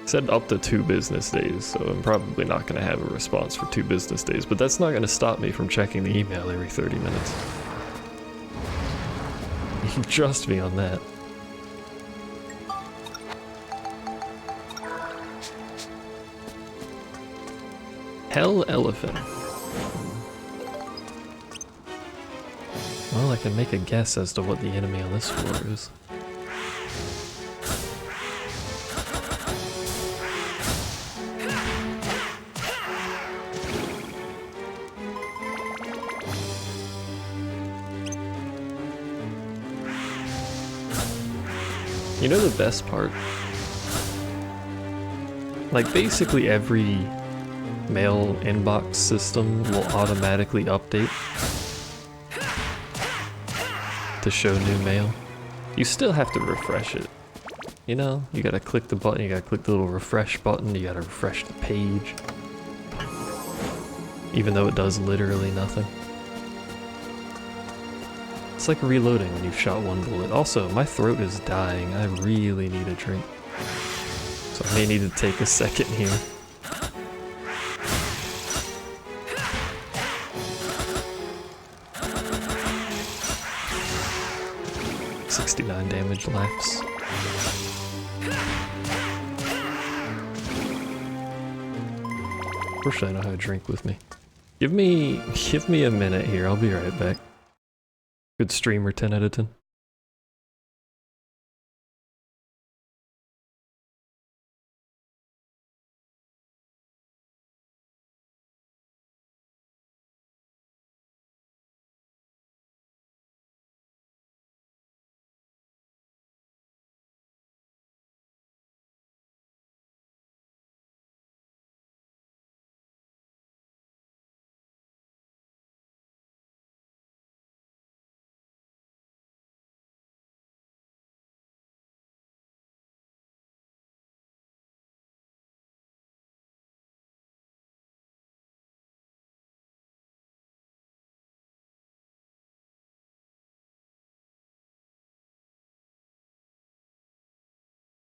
It said up to 2 business days, so I'm probably not going to have a response for 2 business days, but that's not going to stop me from checking the email every 30 minutes. You can trust me on that. Hell Elephant. Well, I can make a guess as to what the enemy on this floor is. You know the best part? Like basically every mail inbox system will automatically update to show new mail. You still have to refresh it, you know, you gotta click the button, you gotta click the little refresh button, you gotta refresh the page. Even though it does literally nothing. It's like reloading when you've shot one bullet. Also, my throat is dying. I really need a drink. So I may need to take a second here. $69 damage lapse. Wish I know how to drink with me. Give me a minute here, I'll be right back. Good streamer, 10 out of 10.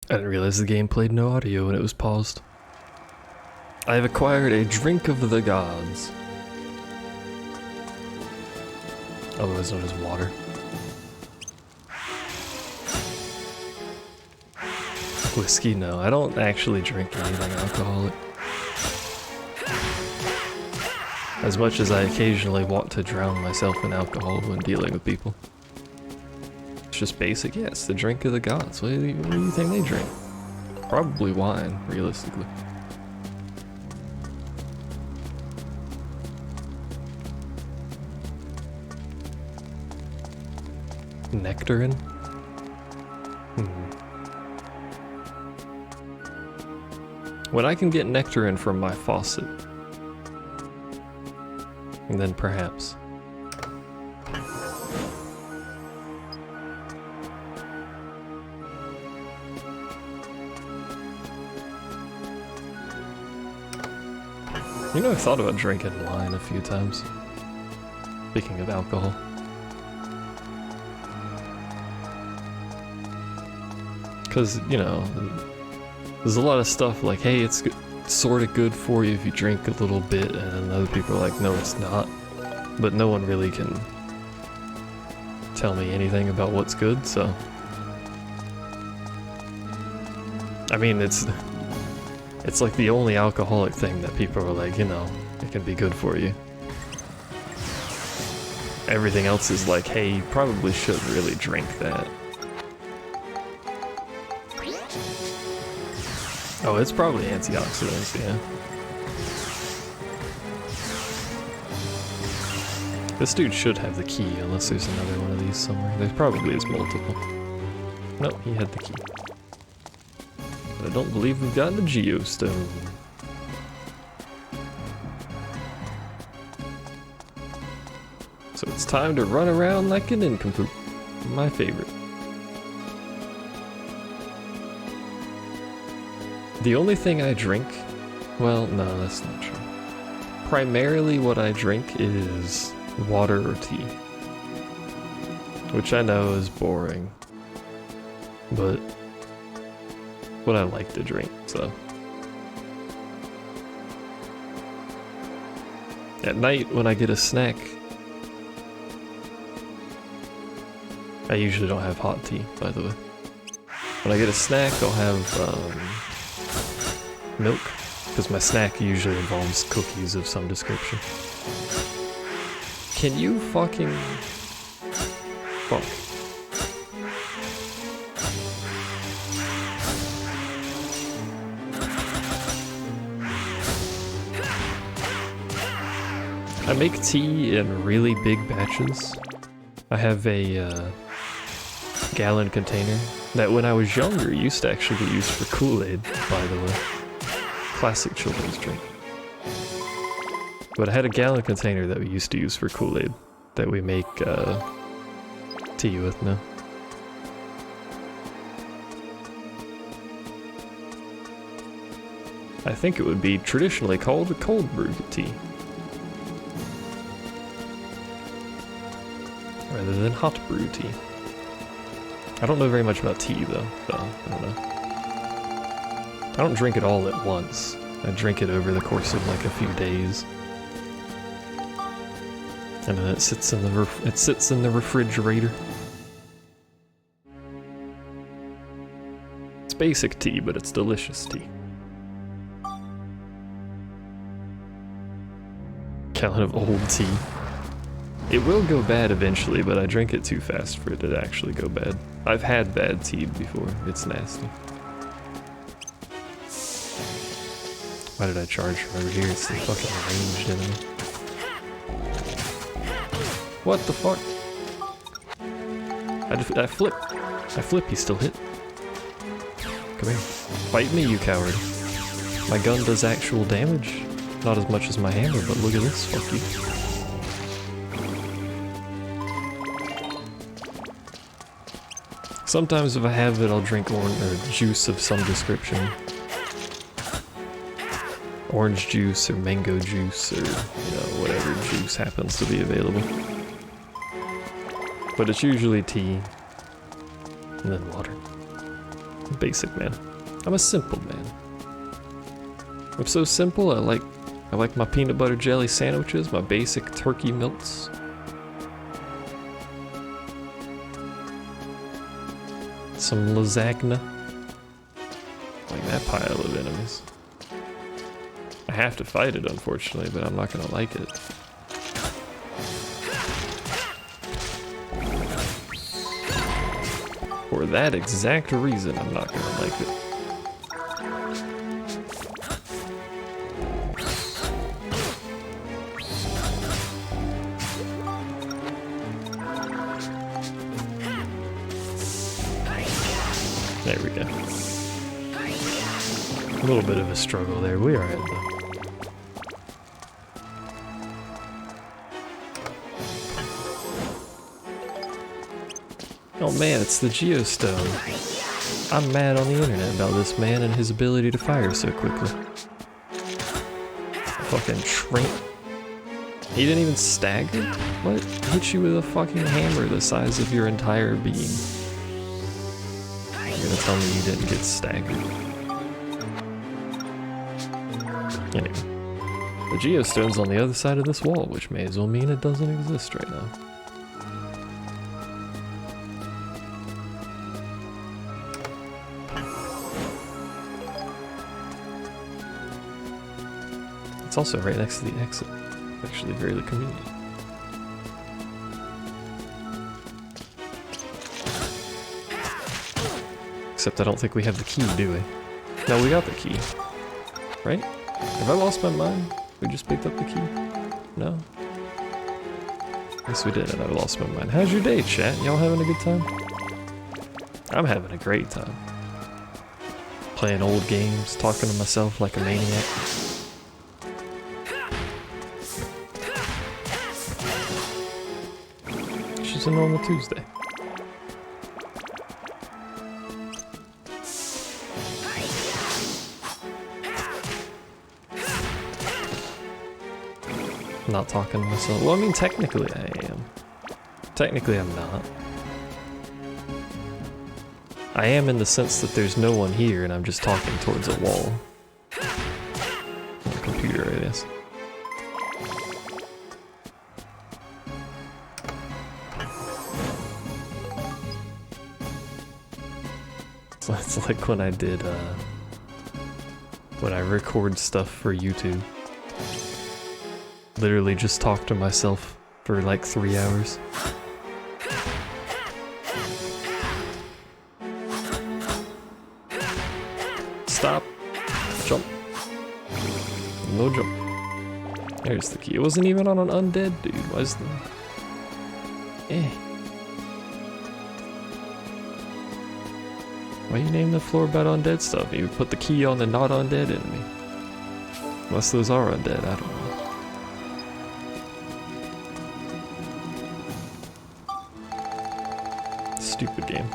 I didn't realize the game played no audio when it was paused. I have acquired a drink of the gods. Otherwise known as water. Whiskey? No, I don't actually drink anything alcoholic. As much as I occasionally want to drown myself in alcohol when dealing with people. It's just basic, yeah, it's the drink of the gods. What do you think they drink? Probably wine, realistically. Nectarin? When I can get nectarin from my faucet, and then perhaps. You know, I've thought about drinking wine a few times. Speaking of alcohol. Because, you know, there's a lot of stuff like, hey, it's sort of good for you if you drink a little bit, and then other people are like, no, it's not. But no one really can tell me anything about what's good, so. I mean, it's like the only alcoholic thing that people are like, you know, it can be good for you. Everything else is like, hey, you probably shouldn't really drink that. Oh, it's probably antioxidants, yeah. This dude should have the key, unless there's another one of these somewhere. There probably is multiple. Nope, he had the key. But I don't believe we've gotten the geostone. So it's time to run around like an nincompoop. My favorite. The only thing I drink, well, no, that's not true. Primarily what I drink is water or tea. Which I know is boring, but what I like to drink, so. At night when I get a snack, I usually don't have hot tea, by the way. When I get a snack, I'll have milk, because my snack usually involves cookies of some description. Can you fucking... fuck. I make tea in really big batches. I have a gallon container that when I was younger used to actually be used for Kool-Aid, by the way. Classic children's drink. But I had a gallon container that we used to use for Kool-Aid that we make tea with now. I think it would be traditionally called a cold brew tea, rather than hot brew tea. I don't know very much about tea though, so I don't know. I don't drink it all at once. I drink it over the course of like a few days. And then it sits in the refrigerator. It's basic tea, but it's delicious tea. Gallon of old tea. It will go bad eventually, but I drink it too fast for it to actually go bad. I've had bad tea before. It's nasty. Why did I charge from over here? It's the fucking ranged enemy. What the fuck? I flip. I flip, he still hit. Come here. Fight me, you coward. My gun does actual damage. Not as much as my hammer, but look at this. Fuck you. Sometimes if I have it, I'll drink orange or juice of some description. Orange juice or mango juice or, you know, whatever juice happens to be available. But it's usually tea and then water. I'm basic, man. I'm a simple man. I'm so simple, I like my peanut butter jelly sandwiches, my basic turkey melts. Some lasagna. Like that pile of enemies. I have to fight it, unfortunately, but I'm not gonna like it. For that exact reason, I'm not gonna like it. There we go. A little bit of a struggle there. We are at though. Oh man, it's the Geostone. I'm mad on the internet about this man and his ability to fire so quickly. Fucking shrink. He didn't even stagger? What? Hit you with a fucking hammer the size of your entire being. You're gonna tell me you didn't get staggered? Anyway. The Geostone's on the other side of this wall, which may as well mean it doesn't exist right now. It's also right next to the exit. Actually very convenient. Except I don't think we have the key, do we? No, we got the key. Right? Have I lost my mind? We just picked up the key? No? Yes, we did, and I lost my mind. How's your day, chat? Y'all having a good time? I'm having a great time. Playing old games, talking to myself like a maniac. It's just a normal Tuesday. Not talking to myself. Well, I mean, technically I am. Technically I'm not. I am in the sense that there's no one here and I'm just talking towards a wall. A computer, I guess. So it's like when I did, when I record stuff for YouTube. Literally just talk to myself for like 3 hours. Stop. Jump. No jump. There's the key. It wasn't even on an undead dude. Why is the... Why you name the floor about undead stuff? You put the key on the not undead enemy. Unless those are undead, I don't know. Stupid game.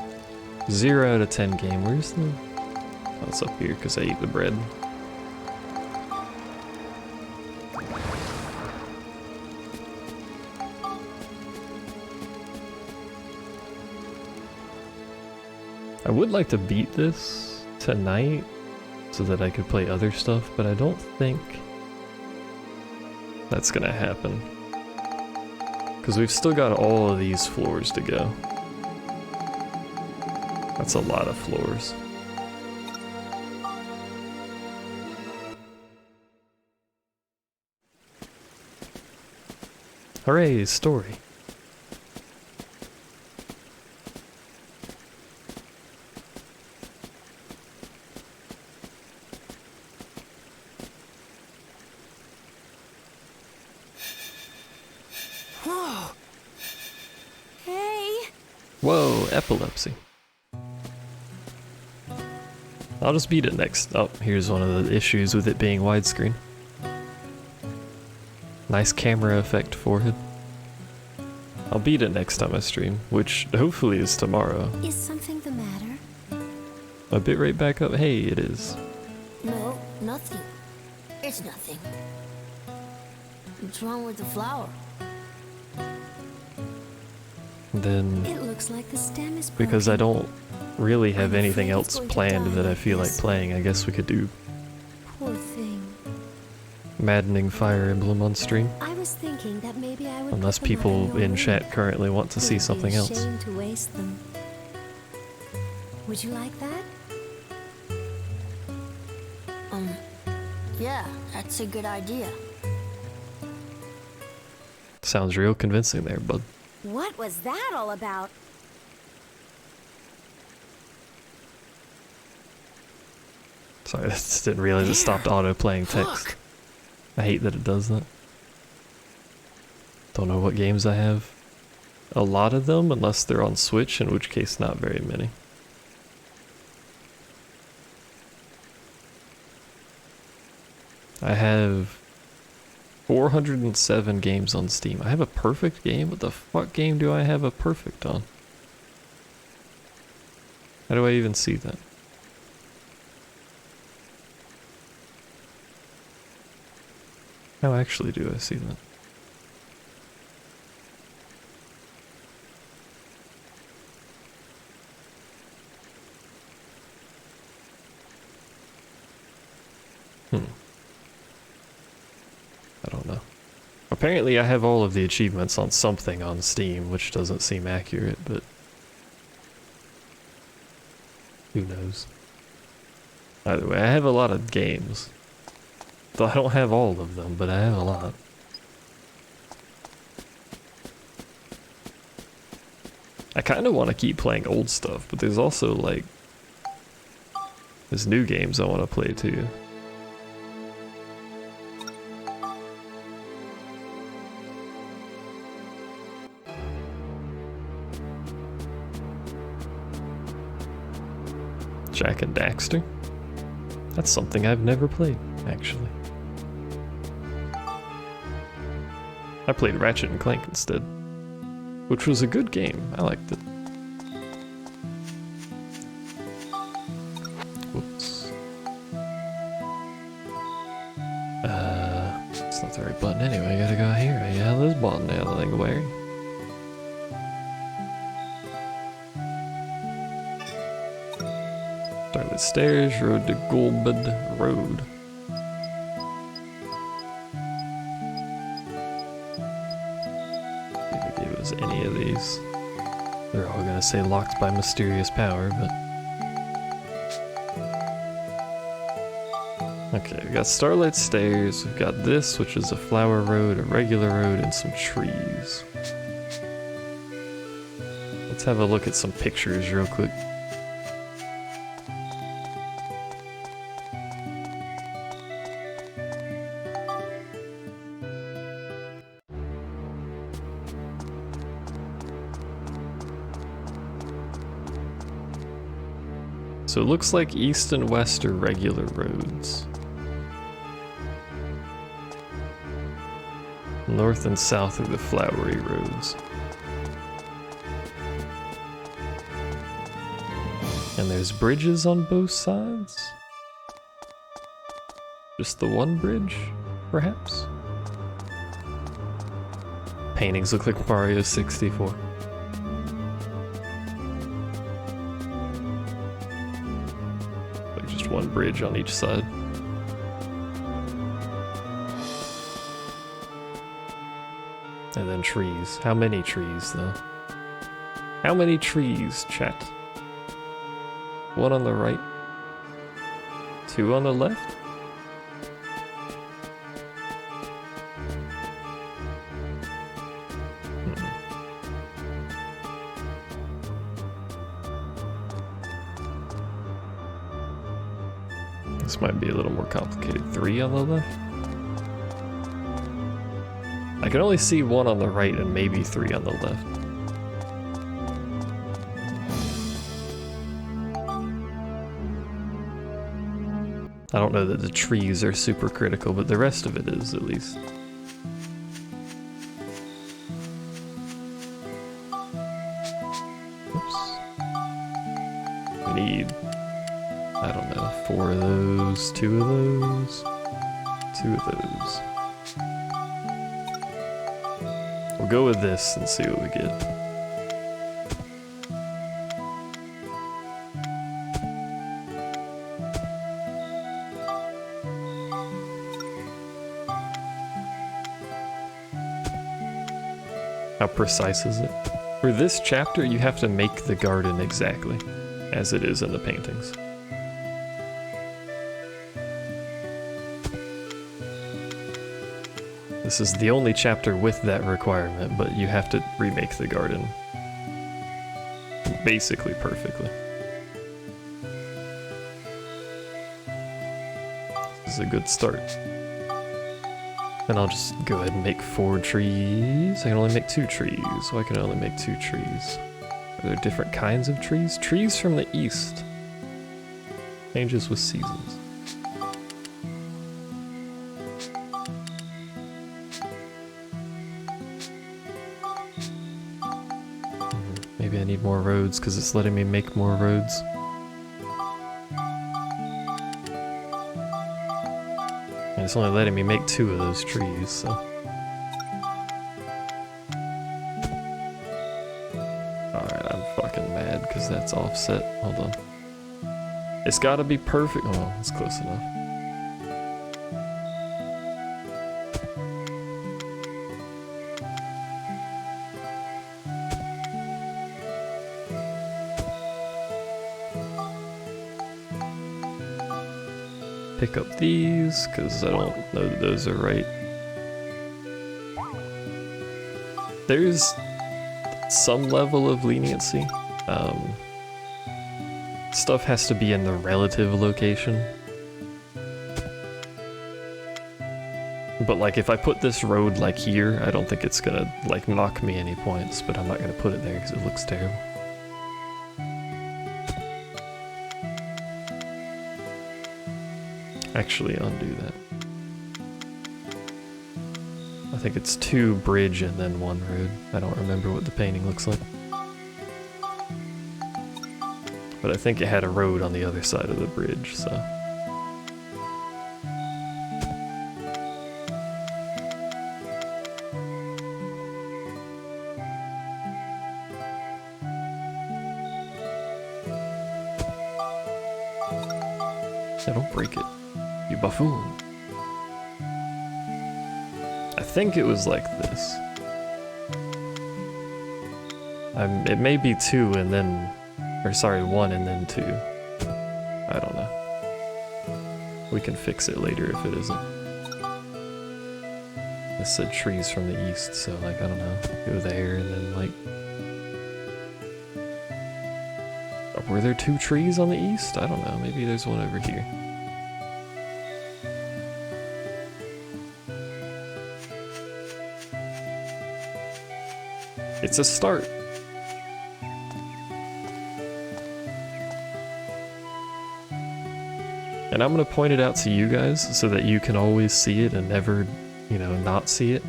0 out of 10 game. Where's the... Oh, it's up here because I ate the bread. I would like to beat this tonight so that I could play other stuff, but I don't think that's gonna happen. Because we've still got all of these floors to go. That's a lot of floors. Hooray, story. Whoa! Hey! Whoa, epilepsy. I'll just beat it next. Oh, here's one of the issues with it being widescreen. Nice camera effect forehead. I'll beat it next time I stream, which hopefully is tomorrow. Is something the matter? My bitrate back up? Hey, it is. No, nothing. It's nothing. What's wrong with the flower? Then, It looks like the stem is broken. because I don't really have I'm anything afraid it's else going to planned die that I like feel like this. playing, I guess we could do Poor thing. Maddening Fire Emblem on stream. I was thinking that maybe I would Unless put them up people your in room. chat currently want to see It'd be something a else. shame to waste them. Would you like that? Yeah, that's a good idea. Sounds real convincing there, bud. What was that all about? Sorry, I just didn't realize it stopped auto-playing text. Look! I hate that it does that. Don't know what games I have. A lot of them, unless they're on Switch, in which case not very many. I have 407 games on Steam. I have a perfect game? What the fuck game do I have a perfect on? How do I even see that? How actually do I see that? I don't know. Apparently I have all of the achievements on something on Steam, which doesn't seem accurate, but who knows? Either way, I have a lot of games. Though I don't have all of them, but I have a lot. I kind of want to keep playing old stuff, but there's also like there's new games I want to play too. Jak and Daxter? That's something I've never played, actually. I played Ratchet and Clank instead, which was a good game. I liked it. Whoops. It's not the right button anyway. I gotta go here. Yeah, this button now that I'm wearing. Starlit Stairs, Road to Golbad Road. If it was any of these, they're all gonna say locked by mysterious power, but. Okay, we got Starlight Stairs, we've got this, which is a flower road, a regular road, and some trees. Let's have a look at some pictures real quick. So it looks like east and west are regular roads. North and south are the flowery roads. And there's bridges on both sides? Just the one bridge, perhaps? Paintings look like Mario 64. one bridge on each side. And then trees. How many trees, though? How many trees, chat? One on the right? Two on the left? This might be a little more complicated. Three on the left? I can only see one on the right and maybe three on the left. I don't know that the trees are super critical, but the rest of it is at least. Oops. We need, I don't know, 4 of those, 2 of those, 2 of those. We'll go with this and see what we get. How precise is it? For this chapter, you have to make the garden exactly as it is in the paintings. This is the only chapter with that requirement, but you have to remake the garden basically perfectly. This is a good start. And I'll just go ahead and make 4 trees. I can only make 2 trees, so I can only make 2 trees. Are there different kinds of trees? Trees from the east. Changes with seasons. Maybe I need more roads because it's letting me make more roads. And it's only letting me make 2 of those trees, so. Alright, I'm fucking mad because that's offset. Hold on. It's gotta be perfect. Oh, it's close enough. Pick up these, because I don't know that those are right. There's some level of leniency. Stuff has to be in the relative location. But like if I put this road like here, I don't think it's gonna like knock me any points, but I'm not gonna put it there because it looks terrible. Actually undo that. I think it's 2 bridge and then 1 road. I don't remember what the painting looks like. But I think it had a road on the other side of the bridge, so. Yeah, don't break it. You buffoon. I think it was like this. It may be 2 and then, or sorry, 1 and then 2. I don't know. We can fix it later if it isn't. This said trees from the east, so like, I don't know. Go there and then like... Were there 2 trees on the east? I don't know, maybe there's one over here. It's a start. And I'm gonna point it out to you guys so that you can always see it and never, you know, not see it.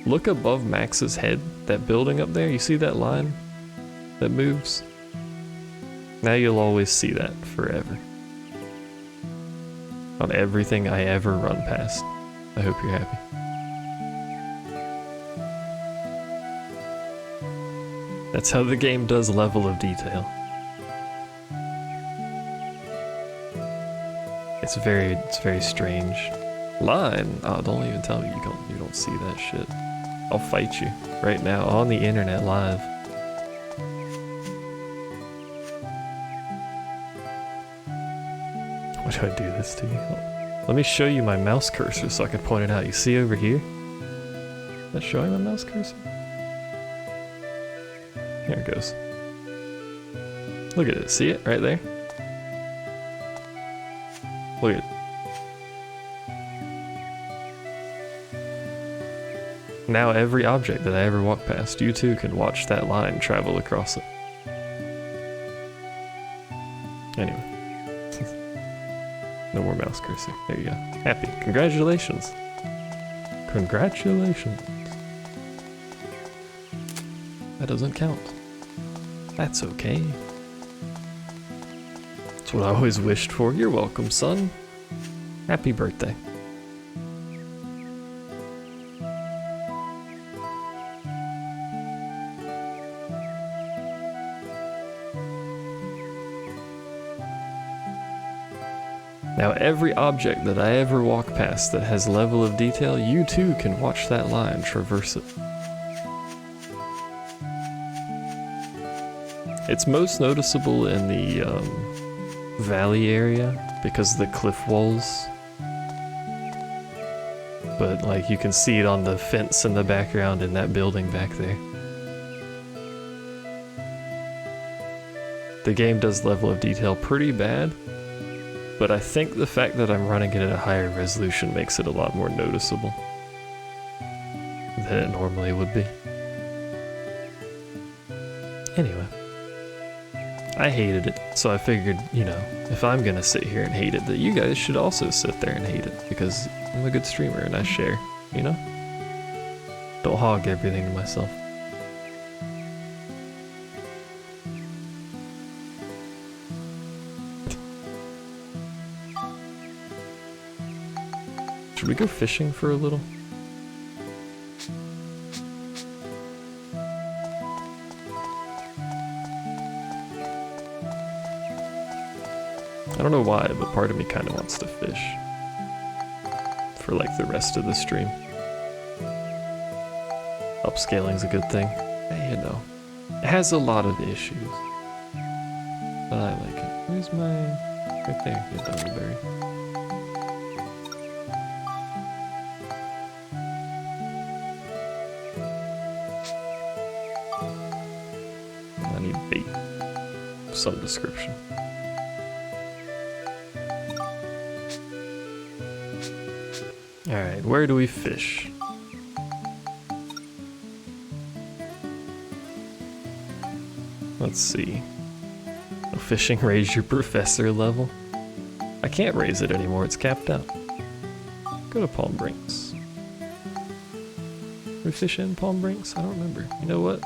Look above Max's head, that building up there, you see that line that moves? Now you'll always see that forever. On everything I ever run past. I hope you're happy. That's how the game does level of detail. It's very strange. Line? Oh, don't even tell me you don't see that shit. I'll fight you right now on the internet live. Why do I do this to you? Let me show you my mouse cursor so I can point it out. You see over here? Is that showing my mouse cursor? Here it goes. Look at it. See it right there? Look at it. Now every object that I ever walk past, you too can watch that line travel across it. Anyway. No more mouse cursor. There you go. Happy. Congratulations. Congratulations. That doesn't count. That's okay. That's what I always wished for. You're welcome, son. Happy birthday. Now every object that I ever walk past that has level of detail, you too can watch that line traverse it. It's most noticeable in the valley area because of the cliff walls. But like you can see it on the fence in the background in that building back there. The game does level of detail pretty bad. But I think the fact that I'm running it at a higher resolution makes it a lot more noticeable than it normally would be. Anyway, I hated it, so I figured, you know, if I'm gonna sit here and hate it, that you guys should also sit there and hate it, because I'm a good streamer and I share, you know? Don't hog everything to myself. Should we go fishing for a little? I don't know why, but part of me kind of wants to fish. For like the rest of the stream. Upscaling's a good thing. You know, it has a lot of issues. But I like it. Where's my... right there, your Dungleberry. I need bait of some description. Alright, where do we fish? Let's see. No fishing raise your professor level? I can't raise it anymore, it's capped out. Go to Palm Brinks. We fish in Palm Brinks? I don't remember. You know what?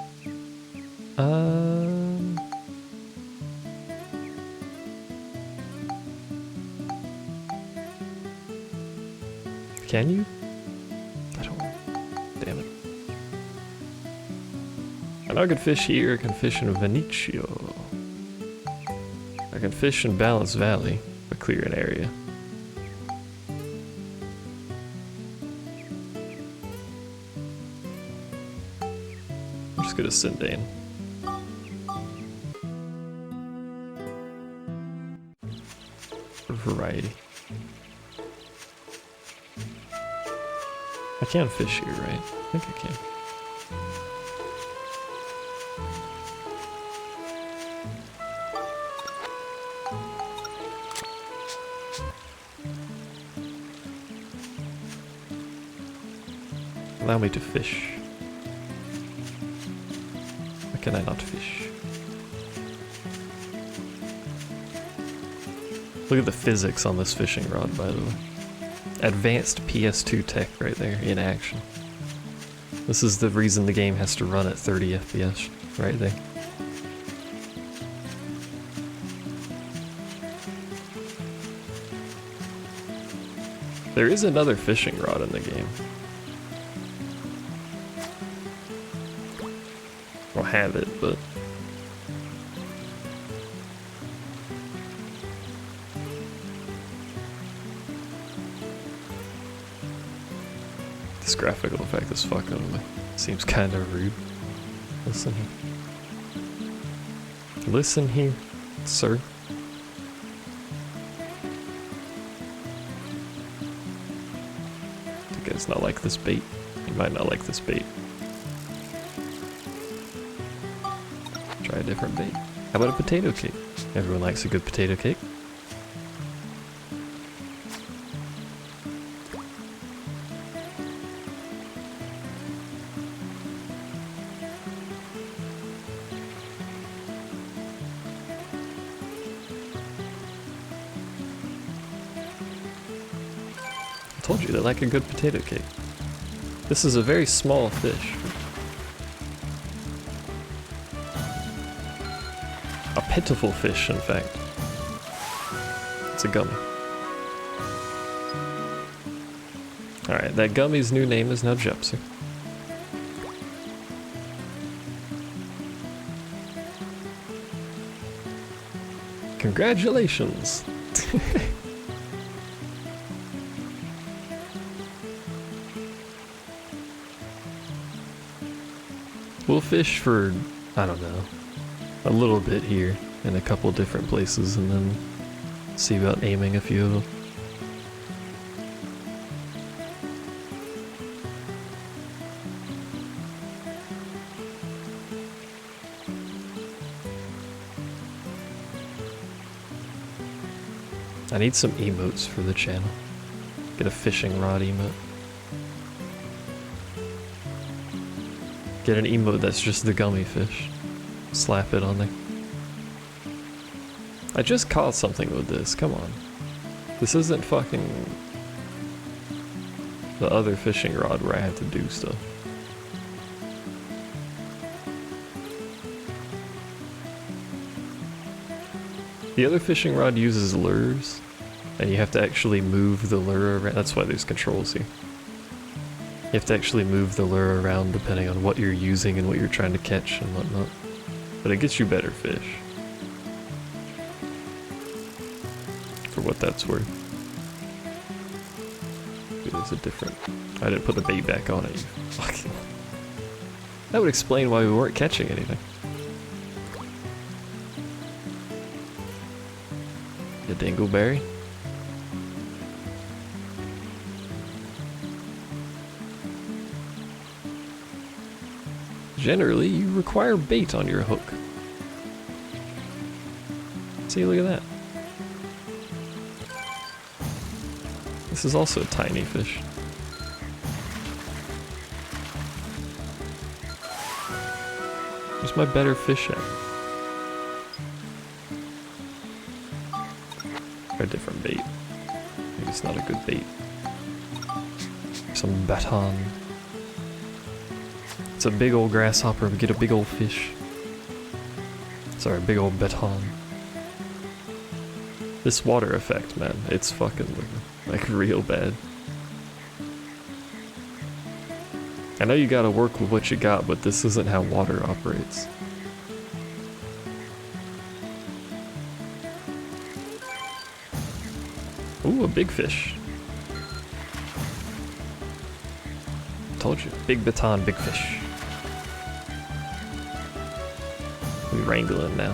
Can you? I don't know. Damn it. I know I can fish here, I can fish in Venecio. I can fish in Balance Valley, but clear an area. I'm just gonna Sindane. For variety. I can fish here, right? I think I can. Allow me to fish. Why can I not fish? Look at the physics on this fishing rod, by the way. Advanced PS2 tech right there in action. This is the reason the game has to run at 30 FPS right there. There is another fishing rod in the game. I'll have it, but graphical effect is fucking with me. Seems kind of rude. Listen here. Listen here, sir. You guys not like this bait? You might not like this bait. Try a different bait. How about a potato cake? Everyone likes a good potato cake. I told you they like a good potato cake. This is a very small fish. A pitiful fish, in fact. It's a gummy. Alright, that gummy's new name is now Jepsy. Congratulations! We'll fish for, I don't know, a little bit here in a couple different places and then see about aiming a few of them. I need some emotes for the channel. Get a fishing rod emote. Get an emote that's just the gummy fish. Slap it on there. I just caught something with this, come on. This isn't fucking the other fishing rod where I had to do stuff. The other fishing rod uses lures, and you have to actually move the lure around. That's why there's controls here. You have to actually move the lure around depending on what you're using and what you're trying to catch and whatnot. But it gets you better fish. For what that's worth. It is a different... I didn't put the bait back on it, you fucking... That would explain why we weren't catching anything. A dingleberry. Generally, you require bait on your hook. See, look at that. This is also a tiny fish. Where's my better fish at? Try a different bait. Maybe it's not a good bait. Some baton. It's a big old grasshopper, we get a big old fish. Sorry, big old baton. This water effect, man, it's fucking like real bad. I know you gotta work with what you got, but this isn't how water operates. Ooh, a big fish. Told you, big baton, big fish. We wrangling now.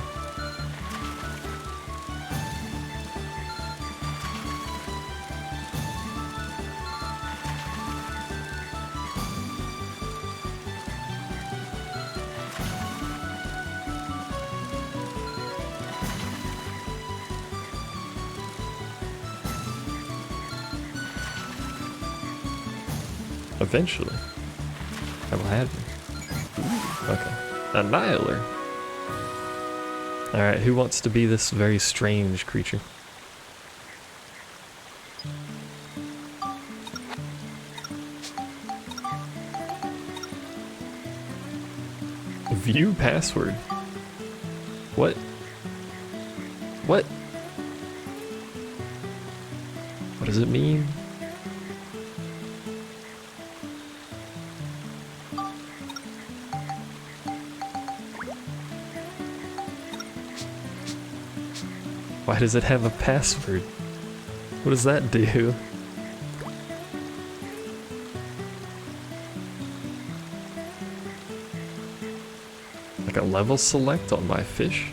Eventually. I will have you. Ooh, okay. Annihilator. Alright, who wants to be this very strange creature? View password. What? What? What does it mean? Why does it have a password? What does that do? like a level select on my fish?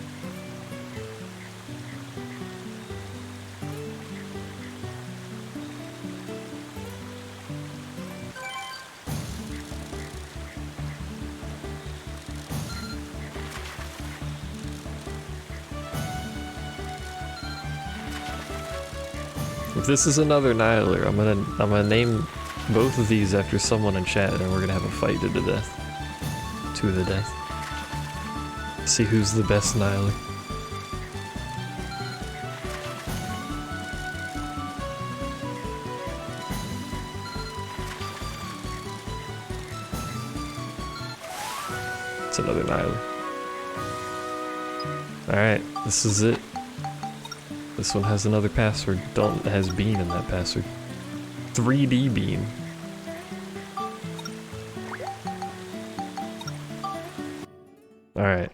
If this is another Nihiler, I'm gonna name both of these after someone in chat, and we're gonna have a fight to the death. To the death. See who's the best Nihiler. It's another Nihiler. Alright, this is it. This one has another password. Has bean in that password. 3D bean. Alright.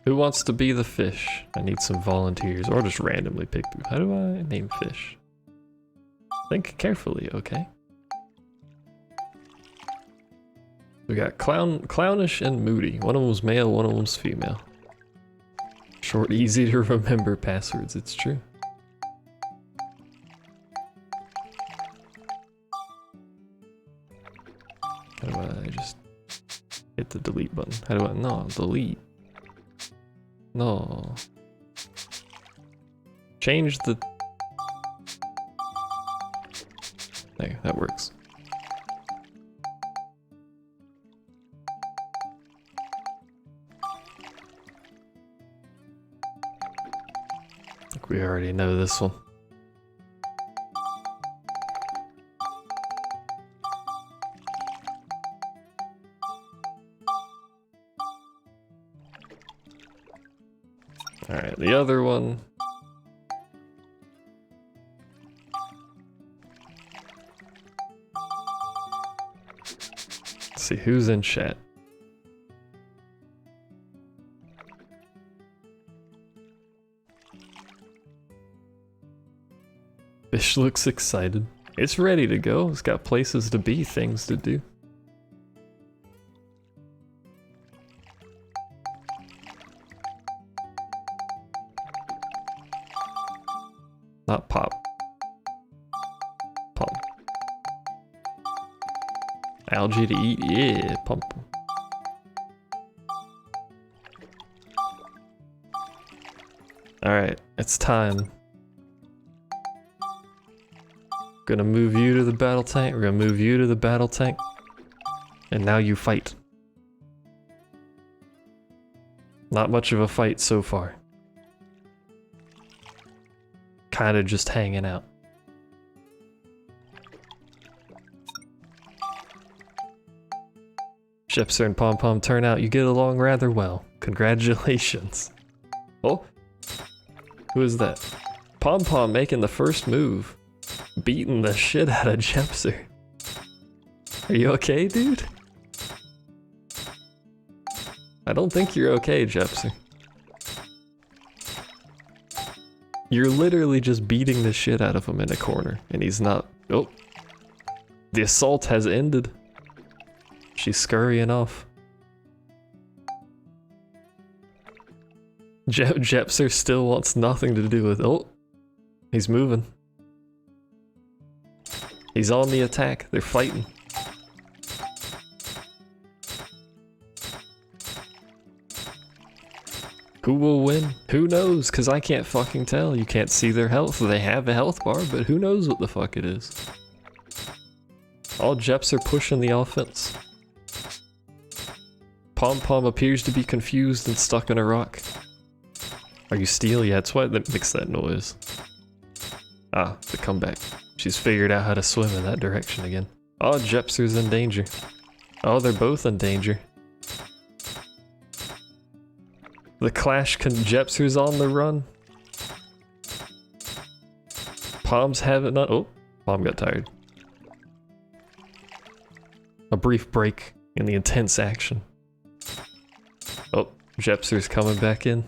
Who wants to be the fish? I need some volunteers, or just randomly pick. How do I name fish? Think carefully, okay? We got clownish and moody. One of them's male, one of them's female. Short, easy to remember passwords, it's true. How do I just hit the delete button? How do I, no, delete. No. Change the, there, that works. We already know this one. Alright, the other one. Let's see who's in chat. Fish looks excited. It's ready to go. It's got places to be, things to do. Not pop. Pump. Algae to eat? Yeah, pump. Alright, it's time. Gonna move you to the battle tank, we're gonna move you to the battle tank. And now you fight. Not much of a fight so far. Kinda just hanging out. Jepster and Pom Pom turn out, you get along rather well. Congratulations. Oh, who is that? Pom Pom making the first move. Beating the shit out of Jepster. Are you okay, dude? I don't think you're okay, Jepster. You're literally just beating the shit out of him in a corner, and he's not. Oh. The assault has ended. She's scurrying off. Jepster still wants nothing to do with. Oh. He's moving. He's on the attack. They're fighting. Who will win? Who knows? Because I can't fucking tell. You can't see their health. They have a health bar, but who knows what the fuck it is. All Jeps are pushing the offense. Pom Pom appears to be confused and stuck in a rock. Are you Steel? Yeah, that's why that makes that noise. Ah, the comeback. She's figured out how to swim in that direction again. Oh, Jepster's in danger. Oh, they're both in danger. The clash Jepster's on the run. Pom's having not. Oh, Pom got tired. A brief break in the intense action. Oh, Jepster's coming back in.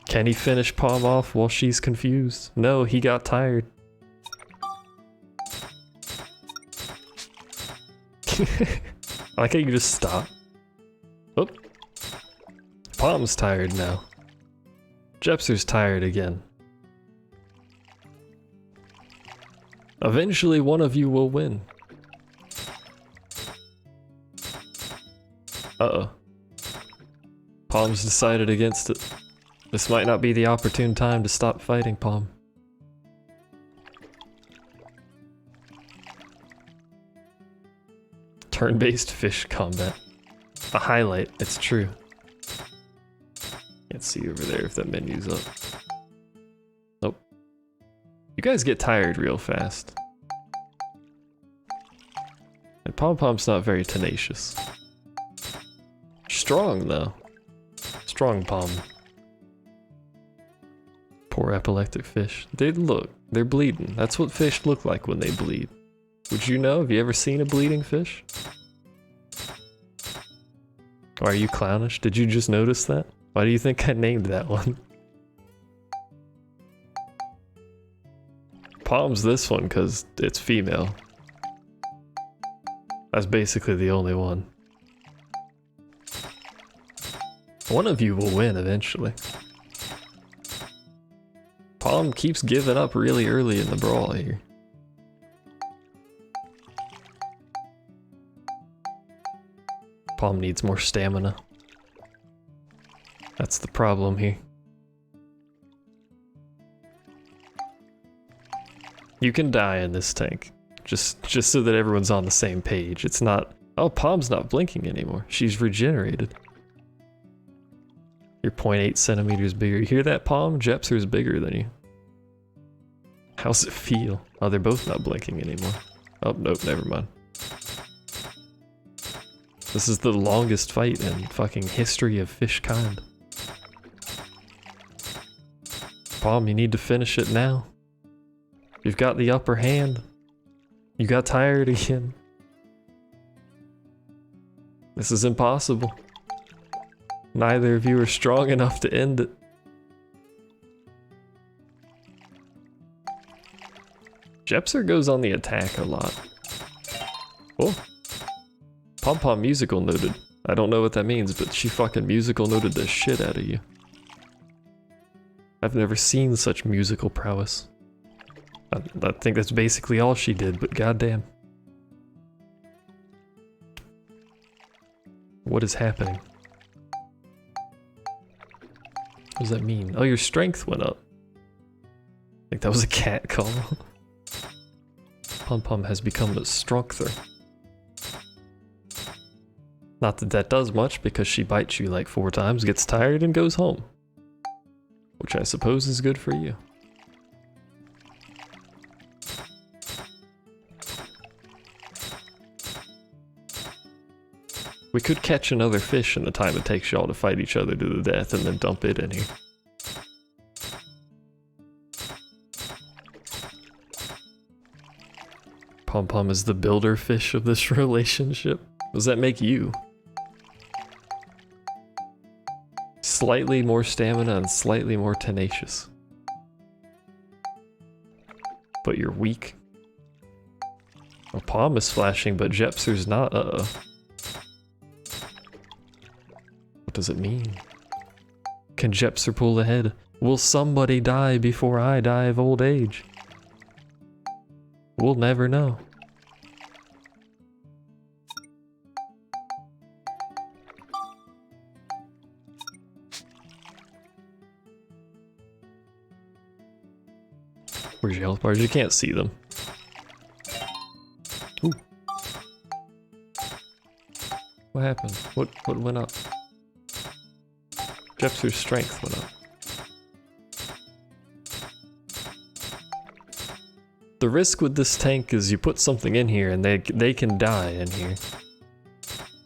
Can he finish Pom off while she's confused? No, he got tired. I like how you just stop. Palm's tired now. Jepser's tired again. Eventually one of you will win. Uh-oh. Palm's decided against it. This might not be the opportune time to stop fighting, Palm. Turn-based fish combat. A highlight, it's true. Can't see over there if that menu's up. Nope. You guys get tired real fast. And Pom Pom's not very tenacious. Strong though. Strong Pom. Poor epileptic fish. They're bleeding. That's what fish look like when they bleed. Would you know? Have you ever seen a bleeding fish? Or are you clownish? Did you just notice that? Why do you think I named that one? Palm's this one because it's female. That's basically the only one. One of you will win eventually. Palm keeps giving up really early in the brawl here. Palm needs more stamina. That's the problem here. You can die in this tank. Just so that everyone's on the same page. It's not... Oh, Palm's not blinking anymore. She's regenerated. You're 0.8 centimeters bigger. You hear that, Palm? Jepser's bigger than you. How's it feel? Oh, they're both not blinking anymore. Oh, nope, never mind. This is the longest fight in fucking history of fish kind. Palm, you need to finish it now. You've got the upper hand. You got tired again. This is impossible. Neither of you are strong enough to end it. Jepser goes on the attack a lot. Oh. Pom Pom musical noted. I don't know what that means, but she fucking musical noted the shit out of you. I've never seen such musical prowess. I think that's basically all she did, but goddamn. What is happening? What does that mean? Oh, your strength went up. I think that was a cat call. Pom Pom has become a stronger. Not that that does much, because she bites you like 4 times, gets tired, and goes home. Which I suppose is good for you. We could catch another fish in the time it takes y'all to fight each other to the death and then dump it in here. Pom Pom is the builder fish of this relationship. What does that make you? Slightly more stamina and slightly more tenacious. But you're weak. Well, Palm is flashing, but Jepser's not. Uh-oh. What does it mean? Can Jepser pull ahead? Will somebody die before I die of old age? We'll never know. Where's your health bars? You can't see them. Ooh. What happened? What went up? Jepser's strength went up. The risk with this tank is you put something in here and they can die in here.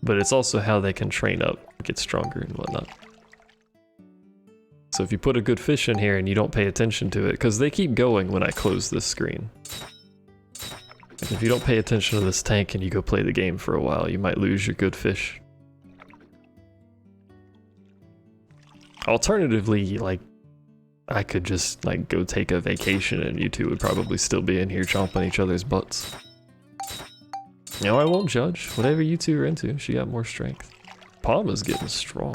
But it's also how they can train up, get stronger and whatnot. So if you put a good fish in here and you don't pay attention to it, because they keep going when I close this screen. And if you don't pay attention to this tank and you go play the game for a while, you might lose your good fish. Alternatively, like, I could just, like, go take a vacation and you two would probably still be in here chomping each other's butts. You know, I won't judge. Whatever you two are into, she got more strength. Palma's getting strong.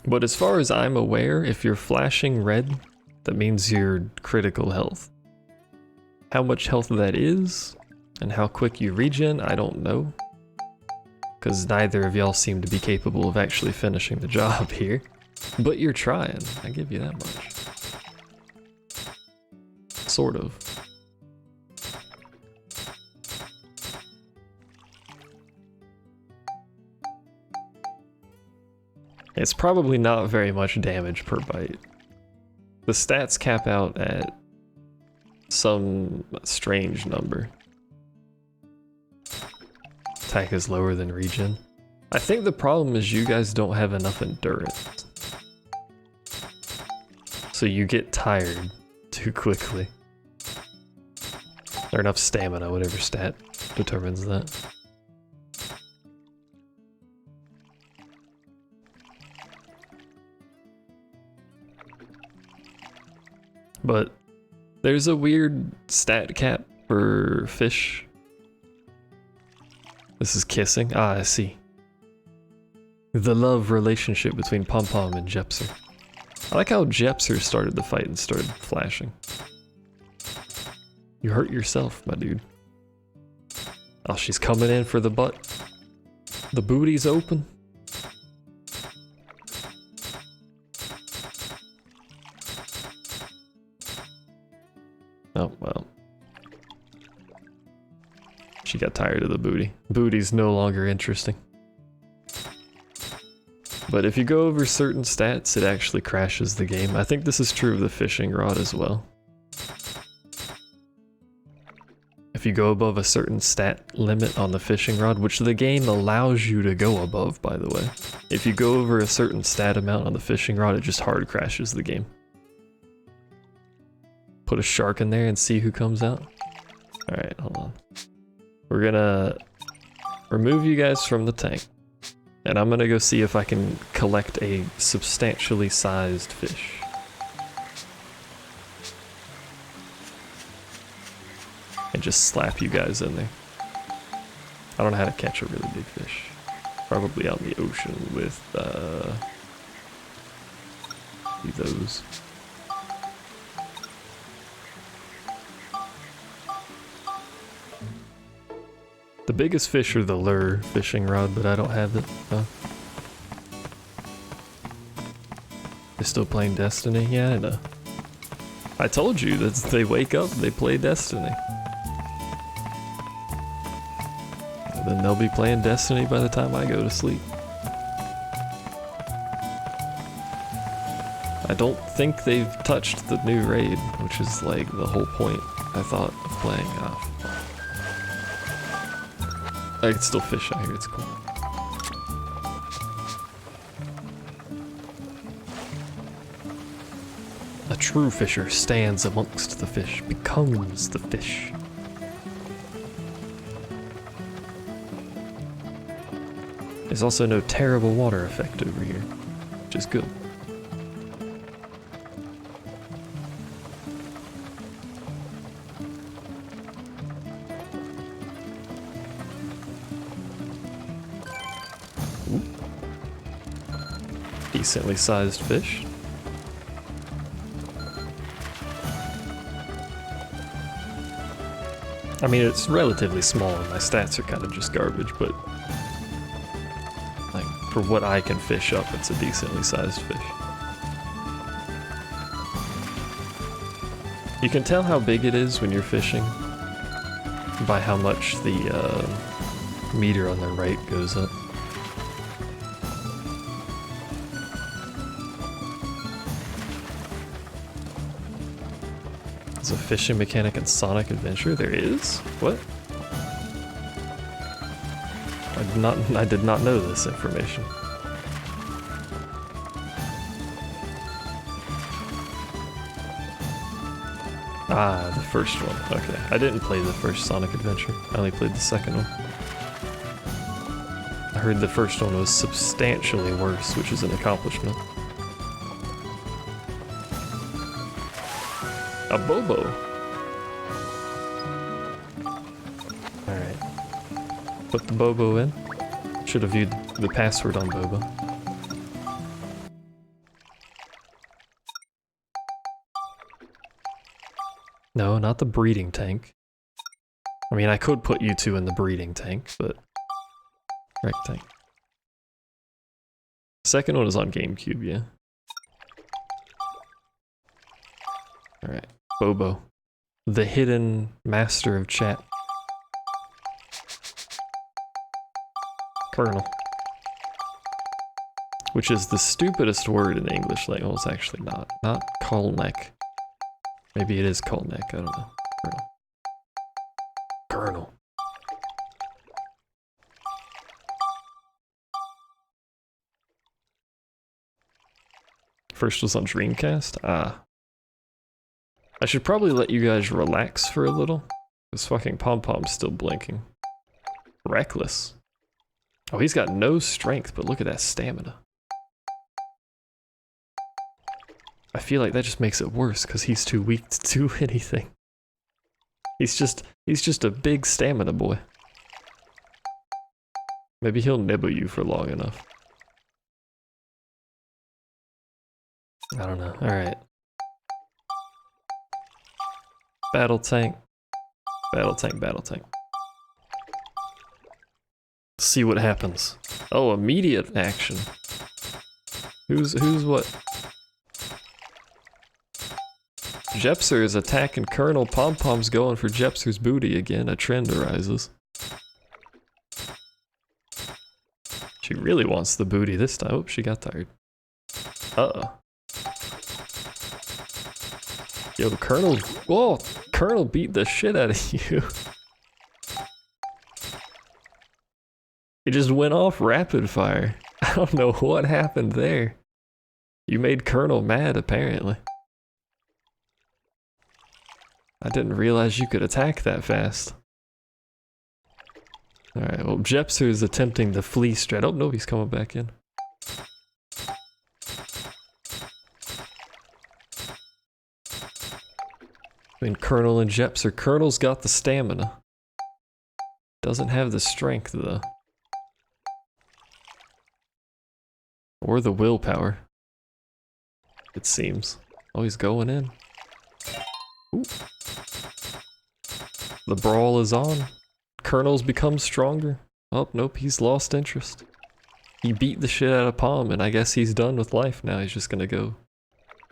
But as far as I'm aware, if you're flashing red, that means you're critical health. How much health that is, and how quick you regen, I don't know. Because neither of y'all seem to be capable of actually finishing the job here. But you're trying, I give you that much. Sort of. It's probably not very much damage per bite. The stats cap out at some strange number. Attack is lower than regen. I think the problem is you guys don't have enough endurance. So you get tired too quickly. Or enough stamina, whatever stat determines that. But there's a weird stat cap for fish. This is kissing? Ah, I see. The love relationship between Pom Pom and Jepser. I like how Jepser started the fight and started flashing. You hurt yourself, my dude. Oh, she's coming in for the butt. The booty's open. Oh, well. She got tired of the booty. Booty's no longer interesting. But if you go over certain stats, it actually crashes the game. I think this is true of the fishing rod as well. If you go above a certain stat limit on the fishing rod, which the game allows you to go above, by the way. If you go over a certain stat amount on the fishing rod, it just hard crashes the game. Put a shark in there and see who comes out. Alright, hold on. We're gonna remove you guys from the tank. And I'm gonna go see if I can collect a substantially sized fish. And just slap you guys in there. I don't know how to catch a really big fish. Probably out in the ocean with those. The biggest fish are the lure fishing rod, but I don't have it. They're still playing Destiny? Yeah, I know. I told you that they wake up, they play Destiny. And then they'll be playing Destiny by the time I go to sleep. I don't think they've touched the new raid, which is like the whole point, I thought, of playing. I can still fish out here, it's cool. A true fisher stands amongst the fish, becomes the fish. There's also no terrible water effect over here, which is good. Decently sized fish. I mean, it's relatively small and my stats are kind of just garbage, but like for what I can fish up, it's a decently sized fish. You can tell how big it is when you're fishing by how much the meter on the right goes up. There's a fishing mechanic in Sonic Adventure? There is? What? I did not know this information. Ah, the first one. Okay. I didn't play the first Sonic Adventure. I only played the second one. I heard the first one was substantially worse, which is an accomplishment. A Bobo. Alright. Put the Bobo in. Should have viewed the password on Bobo. No, not the breeding tank. I mean, I could put you two in the breeding tank, but... Wreck tank. Second one is on GameCube, yeah. Alright, Bobo. The hidden master of chat. Colonel. Which is the stupidest word in the English language. Well, it's actually not. Not Kolnek. Maybe it is Kolnek, I don't know. Colonel. Colonel. First was on Dreamcast? Ah. I should probably let you guys relax for a little. This fucking pom-pom's still blinking. Reckless. Oh, he's got no strength, but look at that stamina. I feel like that just makes it worse because he's too weak to do anything. He's just a big stamina boy. Maybe he'll nibble you for long enough. I don't know. Alright. Battle tank. Battle tank, battle tank. Let's see what happens. Oh, immediate action. Who's what? Jepser is attacking Colonel. Pom-Pom's going for Jepser's booty again. A trend arises. She really wants the booty this time. Oh, she got tired. Uh-oh. Yo, Colonel. Whoa! Colonel beat the shit out of you. He just went off rapid fire. I don't know what happened there. You made Colonel mad, apparently. I didn't realize you could attack that fast. Alright, well, Jepser is attempting the flee strat. Oh, no, he's coming back in. Between Colonel and Jepser. Colonel's got the stamina. Doesn't have the strength, though. Or the willpower. It seems. Oh, he's going in. Ooh. The brawl is on. Colonel's become stronger. Oh, nope, he's lost interest. He beat the shit out of Pom, and I guess he's done with life now. He's just gonna go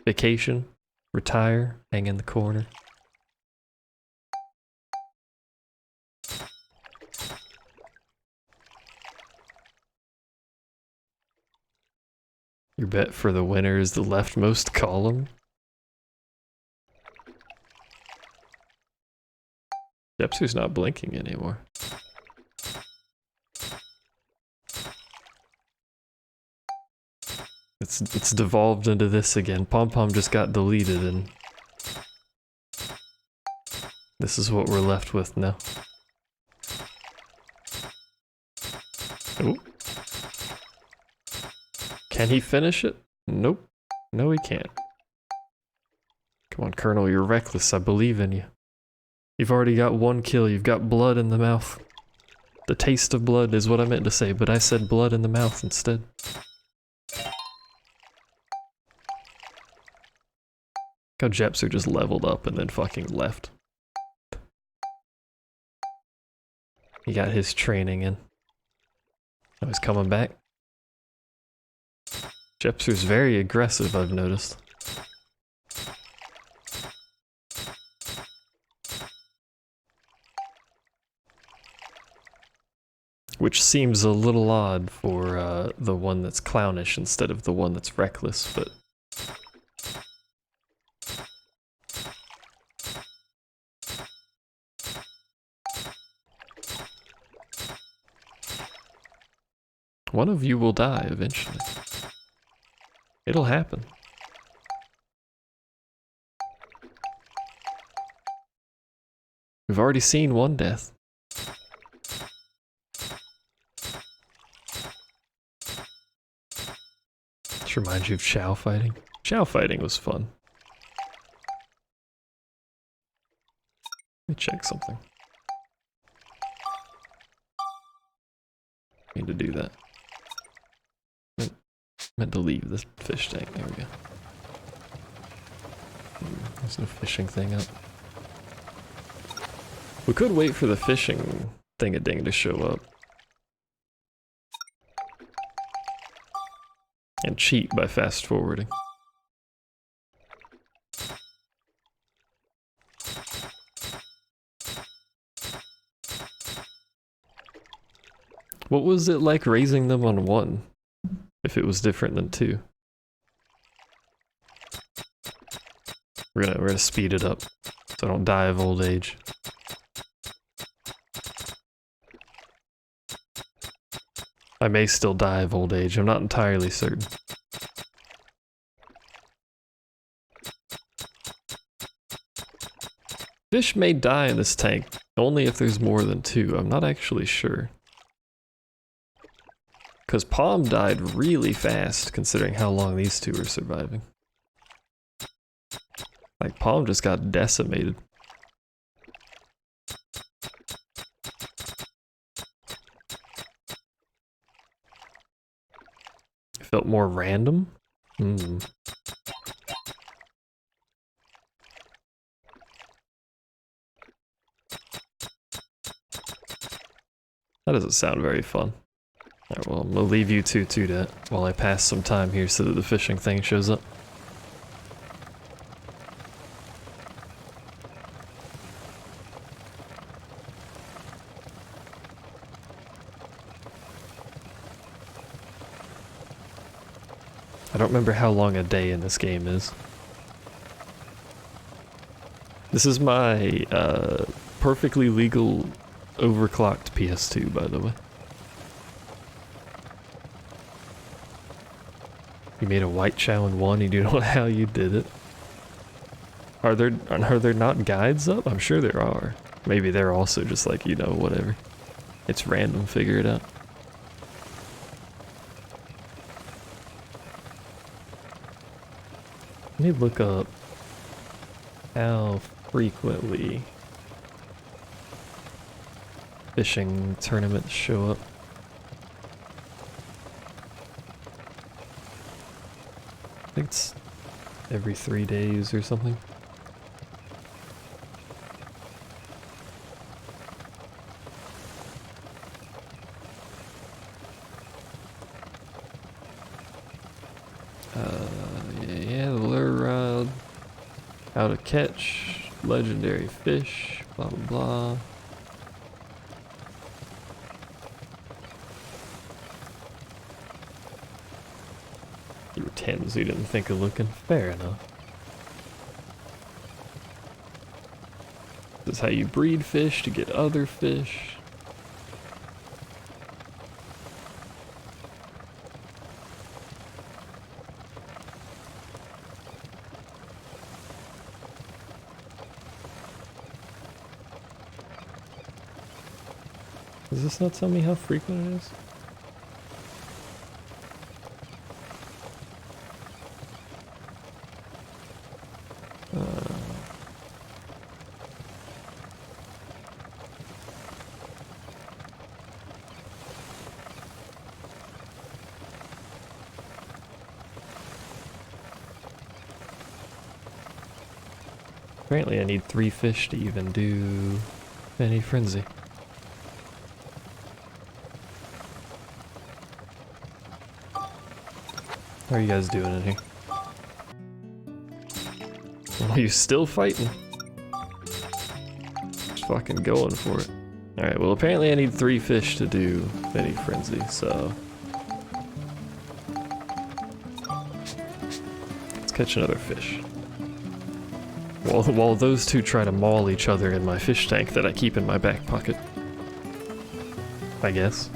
vacation, retire, hang in the corner. Your bet for the winner is the leftmost column. Jepser's not blinking anymore. It's devolved into this again. Pom-Pom just got deleted and this is what we're left with now. Ooh. Can he finish it? Nope. No, he can't. Come on, Colonel, you're reckless. I believe in you. You've already got one kill. You've got blood in the mouth. The taste of blood is what I meant to say, but I said blood in the mouth instead. How Jepser just leveled up and then fucking left. He got his training in. Now he's coming back. Jepser's very aggressive, I've noticed. Which seems a little odd for the one that's clownish instead of the one that's reckless, but... One of you will die eventually. It'll happen. We've already seen one death. This reminds you of Chow fighting. Chow fighting was fun. Let me check something. Need to do that. Meant to leave this fish tank. There we go. There's no fishing thing up. We could wait for the fishing thing-a-ding to show up. And cheat by fast-forwarding. What was it like raising them on 1, if it was different than 2? We're gonna speed it up, so I don't die of old age. I may still die of old age, I'm not entirely certain. Fish may die in this tank, only if there's more than 2, I'm not actually sure. Because Palm died really fast, considering how long these 2 are surviving. Like, Palm just got decimated. It felt more random? Hmm. That doesn't sound very fun. Alright, well, I'm gonna leave you two to that while I pass some time here so that the fishing thing shows up. I don't remember how long a day in this game is. This is my perfectly legal overclocked PS2, by the way. You made a white chow in 1, you do know how you did it. Are there not guides up? I'm sure there are. Maybe they're also just like, you know, whatever. It's random, figure it out. Let me look up how frequently fishing tournaments show up. I think it's every 3 days or something. Yeah, the lure rod, how to catch, legendary fish, blah blah blah. You were 10, so you didn't think of looking. Fair enough. This is how you breed fish to get other fish. Does this not tell me how frequent it is? Apparently I need 3 fish to even do any frenzy. How are you guys doing in here? Oh, you still fighting? Just fucking going for it. Alright, well apparently I need 3 fish to do any frenzy, so... let's catch another fish. While those two try to maul each other in my fish tank that I keep in my back pocket. I guess.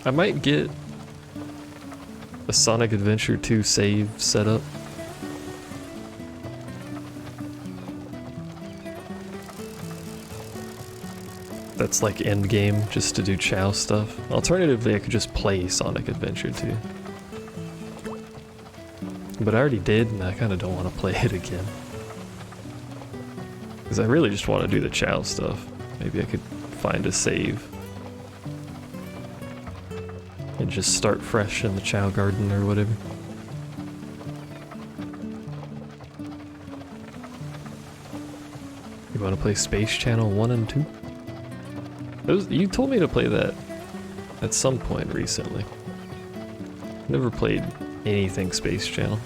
I might get a Sonic Adventure 2 save set up. That's like end game, just to do Chow stuff. Alternatively, I could just play Sonic Adventure 2. But I already did, and I kind of don't want to play it again. Because I really just want to do the Chow stuff. Maybe I could find a save. And just start fresh in the Chow Garden or whatever. want to play Space Channel 1 and 2? You told me to play that at some point recently. Never played anything Space Channel.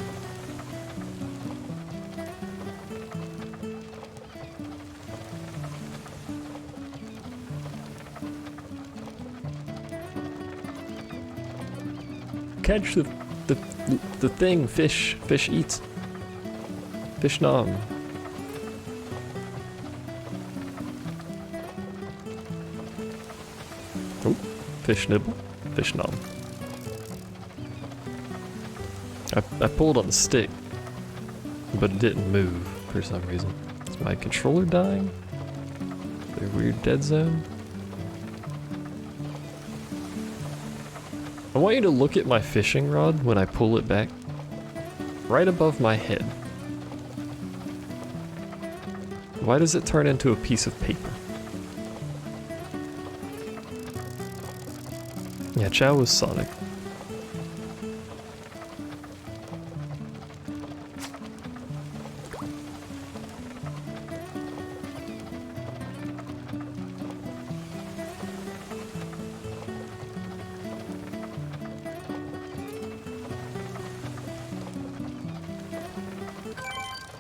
Catch the thing fish eats. Fish nom. Oh, fish nibble, fish nom. I pulled on the stick, but it didn't move for some reason. Is my controller dying? Is there a weird dead zone? I want you to look at my fishing rod when I pull it back. Right above my head. Why does it turn into a piece of paper? Yeah, Chow was Sonic.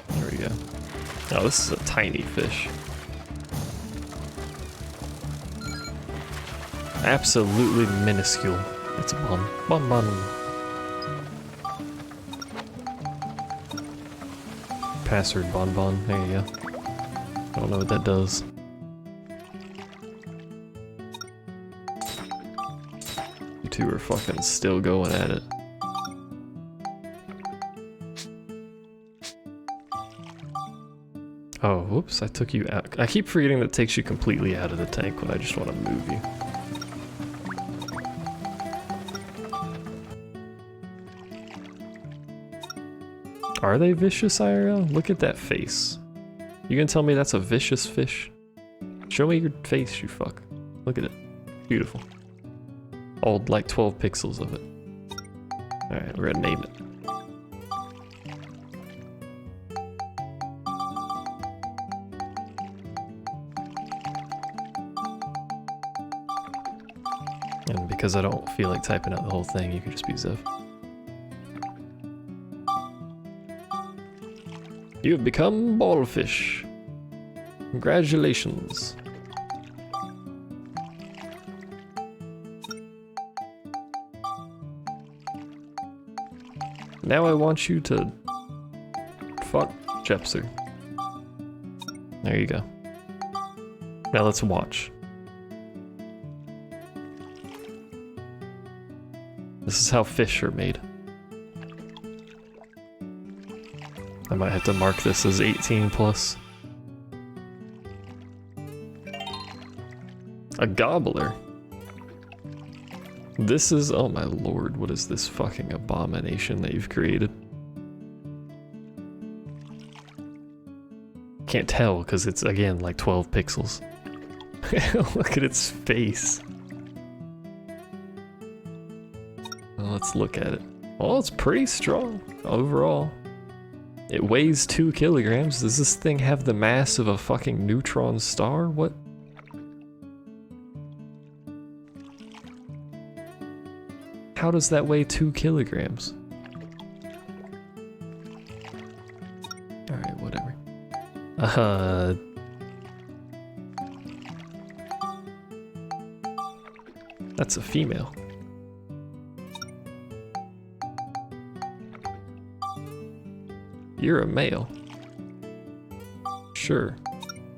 There we go. Oh, this is a tiny fish. Absolutely minuscule. It's a bun. Bun bun. Password bonbon. There you go. I don't know what that does. You two are fucking still going at it. Oh, whoops, I took you out. I keep forgetting that takes you completely out of the tank when I just want to move you. Are they vicious, IRL? Look at that face. You gonna tell me that's a vicious fish? Show me your face, you fuck. Look at it. Beautiful. All like 12 pixels of it. Alright, we're gonna name it. And because I don't feel like typing out the whole thing, you could just be Zev. You have become Ballfish. Congratulations. Now I want you to fuck Jepser. There you go. Now let's watch. This is how fish are made. I might have to mark this as 18 plus. A gobbler. This is, oh my lord, what is this fucking abomination that you've created? Can't tell because it's again like 12 pixels. Look at its face. Well, let's look at it. Well, it's pretty strong overall. It weighs 2 kilograms. Does this thing have the mass of a fucking neutron star? What? How does that weigh 2 kilograms? Alright, whatever. That's a female. You're a male. Sure.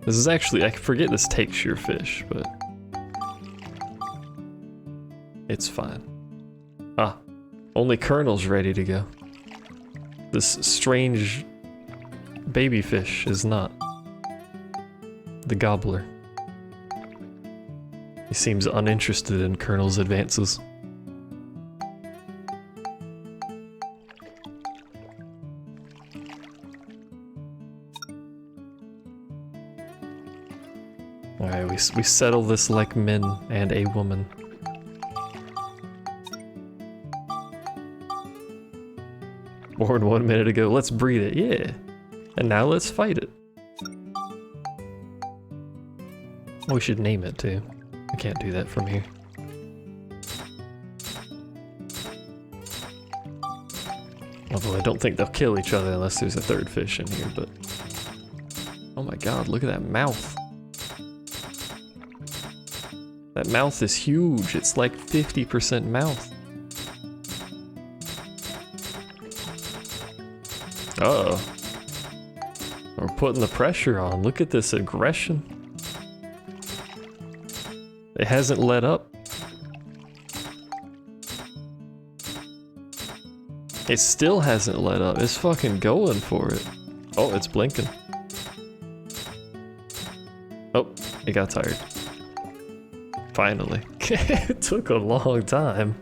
This is actually, I forget this takes your fish, but it's fine. Ah, only Colonel's ready to go. This strange baby fish is not. The gobbler. He seems uninterested in Colonel's advances. Alright, we settle this like men and a woman. Born 1 minute ago, let's breed it, yeah. And now let's fight it. We should name it too. I can't do that from here. Although I don't think they'll kill each other unless there's a third fish in here, but... Oh my god, look at that mouth. That mouth is huge. It's like 50% mouth. Uh-oh. We're putting the pressure on. Look at this aggression. It hasn't let up. It still hasn't let up. It's fucking going for it. Oh, it's blinking. Oh, it got tired. Finally. It took a long time.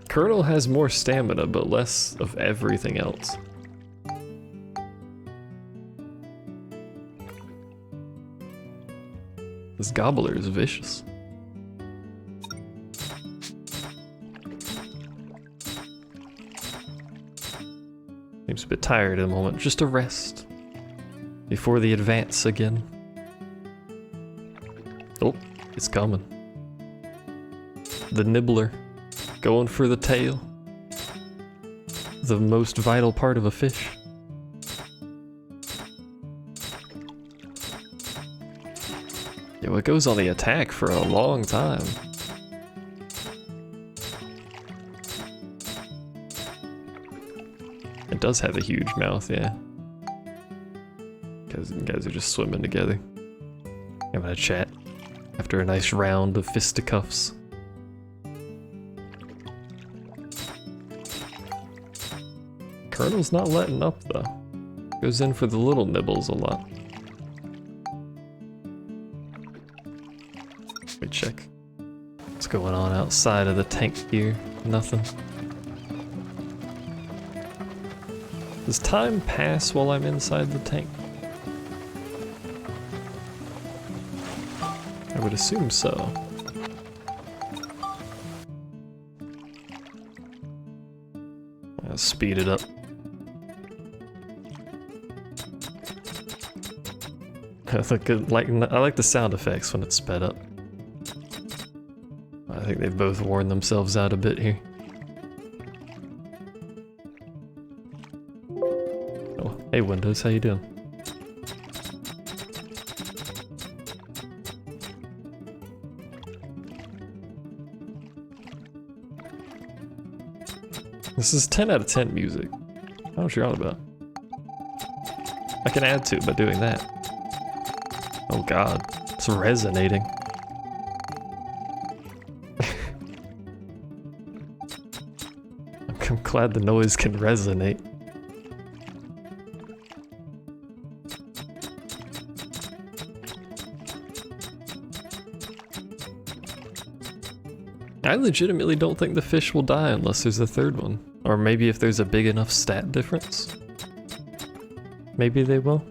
Colonel has more stamina, but less of everything else. This gobbler is vicious. Seems a bit tired at the moment. Just a rest before the advance again. Oh, it's coming. The nibbler. Going for the tail. The most vital part of a fish. Yo, it goes on the attack for a long time. It does have a huge mouth, yeah. Guys are just swimming together. Having a chat after a nice round of fisticuffs. Colonel's not letting up though. Goes in for the little nibbles a lot. Let me check. What's going on outside of the tank here? Nothing. Does time pass while I'm inside the tank? I would assume so. I'll speed it up. I like the sound effects when it's sped up. I think they've both worn themselves out a bit here. Oh, hey Windows, how you doing? This is 10 out of 10 music. I don't know what you're on about. I can add to it by doing that. Oh god, it's resonating. I'm glad the noise can resonate. I legitimately don't think the fish will die unless there's a third one. Or maybe if there's a big enough stat difference. Maybe they will.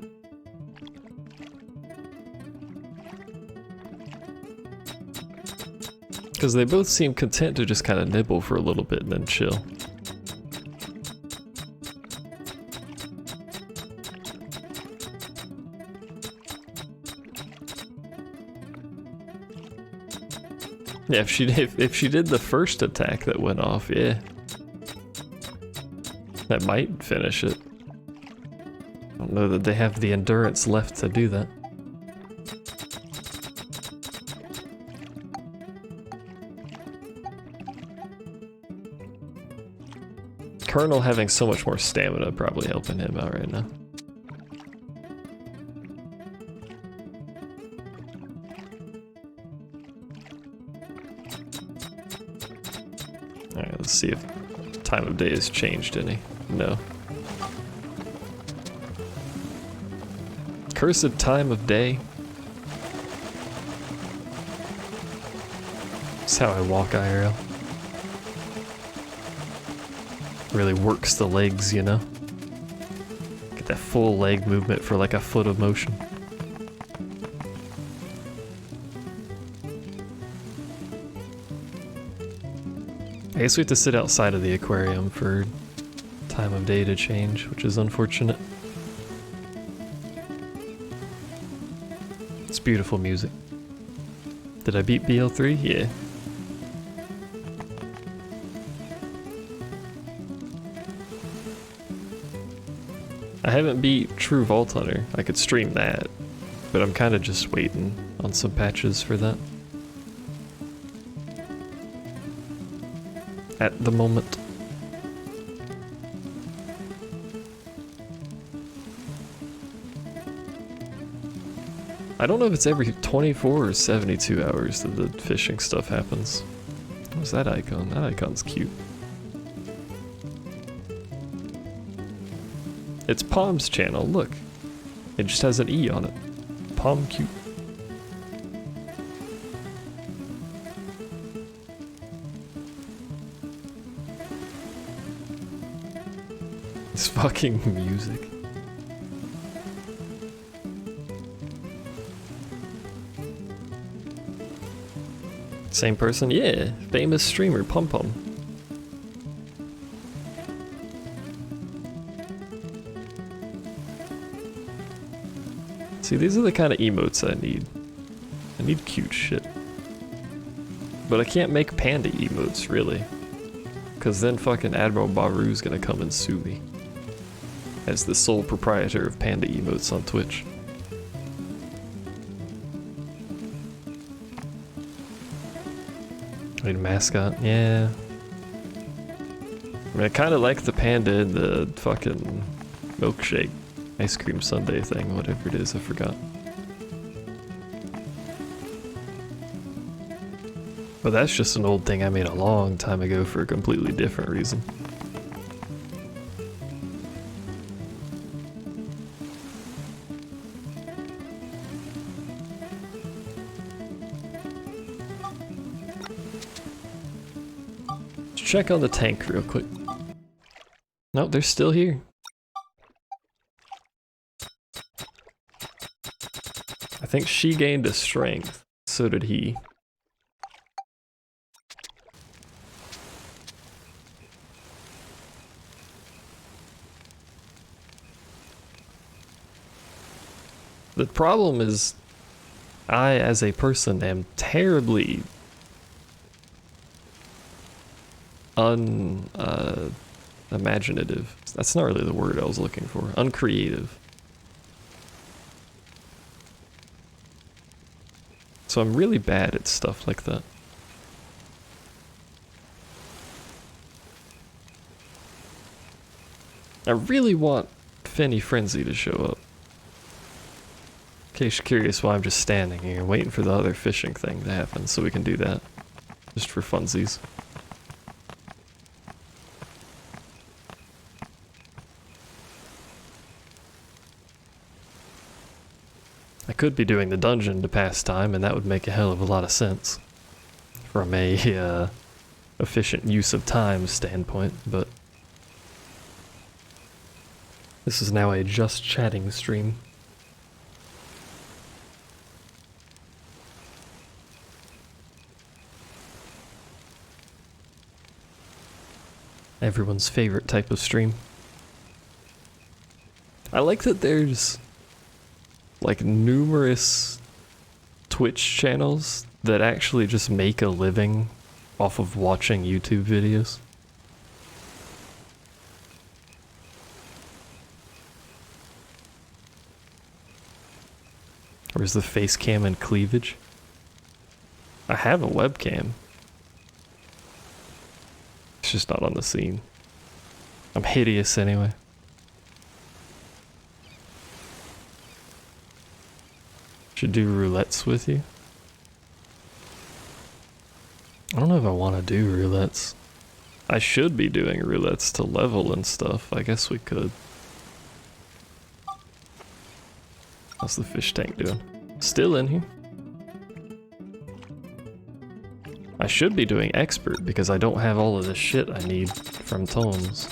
Because they both seem content to just kind of nibble for a little bit and then chill. Yeah, if she did the first attack that went off, yeah. That might finish it. I don't know that they have the endurance left to do that. Colonel having so much more stamina probably helping him out right now. Alright, let's see if time of day has changed any. No. Cursed time of day. That's how I walk IRL. Really works the legs, you know? Get that full leg movement for like a foot of motion. I guess we have to sit outside of the aquarium for time of day to change, which is unfortunate. It's beautiful music. Did I beat BL3? Yeah. I haven't beat True Vault Hunter. I could stream that, but I'm kind of just waiting on some patches for that. At the moment. I don't know if it's every 24 or 72 hours that the fishing stuff happens. What's that icon? That icon's cute. It's Palm's channel, look. It just has an E on it. Palm cute. It's fucking music. Same person? Yeah, famous streamer Pum Pum. See, these are the kind of emotes I need. I need cute shit. But I can't make panda emotes, really. Cause then fucking Admiral Baru's gonna come and sue me. As the sole proprietor of panda emotes on Twitch. I mean, mascot, yeah. I mean, I kinda like the panda in the fucking milkshake. Ice cream sundae thing, whatever it is, I forgot. But that's just an old thing I made a long time ago for a completely different reason. Let's check on the tank real quick. Nope, they're still here. I think she gained a strength, so did he. The problem is, I as a person am terribly imaginative. That's not really the word I was looking for. Uncreative. So I'm really bad at stuff like that. I really want Finny Frenzy to show up. In case you're curious why I'm just standing here waiting for the other fishing thing to happen so we can do that. Just for funsies. I could be doing the dungeon to pass time, and that would make a hell of a lot of sense from a efficient use of time standpoint, but this is now a just chatting stream. Everyone's favorite type of stream. I like that there's like numerous Twitch channels that actually just make a living off of watching YouTube videos. Where's the face cam and cleavage? I have a webcam. It's just not on the scene. I'm hideous anyway. Should do roulettes with you. I don't know if I want to do roulettes. I should be doing roulettes to level and stuff. I guess we could. How's the fish tank doing? Still in here. I should be doing expert because I don't have all of the shit I need from tomes.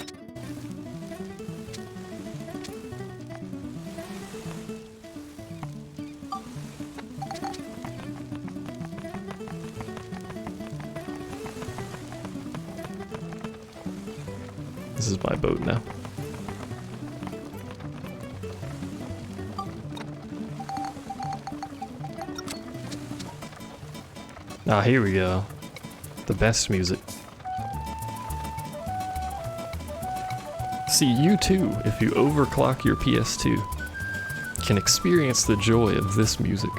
This is my boat now. Ah, here we go. The best music. See, you too, if you overclock your PS2, can experience the joy of this music.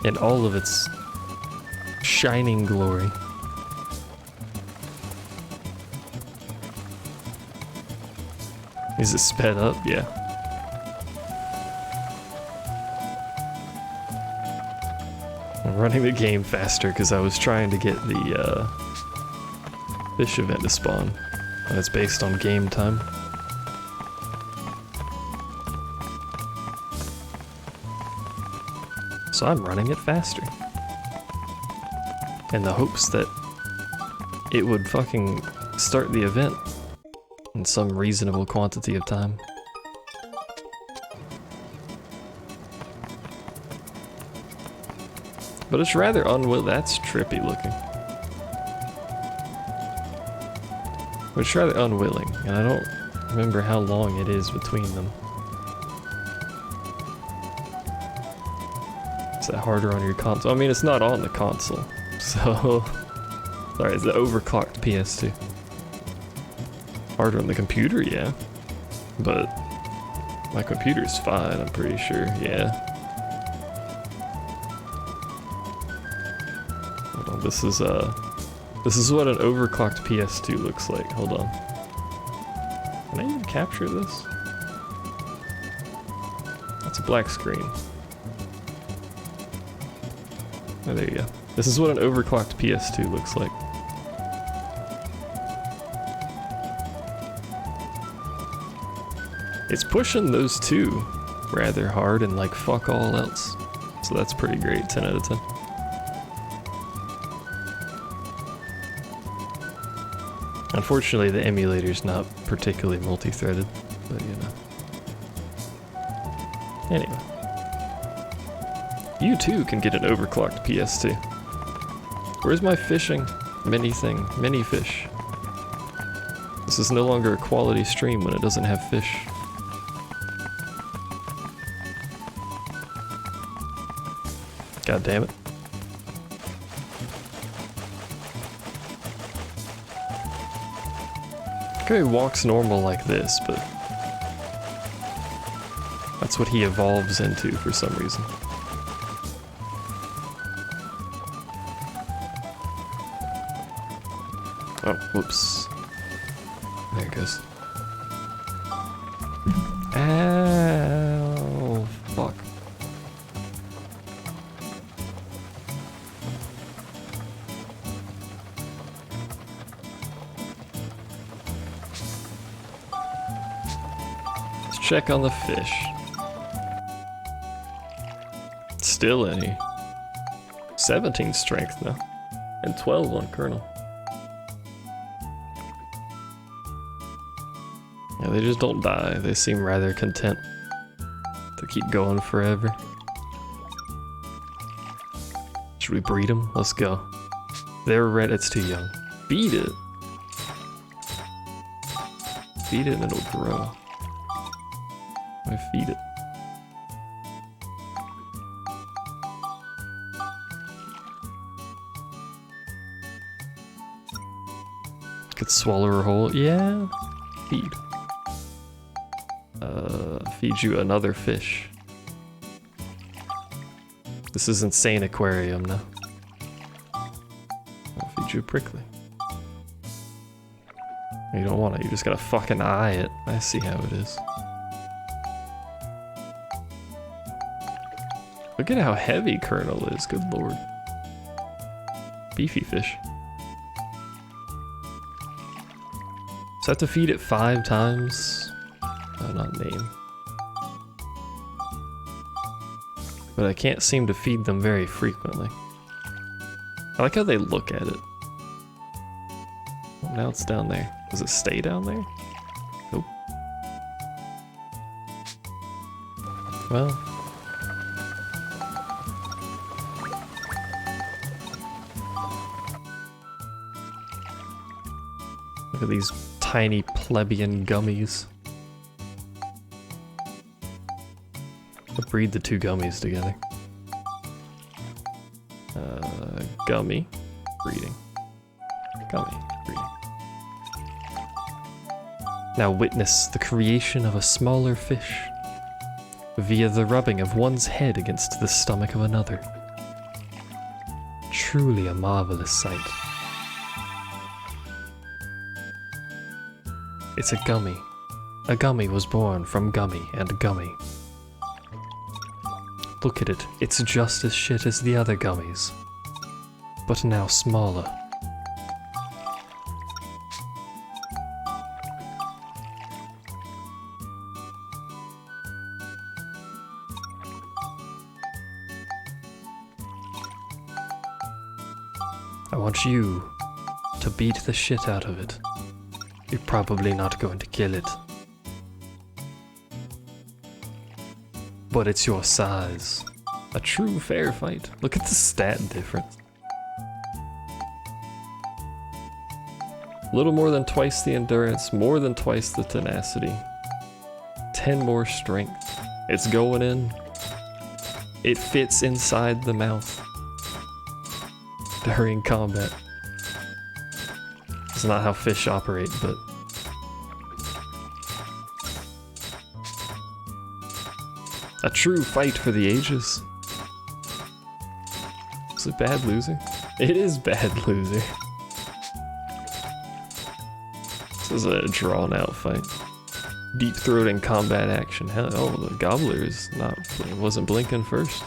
In all of its shining glory. Is it sped up? Yeah. I'm running the game faster because I was trying to get the fish event to spawn. And it's based on game time. So I'm running it faster. In the hopes that it would fucking start the event in some reasonable quantity of time. But it's rather unwilling. That's trippy looking. But it's rather unwilling, and I don't remember how long it is between them. Is that harder on your console? I mean, it's not on the console, so... Sorry, it's the overclocked PS2. Harder on the computer, yeah. But my computer's fine, I'm pretty sure, yeah. Hold on, this is what an overclocked PS2 looks like. Hold on. Can I even capture this? That's a black screen. Oh, there you go. This is what an overclocked PS2 looks like. It's pushing those two rather hard and like fuck all else. So that's pretty great, 10 out of 10. Unfortunately, the emulator's not particularly multi-threaded, but you know. Anyway. You too can get an overclocked PS2. Where's my fishing mini thing? Mini fish. This is no longer a quality stream when it doesn't have fish. God damn it. Okay, he walks normal like this, but that's what he evolves into for some reason. Oh, whoops. There it goes. Ow, fuck. Let's check on the fish. Still any. 17 strength now. And 12 on Colonel. Yeah, they just don't die. They seem rather content to keep going forever. Should we breed them? Let's go. They're red. It's too young. Feed it. Feed it and it'll grow. I feed it. Could swallow her whole. Yeah. Feed. Feed you another fish. This is insane aquarium now. I'll feed you a prickly. You don't want it, you just gotta fucking eye it. I see how it is. Look at how heavy Colonel is, good lord. Beefy fish. So I have to feed it 5 times? Oh, not name. But I can't seem to feed them very frequently. I like how they look at it. Oh, now it's down there. Does it stay down there? Nope. Well. Look at these tiny plebeian gummies. breed the two gummies together. Gummy, breeding. Gummy, breeding. Now witness the creation of a smaller fish via the rubbing of one's head against the stomach of another. Truly a marvelous sight. It's a gummy. A gummy was born from gummy and gummy. Look at it, it's just as shit as the other gummies, but now smaller. I want you to beat the shit out of it. You're probably not going to kill it. But it's your size. A true fair fight. Look at the stat difference. Little more than twice the endurance, more than twice the tenacity. 10 more strength. It's going in. It fits inside the mouth. During combat. It's not how fish operate, but... a true fight for the ages. Is it Bad Loser? It is Bad Loser. This is a drawn out fight. Deep throating combat action. Hell, oh, the gobbler is not, wasn't blinking first.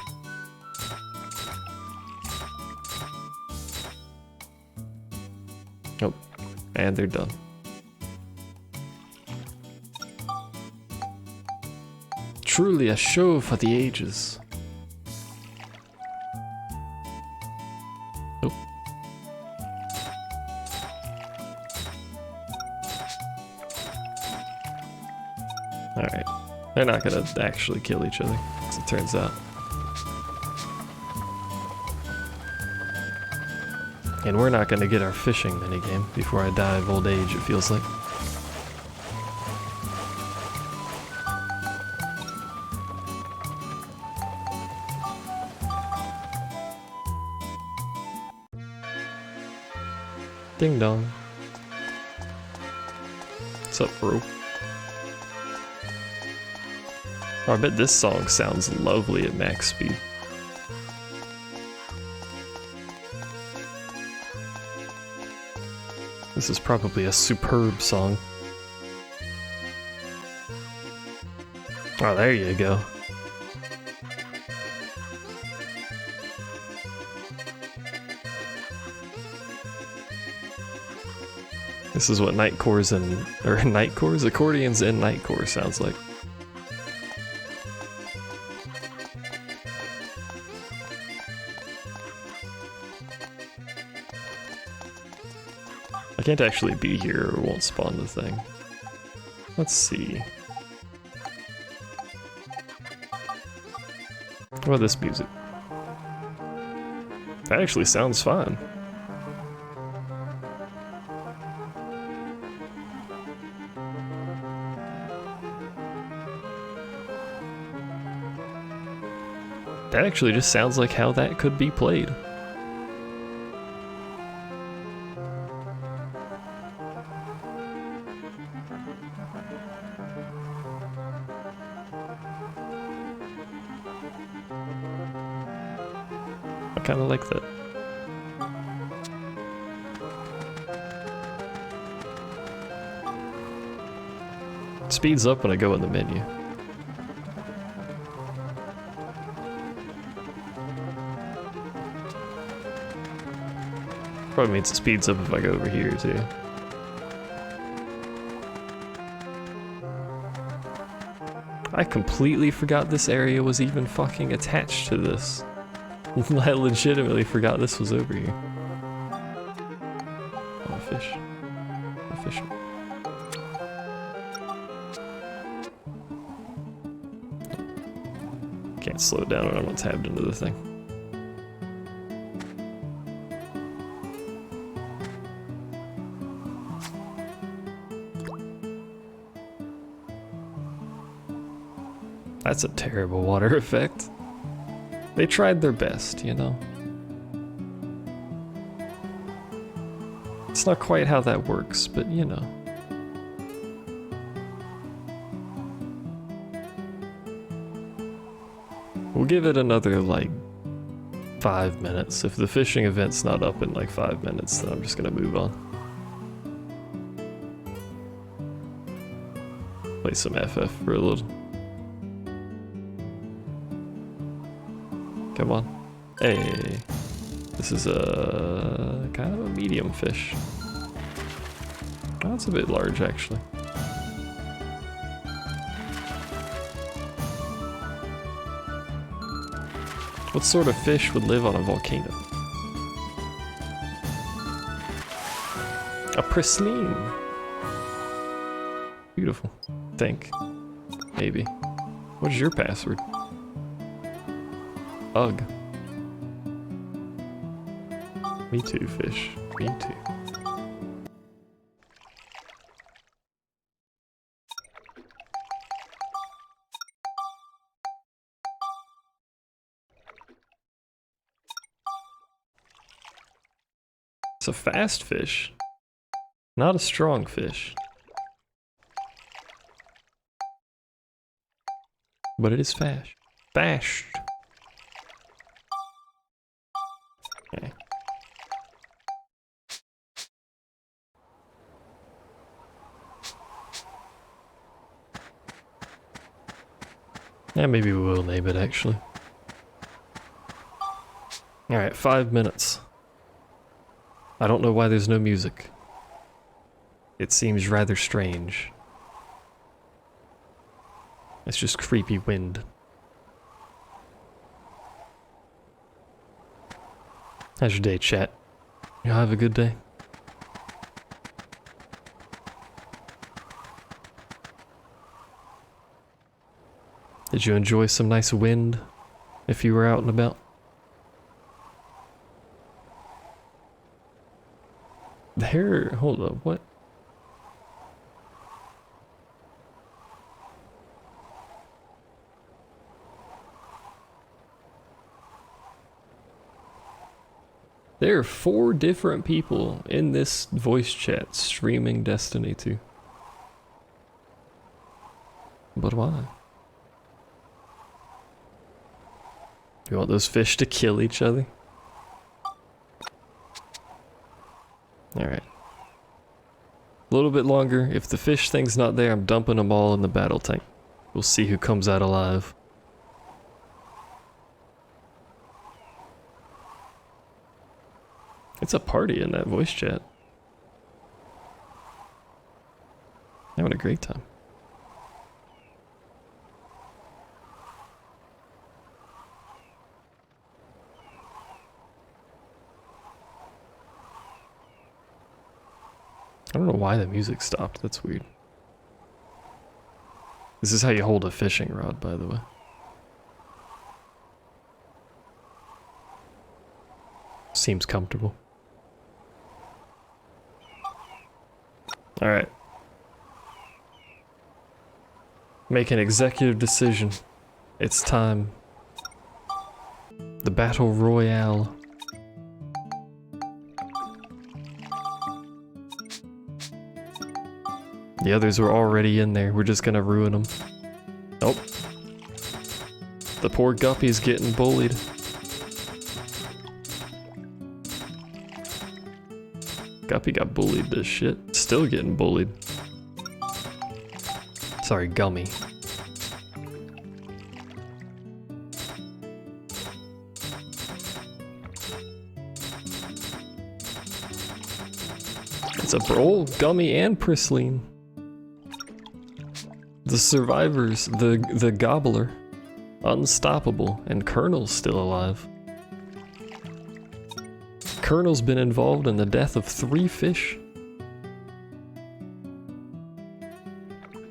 Nope. And they're done. Truly a show for the ages. Nope. Alright. They're not gonna actually kill each other, as it turns out. And we're not gonna get our fishing minigame before I die of old age, it feels like. Ding dong. What's up, bro? Oh, I bet this song sounds lovely at max speed. This is probably a superb song. Oh, there you go. This is what Nightcore's and Nightcore's accordions and Nightcore sounds like. I can't actually be here or it won't spawn the thing. Let's see. What about this music? That actually sounds fine. That actually just sounds like how that could be played. I kinda like that. It speeds up when I go in the menu. Probably means it speeds up if I go over here too. I completely forgot this area was even fucking attached to this. I legitimately forgot this was over here. Oh, a fish. A fish. Can't slow down when I'm not tabbed into the thing. That's a terrible water effect. They tried their best, you know? It's not quite how that works, but you know. We'll give it another, like, 5 minutes. If the fishing event's not up in, like, 5 minutes, then I'm just gonna move on. Play some FF for a little. Come on. Hey. This is a kind of a medium fish. Oh, it's a bit large, actually. What sort of fish would live on a volcano? A prisline. Beautiful. Think. Maybe. What's your password? Ugh. Me too, fish. Me too. It's a fast fish, not a strong fish. But it is fast. Fast. Okay. Yeah, maybe we will name it, actually. Alright, 5 minutes. I don't know why there's no music. It seems rather strange. It's just creepy wind. How's your day, chat? Y'all have a good day? Did you enjoy some nice wind if you were out and about? There, hold up, what? There are 4 different people in this voice chat streaming Destiny 2. But why? You want those fish to kill each other? Alright. A little bit longer. If the fish thing's not there, I'm dumping them all in the battle tank. We'll see who comes out alive. It's a party in that voice chat. Having a great time. I don't know why the music stopped, that's weird. This is how you hold a fishing rod, by the way. Seems comfortable. Alright. Make an executive decision. It's time. The Battle Royale. The others were already in there. We're just gonna ruin them. Nope. The poor guppy's getting bullied. Guppy got bullied to shit. Still getting bullied. Sorry, Gummy. It's a brawl, Gummy and Prisline. The survivors, the Gobbler, unstoppable, and Colonel's still alive. Colonel's been involved in the death of 3 fish.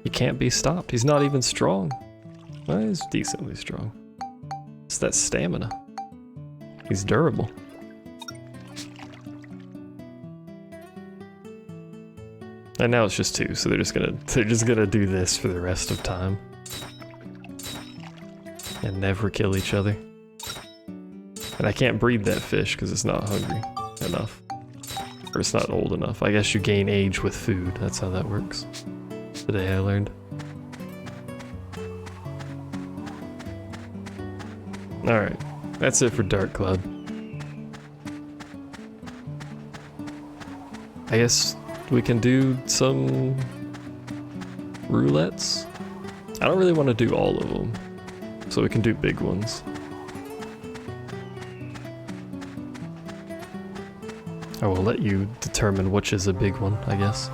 He can't be stopped. He's not even strong. Well, he's decently strong. It's that stamina. He's durable. And now it's just 2, so they're just gonna do this for the rest of time. and never kill each other. And I can't breed that fish because it's not hungry enough. Or it's not old enough. I guess you gain age with food. That's how that works. Today I learned. Alright, that's it for Dark Cloud. I guess we can do some roulettes. I don't really want to do all of them, so we can do big ones. I will let you determine which is a big one, I guess.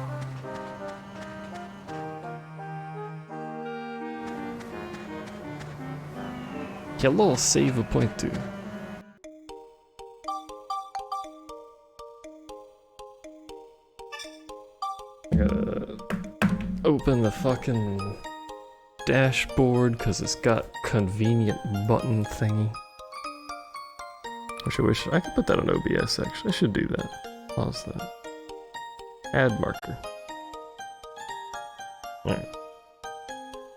Hello, save a point too. I gotta open the fucking dashboard because it's got convenient button thingy. Which I wish I could put that on OBS actually. I should do that. Pause that. Add marker. Alright.